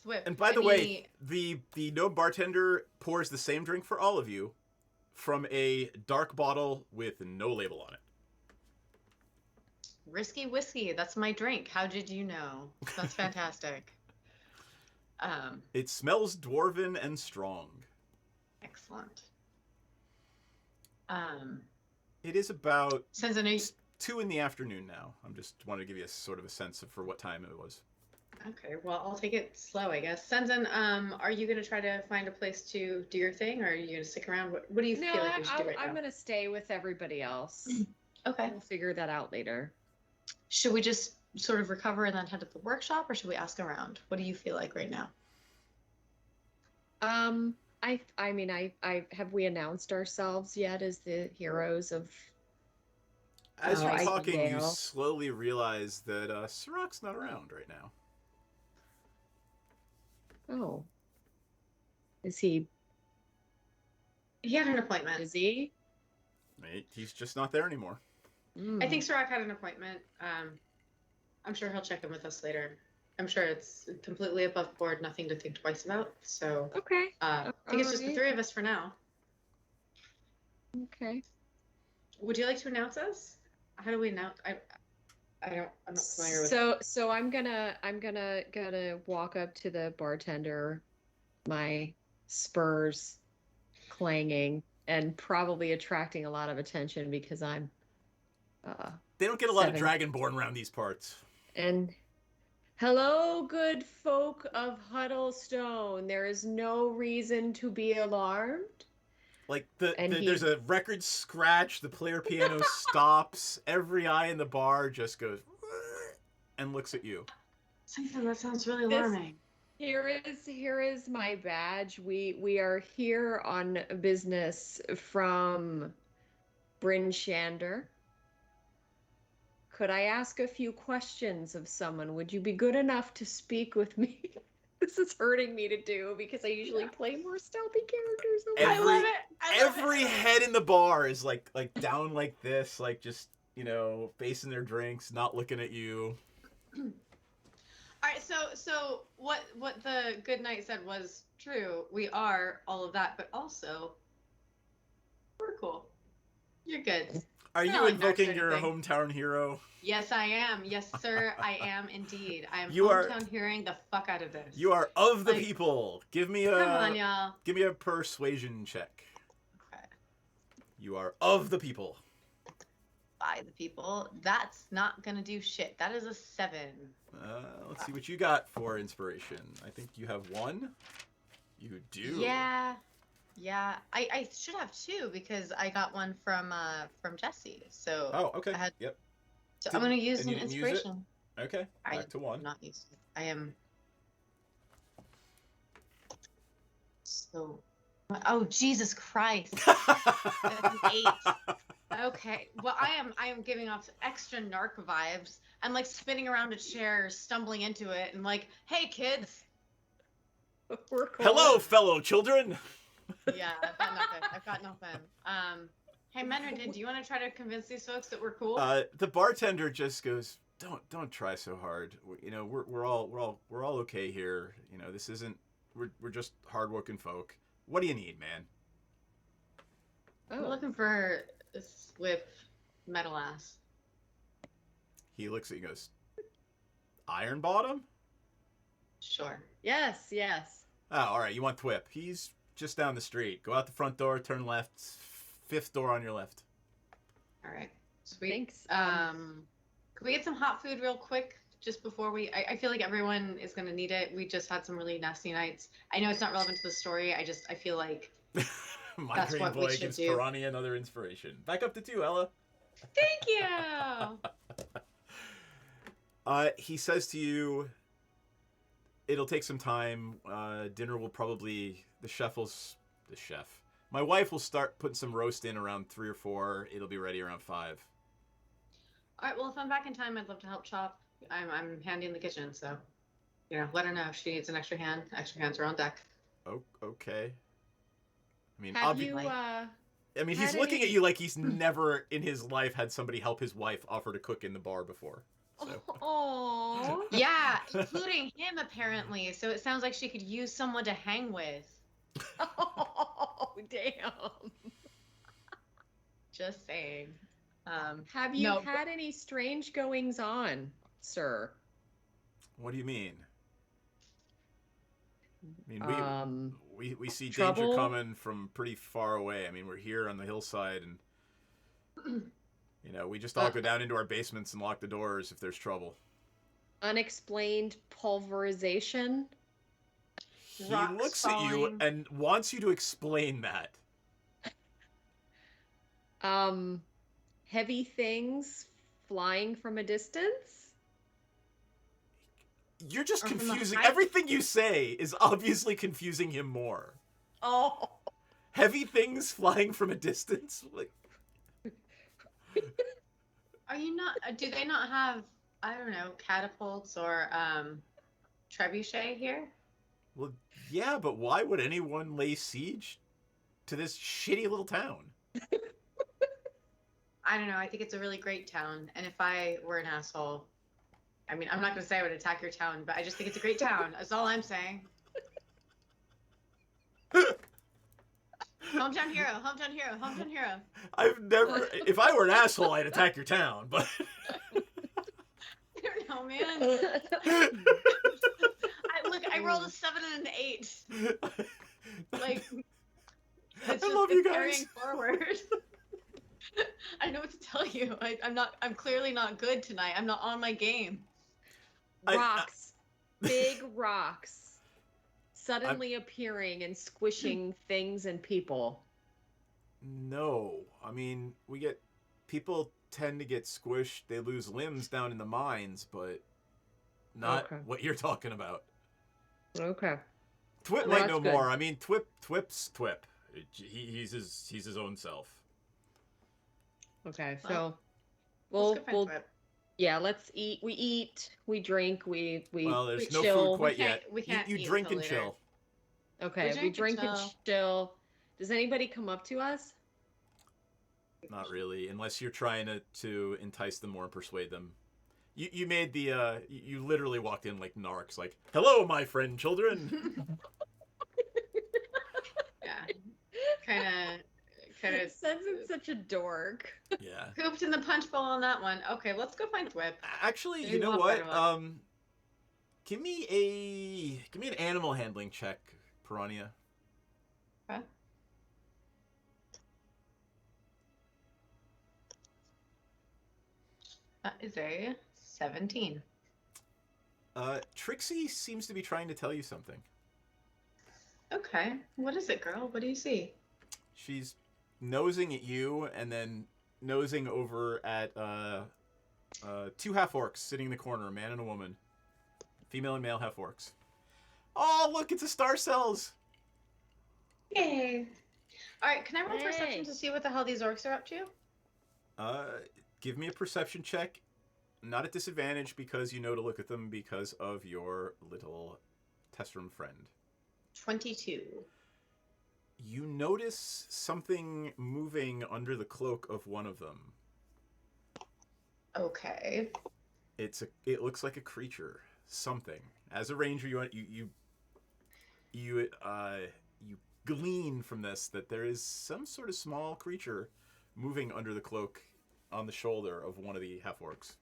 Thwip. And by the way, the gnome bartender pours the same drink for all of you from a dark bottle with no label on it. Risky whiskey, that's my drink. How did you know? That's fantastic. It smells dwarven and strong. Excellent. It is about Senzen, 2 in the afternoon now. I'm just wanted to give you a sort of a sense for what time it was. Okay, well, I'll take it slow, I guess. Senzen, are you going to try to find a place to do your thing, or are you going to stick around? What do you feel like we should do right now? I'm going to stay with everybody else. Okay. We'll figure that out later. Should we just sort of recover and then head to the workshop, or should we ask around? What do you feel like right now? I mean, I have we announced ourselves yet as the heroes of? As you're talking, you Dale? slowly realize that Sirach's not around right now. Oh, is he? He had an appointment. Is he? He's just not there anymore. I think Sirach had an appointment. I'm sure he'll check in with us later. I'm sure it's completely above board, nothing to think twice about. So okay. I think it's just the three of us for now. Okay. Would you like to announce us? How do we announce? I'm not familiar with. So I'm gonna walk up to the bartender, my spurs clanging and probably attracting a lot of attention because I'm. They don't get a lot of Dragonborn around these parts. And hello, good folk of Huddlestone. There is no reason to be alarmed. Like there's a record scratch, the player piano stops, every eye in the bar just goes and looks at you. Something that sounds really alarming. Here is my badge. We are here on business from Bryn Shander. Could I ask a few questions of someone? Would you be good enough to speak with me? This is hurting me to do because I usually play more stealthy characters. I love it. Every head in the bar is like down like this, like just, facing their drinks, not looking at you. All right, so what the good knight said was true. We are all of that, but also we're cool. You're good. Are you invoking your hometown hero? Yes, I am. Yes, sir, I am indeed. I am You are- hometown hearing the fuck out of this. You are of the people. Give me Come on, y'all. Give me a persuasion check. Okay. You are of the people. By the people. That's not gonna do shit. That is a 7. Let's see what you got for inspiration. I think you have 1. You do. Yeah. I should have 2 because I got one from Jesse. So. Oh, okay. Yep. So I'm gonna use And an you didn't use it? inspiration. Okay. Back to 1. Not used it. I am. So. Oh Jesus Christ. That's an 8. Okay. Well, I am giving off extra narc vibes. I'm like spinning around a chair, stumbling into it, and like, hey kids. We're cool. Hello, fellow children. Yeah, I've got nothing. Hey Menredin, do you want to try to convince these folks that we're cool? The bartender just goes, "Don't try so hard. We're all okay here. This isn't. We're just hardworking folk. What do you need, man?" We're looking for a swift metal ass. He looks at you and goes, "Iron Bottom?" Sure. Yes. Oh, all right. You want Thwip? He's just down the street. Go out the front door, turn left, 5th door on your left. All right. Sweet. Thanks. Can we get some hot food real quick just before we? I feel like everyone is gonna need it. We just had some really nasty nights. I know it's not relevant to the story. I feel like that's Migraine what we Boy should gives do. Piranha another inspiration. Back up to 2, Ella. Thank you. He says to you, it'll take some time. Dinner will probably, the chef. My wife will start putting some roast in around 3 or 4. It'll be ready around 5. All right. Well, if I'm back in time, I'd love to help chop. I'm handy in the kitchen, so let her know if she needs an extra hand. Extra hands are on deck. Oh, okay. I mean, Have you? he's looking at you like he's never in his life had somebody help his wife offer to cook in the bar before. So. Oh. Yeah, including him apparently. So it sounds like she could use someone to hang with. Oh, damn. Just saying. Have you had any strange goings on, sir? What do you mean? I mean, we see trouble? danger coming from pretty far away. I mean, we're here on the hillside, and we just all go down into our basements and lock the doors if there's trouble. Unexplained pulverization. He looks at you and wants you to explain that. Heavy things flying from a distance. You're just Or from the confusing. height? Everything you say is obviously confusing him more. Oh. Heavy things flying from a distance? Like, Are you not? Do they not have, I don't know, catapults or trebuchet here? well, yeah, but why would anyone lay siege to this shitty little town? I don't know. I think it's a really great town, and if I were an asshole, I mean, I'm not gonna say I would attack your town, but I just think it's a great town. That's all I'm saying. Hometown hero, hometown hero, hometown hero. I've never. If I were an asshole, I'd attack your town, but. I don't know, man. I rolled a 7 and an 8. Like, it's just love you guys. carrying forward. I know what to tell you. I'm clearly not good tonight. I'm not on my game. Rocks. Big rocks. Suddenly appearing and squishing things and people. No. I mean, people tend to get squished. They lose limbs down in the mines, but not what you're talking about. Okay. Twip Well, might that's know good. more. I mean, Twip's Twip. He's his own self. Okay, Well, so let's go find Twip. yeah, let's eat. We eat, we drink, we Well, there's we no chill. food quite We can't- yet. we can't you eat drink until and later. chill. Okay, we drink and chill. Does anybody come up to us? Not really, unless you're trying to entice them more and persuade them. You made the you literally walked in like narcs, like, "Hello, my friend children." Yeah. Kind of. Sensing such a dork. Yeah. Pooped in the punch bowl on that one. Okay, let's go find Twip. Actually, Maybe you know we'll what? have better luck. Give me an animal handling check, Piranha. Okay. That is a 17. Trixie seems to be trying to tell you something. Okay. What is it, girl? What do you see? She's nosing at you and then nosing over at two half orcs sitting in the corner, a man and a woman. Female and male half orcs. Oh, look, it's a Star Cells! Yay. Alright, can I roll Hey. perception to see what the hell these orcs are up to? Give me a perception check. Not at disadvantage because you know to look at them because of your little test room friend. 22. You notice something moving under the cloak of one of them. Okay. It looks like a creature. Something. As a ranger, you glean from this that there is some sort of small creature moving under the cloak on the shoulder of one of the half orcs.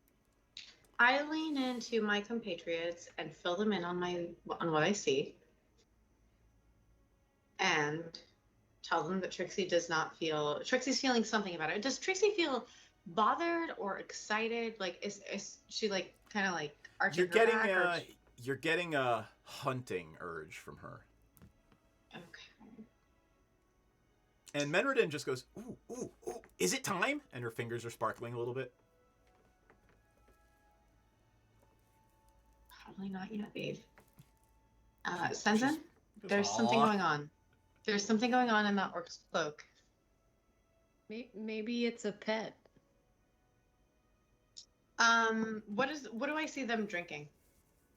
I lean into my compatriots and fill them in on what I see. And tell them that Trixie's feeling something about it. Does Trixie feel bothered or excited? Like, is she like kind of like arching You're her getting back, or- you're getting a hunting urge from her. Okay. And Menredin just goes, ooh, ooh, ooh, is it time? And her fingers are sparkling a little bit. Probably not yet, babe. Sensen, goes, there's something "Aw." going on. There's something going on in that orc's cloak. Maybe it's a pet. What do I see them drinking?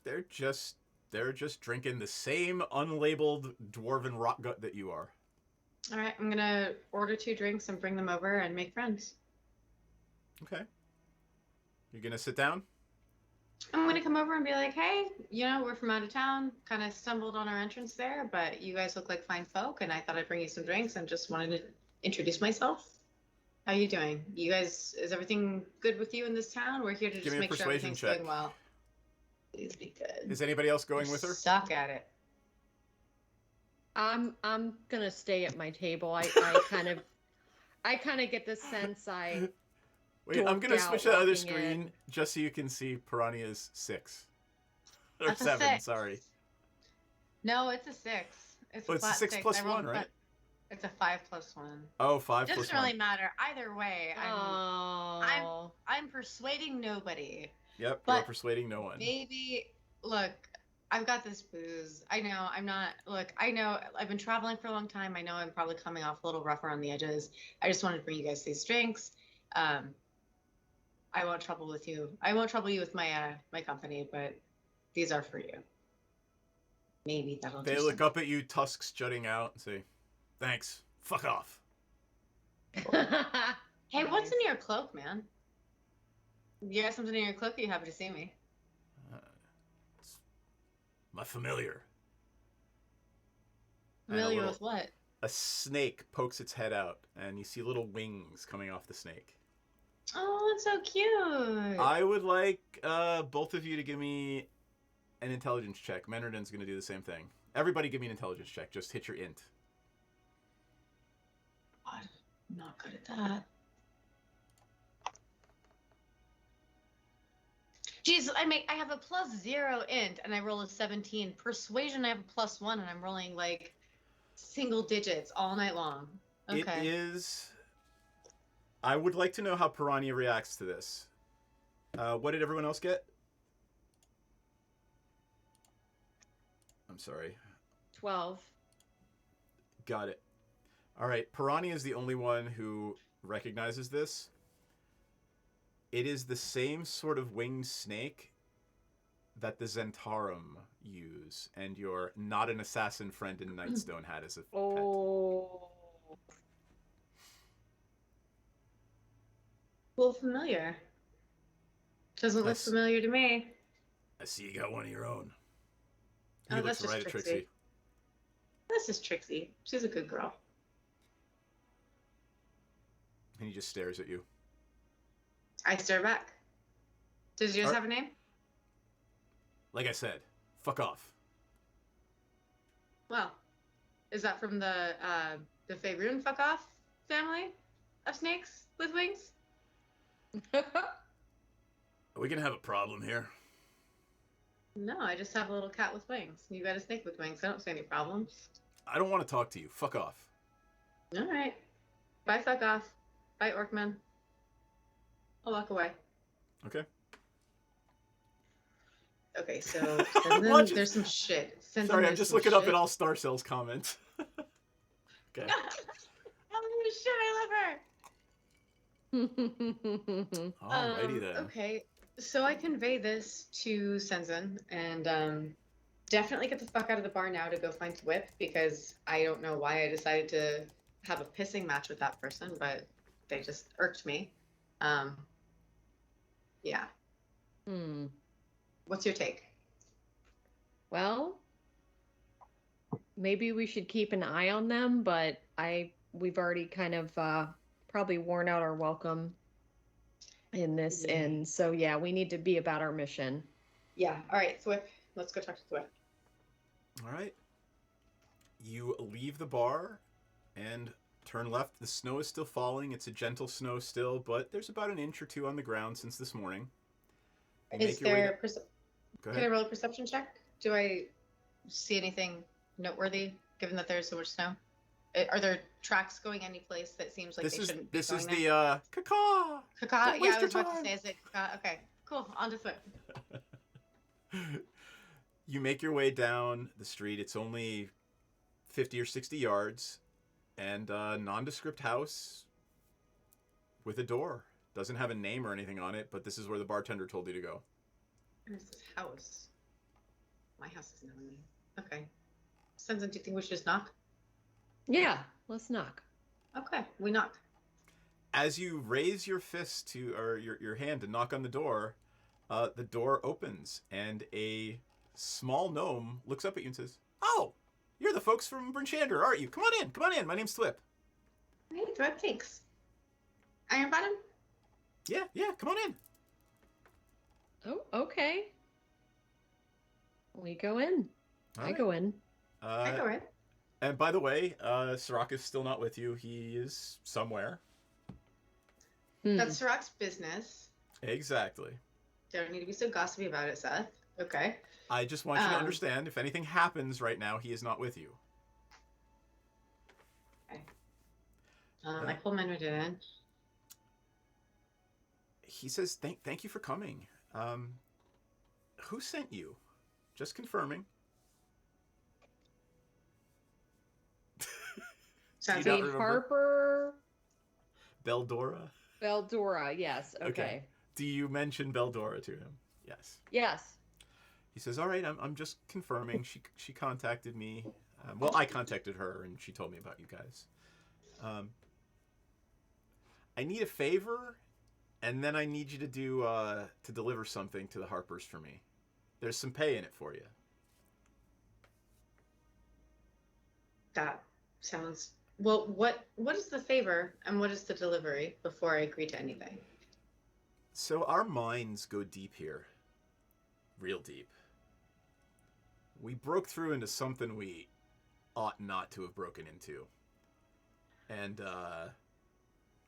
They're just drinking the same unlabeled dwarven rock gut that you are. All right, I'm gonna order 2 drinks and bring them over and make friends. Okay. You're gonna sit down? I'm gonna come over and be like, hey, we're from out of town. Kind of stumbled on our entrance there, but you guys look like fine folk, and I thought I'd bring you some drinks and just wanted to introduce myself. How you doing? You guys, is everything good with you in this town? We're here to Give just me a make sure persuasion everything's check. going well. Please be good. Is anybody else going with her? Suck at it. I'm gonna stay at my table. I kind of get the sense Wait, I'm gonna dorked switch out to the other walking screen in. just so you can see Piranha's 6. Or That's a 7, 6. sorry. No, it's a 6. It's Oh, a it's a flat 6 plus I rolled 1, right? It's a 5 plus 1. Oh, 5 Doesn't plus really 1. matter. Either way, Oh. I'm persuading nobody. Yep, But you're persuading no one. Maybe Look, I've got this booze. I know I'm not. Look, I know I've been traveling for a long time. I know I'm probably coming off a little rough around the edges. I just wanted to bring you guys these drinks. I won't trouble with you. I won't trouble you with my my company, but these are for you. Maybe that'll They do look up at you, tusks jutting out, and say, "Thanks. Fuck off." Hey, what's in your cloak, man? You got something in your cloak? Are you happy to see me? It's my familiar. Familiar with what? A snake pokes its head out, and you see little wings coming off the snake. Oh, that's so cute. I would like both of you to give me an intelligence check. Menriden's going to do the same thing. Everybody give me an intelligence check. Just hit your int. I'm not good at that. Jeez, I have a +0 int and I roll a 17. Persuasion I have a +1 and I'm rolling like single digits all night long. Okay. It is. I would like to know how Piranha reacts to this. What did everyone else get? I'm sorry. 12. Got it. All right. Piranha is the only one who recognizes this. It is the same sort of winged snake that the Zentarum use, and your not an assassin friend in Nightstone had as a pet. Oh. Well, familiar. Doesn't look familiar to me. I see you got one of your own. He Oh, looks that's just right at Trixie. Trixie. That's just Trixie. She's a good girl. And he just stares at you. I stare back. Does yours have a name? Like I said, fuck off. Well, is that from the Faerun fuck off family of snakes with wings? Are we gonna have a problem here? No, I just have a little cat with wings. You got a snake with wings. I don't see any problems. I don't want to talk to you. Fuck off. All right. Bye, fuck off. Bye, Orkman. I'll walk away. Okay. Okay, so send them, there's some shit. Send them Sorry, I'm there's just some looking up shit. at all Star Cells comments. Okay. Oh shit, I love her. Alrighty then. Okay, so I convey this to Senzin and definitely get the fuck out of the bar now to go find Thwip because I don't know why I decided to have a pissing match with that person, but they just irked me. Yeah. What's your take? Well, maybe we should keep an eye on them, but we've already kind of probably worn out our welcome in this inn. So yeah, we need to be about our mission. Yeah. All right, Thwip. Let's go talk to Thwip. All right. You leave the bar and turn left. The snow is still falling. It's a gentle snow still, but there's about an inch or two on the ground since this morning. You Is make your way there? Go Can I ahead. roll a perception check? Do I see anything noteworthy, given that there's so much snow? Are there tracks going any place that seems like This they is shouldn't be this going is there? the caca. Caca? Don't Yeah, waste I your was about to time. say, is it caca? Okay, cool. On to Thwip. You make your way down the street. It's only 50 or 60 yards, and a nondescript house with a door. Doesn't have a name or anything on it, but this is where the bartender told you to go. Where's this house? My house doesn't have a name. Okay. Senzin, do you think we should just knock? Yeah, let's knock. Okay, we knock. As you raise your fist or your hand to knock on the door opens, and a small gnome looks up at you and says, "Oh, you're the folks from Bryn Shander, aren't you? Come on in, come on in. My name's Thwip." Hey, Thwip, thanks. Iron Bottom? Yeah, come on in. Oh, okay. We go in. All I right. go in. I go in. And by the way, Sirach is still not with you. He is somewhere. That's Sirach's business. Exactly. Don't need to be so gossipy about it, Seth. Okay. I just want you to understand, if anything happens right now, he is not with you. Okay. I pull Menriden in. He says, thank you for coming. Who sent you? Just confirming. Sounds Do you not Saint remember? Harper. Beldora? Beldora, yes. Okay. Do you mention Beldora to him? Yes. Yes. He says, all right, I'm just confirming. She contacted me. Well, I contacted her, and she told me about you guys. I need a favor, and then I need you to do to deliver something to the Harpers for me. There's some pay in it for you. That sounds... Well, what is the favor and what is the delivery before I agree to anything? So our minds go deep here. Real deep. We broke through into something we ought not to have broken into. And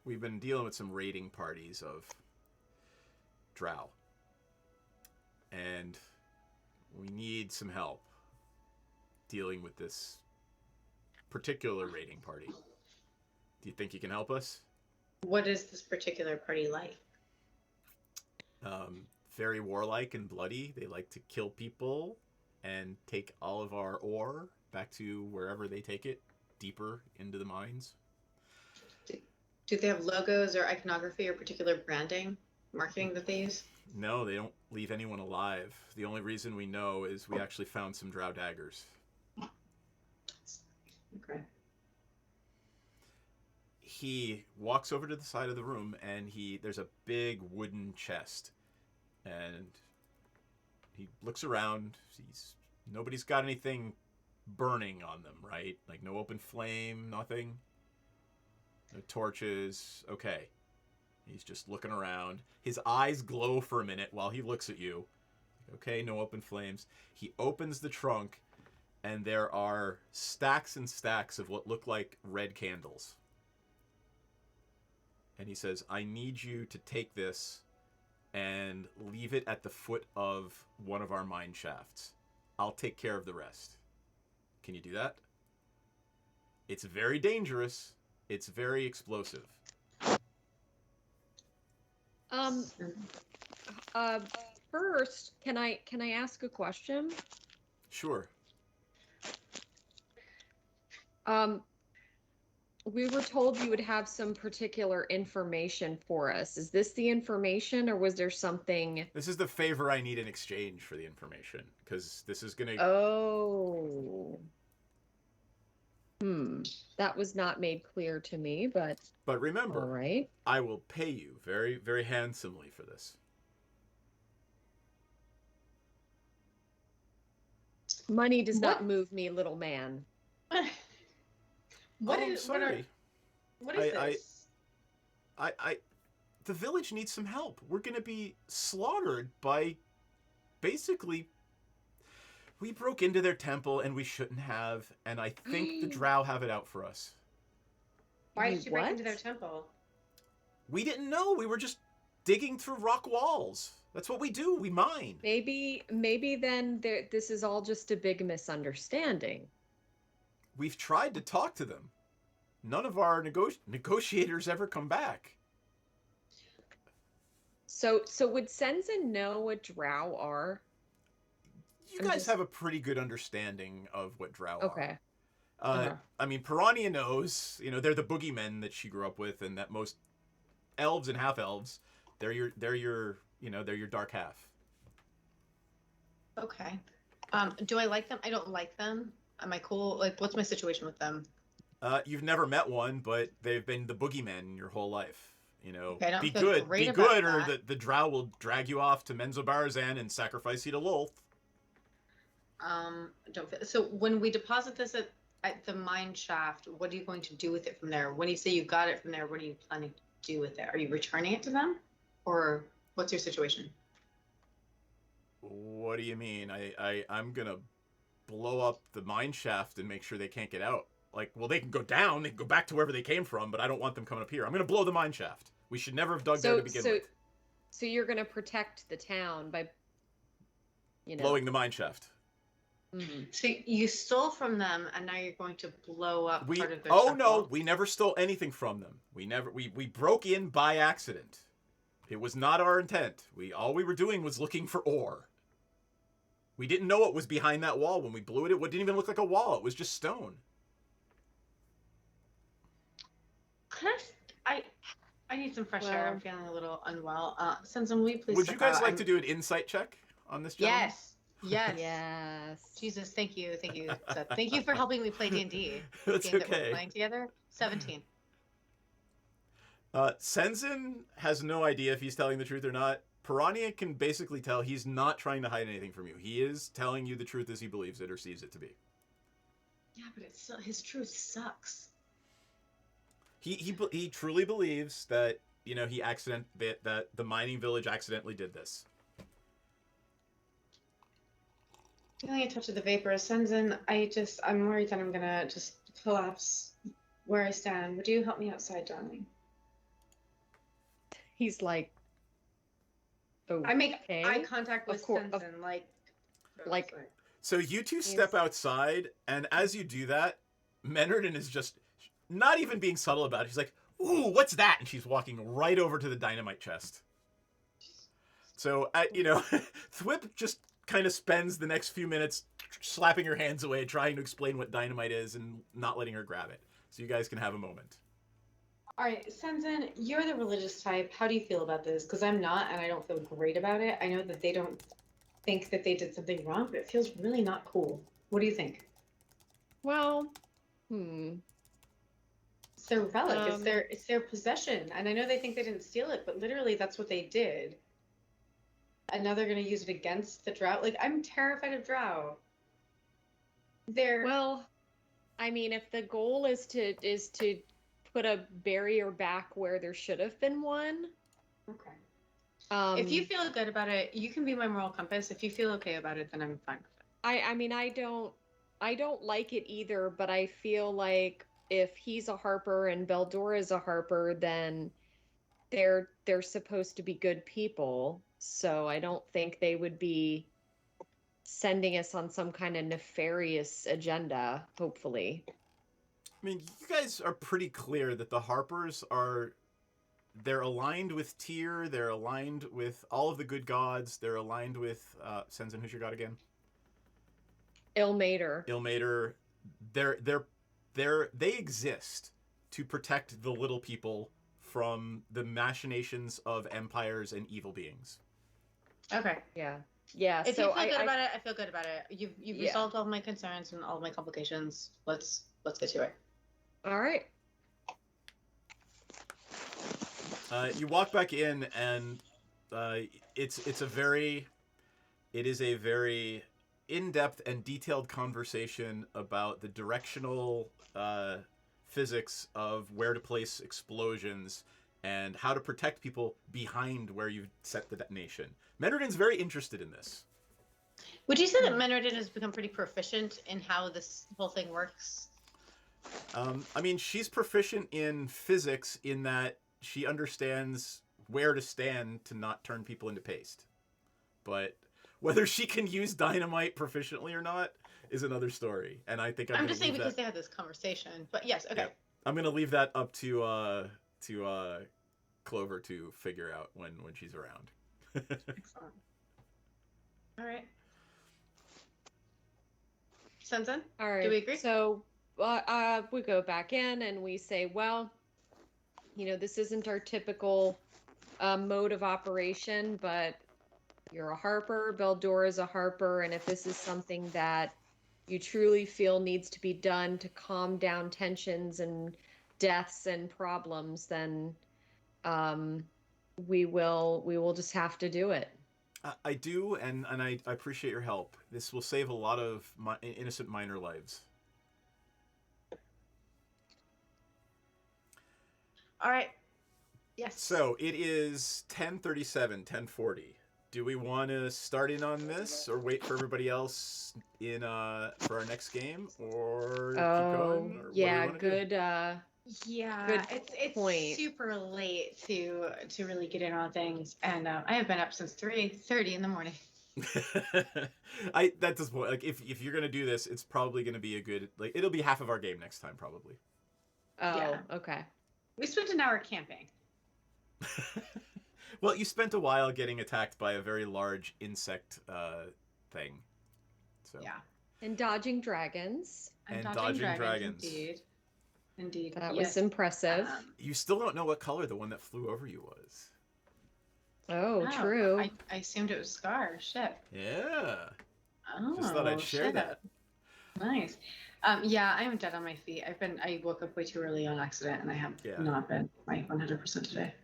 we've been dealing with some raiding parties of drow. And we need some help dealing with this particular raiding party. Do you think you can help us? What is this particular party like? Very warlike and bloody. They like to kill people and take all of our ore back to wherever they take it, deeper into the mines. Do they have logos or iconography or particular branding, marketing that they use? No, they don't leave anyone alive. The only reason we know is we actually found some drow daggers. Okay. He walks over to the side of the room, and there's a big wooden chest, and he looks around. Nobody's got anything burning on them, right? Like no open flame, nothing. No torches. Okay. He's just looking around. His eyes glow for a minute while he looks at you. Okay, no open flames. He opens the trunk, and there are stacks and stacks of what look like red candles. And he says, I need you to take this and leave it at the foot of one of our mine shafts. I'll take care of the rest. Can you do that? It's very dangerous. It's very explosive. First, can I ask a question? Sure. We were told you would have some particular information for us. Is this the information, or was there something? This is the favor I need in exchange for the information, because this is gonna... Oh. That was not made clear to me, but... But remember, all right. I will pay you very, very handsomely for this. Money does not move me, little man. What I'm is sorry. what is this? The village needs some help. We're going to be slaughtered by basically... We broke into their temple and we shouldn't have, and I think the drow have it out for us. Why did you break into their temple? We didn't know. We were just digging through rock walls. That's what we do. We mine. Maybe then this is all just a big misunderstanding. We've tried to talk to them. None of our negotiators ever come back. So would Senza know what drow are? You guys have a pretty good understanding of what drow are. Okay. I mean, Piranha knows. You know, they're the boogeymen that she grew up with, and that most elves and half elves, they're your dark half. Okay. Do I like them? I don't like them. Am I cool? Like, what's my situation with them? You've never met one, but they've been the boogeymen your whole life. You know, Okay, I don't be feel good, great be about good, or that. the drow will drag you off to Menzoberranzan and sacrifice you to Lolth. Don't feel, so when we deposit this at the mine shaft, what are you going to do with it from there? When you say you got it from there, what are you planning to do with it? Are you returning it to them, or what's your situation? What do you mean? I'm gonna blow up the mine shaft and make sure they can't get out. Like, well, they can go down, they can go back to wherever they came from, but I don't want them coming up here. I'm gonna blow the mine shaft. We should never have dug there to begin with. So you're gonna protect the town by, blowing the mine shaft. Mm-hmm. So you stole from them, and now you're going to blow up part of their Oh temple? no, we never stole anything from them. We broke in by accident. It was not our intent. All we were doing was looking for ore. We didn't know what was behind that wall when we blew it. It didn't even look like a wall. It was just stone. I need some fresh air. I'm feeling a little unwell. Sensen, will you please Would step you guys out? like to do an insight check on this gentleman? Yes. Yes. Jesus, thank you. Seth. Thank you for helping me play D&D. That's game that okay. we're playing together. 17. Sensen has no idea if he's telling the truth or not. Piranha can basically tell he's not trying to hide anything from you. He is telling you the truth as he believes it or sees it to be. Yeah, but his truth sucks. He truly believes that, you know, that the mining village accidentally did this. Feeling a touch of the vapor. Sensen, I'm worried that I'm gonna just collapse where I stand. Would you help me outside, darling? He's like, okay. I make eye contact with Sensen, like. So you two step outside, and as you do that, Menardin is just not even being subtle about it. He's like, "Ooh, what's that?" And she's walking right over to the dynamite chest. So, Thwip just kind of spends the next few minutes slapping her hands away, trying to explain what dynamite is and not letting her grab it. So you guys can have a moment. All right, Sensen, you're the religious type. How do you feel about this? Because I'm not, and I don't feel great about it. I know that they don't think that they did something wrong, but it feels really not cool. What do you think? Well, It's their relic. It's their possession, and I know they think they didn't steal it, but literally that's what they did. And now they're going to use it against the Drow. Like, I'm terrified of Drow. Well, I mean, if the goal is to put a barrier back where there should have been one. Okay. If you feel good about it, you can be my moral compass. If you feel okay about it, then I'm fine with it. I mean, I don't like it either, but I feel like if he's a Harper and Beldor is a Harper, then they're supposed to be good people. So I don't think they would be sending us on some kind of nefarious agenda, hopefully. I mean, you guys are pretty clear that the Harpers they're aligned with Tyr, they're aligned with all of the good gods, they're aligned with, Sensen, who's your god again? Ilmater. Ilmater. They exist to protect the little people from the machinations of empires and evil beings. Okay. Yeah. If you feel good about it, I feel good about it. You've resolved all of my concerns and all of my complications. Let's get to it. All right. You walk back in, and it is a very in-depth and detailed conversation about the directional physics of where to place explosions and how to protect people behind where you set the detonation. Menardin's very interested in this. Would you say that Menardin has become pretty proficient in how this whole thing works? I mean, she's proficient in physics in that she understands where to stand to not turn people into paste. But whether she can use dynamite proficiently or not is another story. And I think I'm just saying because they had this conversation. But yes, okay. Yeah, I'm going to leave that up to Clover to figure out when she's around. Excellent. All right. Sensen? All right. Do we agree? So we go back in and we say, well, this isn't our typical mode of operation, but you're a Harper, Beldor is a Harper, and if this is something that you truly feel needs to be done to calm down tensions and deaths and problems, then we will just have to do it. I do, and I appreciate your help. This will save a lot of innocent miner lives. All right. Yes. So it is 10:37, 10:40. Do we want to start in on this, or wait for everybody else for our next game, or keep going? Or yeah, what do we wanna do? Yeah, Good it's point. super late to really get in on things, and I have been up since 3:30 in the morning. That's the point. Like, if you're gonna do this, it's probably gonna be it'll be half of our game next time, probably. Oh, Yeah. okay. We spent an hour camping. Well, you spent a while getting attacked by a very large insect thing. So. Yeah. And dodging dragons. And dodging dragons. Indeed. That yes. was impressive. You still don't know what color the one that flew over you was. Oh, true. I assumed it was Scar. Shit. Yeah. Oh, Just thought I'd share shit. that. Nice. Yeah, I am dead on my feet. I woke up way too early on accident, and I have not been my 100% today.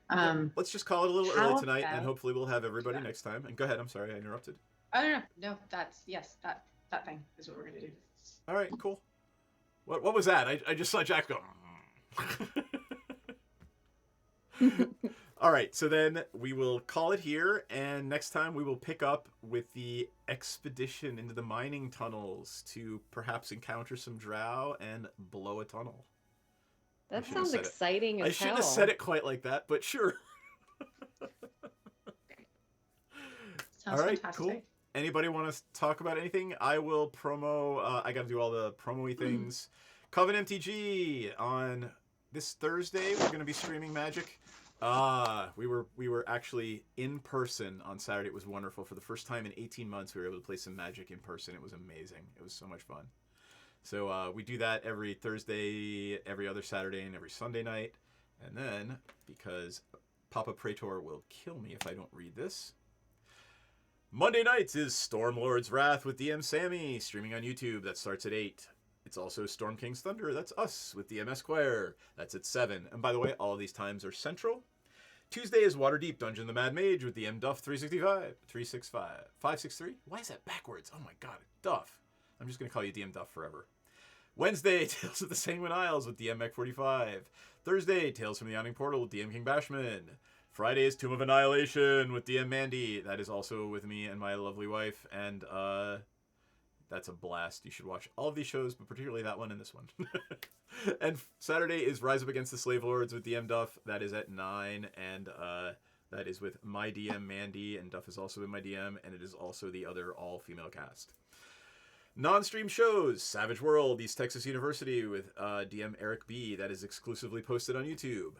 Let's just call it a little how early tonight, and about- hopefully we'll have everybody next time. And go ahead. I'm sorry I interrupted. Oh no, that's that thing is what we're gonna do. All right, cool. What was that? I just saw Jack go. All right, so then we will call it here, and next time we will pick up with the expedition into the mining tunnels to perhaps encounter some drow and blow a tunnel. That sounds exciting as I shouldn't hell. have said it quite like that, but sure. All right, fantastic. cool. Anybody want to talk about anything? I will promo. I got to do all the promo-y things. Covenant MTG on this Thursday. We're going to be streaming Magic. We were actually in person on Saturday. It was wonderful. For the first time in 18 months, we were able to play some Magic in person. It was amazing. It was so much fun. So we do that every Thursday, every other Saturday, and every Sunday night. And then, because Papa Praetor will kill me if I don't read this, Monday nights is Stormlord's Wrath with DM Sammy, streaming on YouTube. That starts at 8. It's also Storm King's Thunder. That's us with DM Esquire. That's at 7. And by the way, all of these times are central. Tuesday is Waterdeep Dungeon the Mad Mage with DM Duff 563. Why is that backwards? Oh my god, Duff. I'm just going to call you DM Duff forever. Wednesday, Tales of the Sanguine Isles with DM Mech 45. Thursday, Tales from the Yawning Portal with DM King Bashman. Friday is Tomb of Annihilation with DM Mandy. That is also with me and my lovely wife, and that's a blast. You should watch all of these shows, but particularly that one and this one. And Saturday is Rise Up Against the Slave Lords with DM Duff. That is at 9, and that is with my DM Mandy, and Duff is also in my DM, and it is also the other all-female cast. Non-stream shows, Savage World, East Texas University with DM Eric B. That is exclusively posted on YouTube.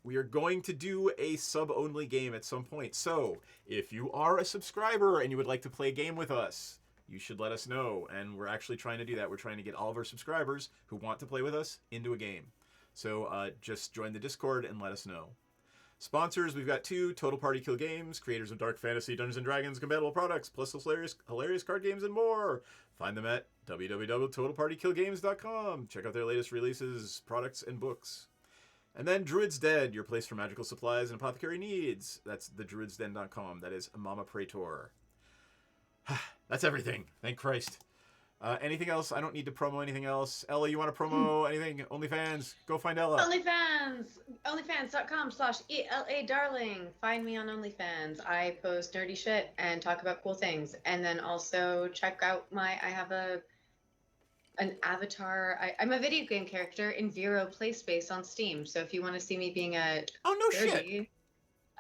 We are going to do a sub-only game at some point. So, if you are a subscriber and you would like to play a game with us, you should let us know. And we're actually trying to do that. We're trying to get all of our subscribers who want to play with us into a game. So, just join the Discord and let us know. Sponsors, we've got 2, Total Party Kill Games, creators of dark fantasy, Dungeons & Dragons, compatible products, plus hilarious card games and more. Find them at www.totalpartykillgames.com. Check out their latest releases, products, and books. And then Druid's Den, your place for magical supplies and apothecary needs. That's thedruidsden.com. That is Mama Praetor. That's everything. Thank Christ. Anything else? I don't need to promo anything else. Ella, you want to promo anything? OnlyFans? Go find Ella. OnlyFans! OnlyFans.com/ELA Darling. Find me on OnlyFans. I post dirty shit and talk about cool things. And then also check out I have an avatar. I'm a video game character in Vero Playspace on Steam. So if you want to see me being a shit.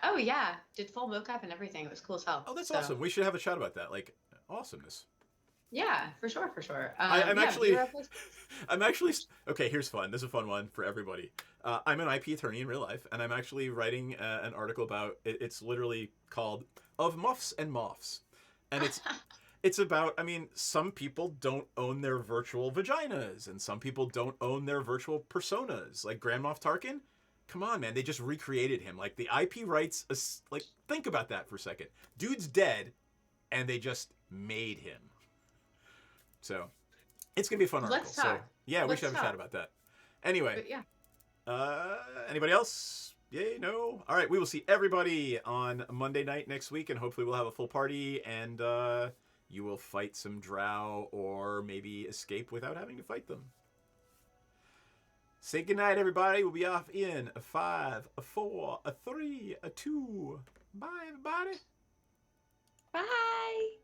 Oh yeah, did full mocap and everything. It was cool as hell. Oh, that's awesome. We should have a chat about that. Like, awesomeness. Yeah, for sure. I'm actually okay. Here's fun. This is a fun one for everybody. I'm an IP attorney in real life, and I'm actually writing an article about it. It's literally called "Of Muffs and Moffs," and it's about. I mean, some people don't own their virtual vaginas, and some people don't own their virtual personas. Like Grand Moff Tarkin. Come on, man. They just recreated him. Like the IP rights. Like think about that for a second. Dude's dead, and they just made him. So, it's going to be a fun article. Let's talk. So, yeah, we should have a chat about that. Anyway. But yeah. Anybody else? Yay, no? All right, we will see everybody on Monday night next week, and hopefully we'll have a full party, and you will fight some drow or maybe escape without having to fight them. Say goodnight, everybody. We'll be off in a 5, a 4, a 3, a 2. Bye, everybody. Bye.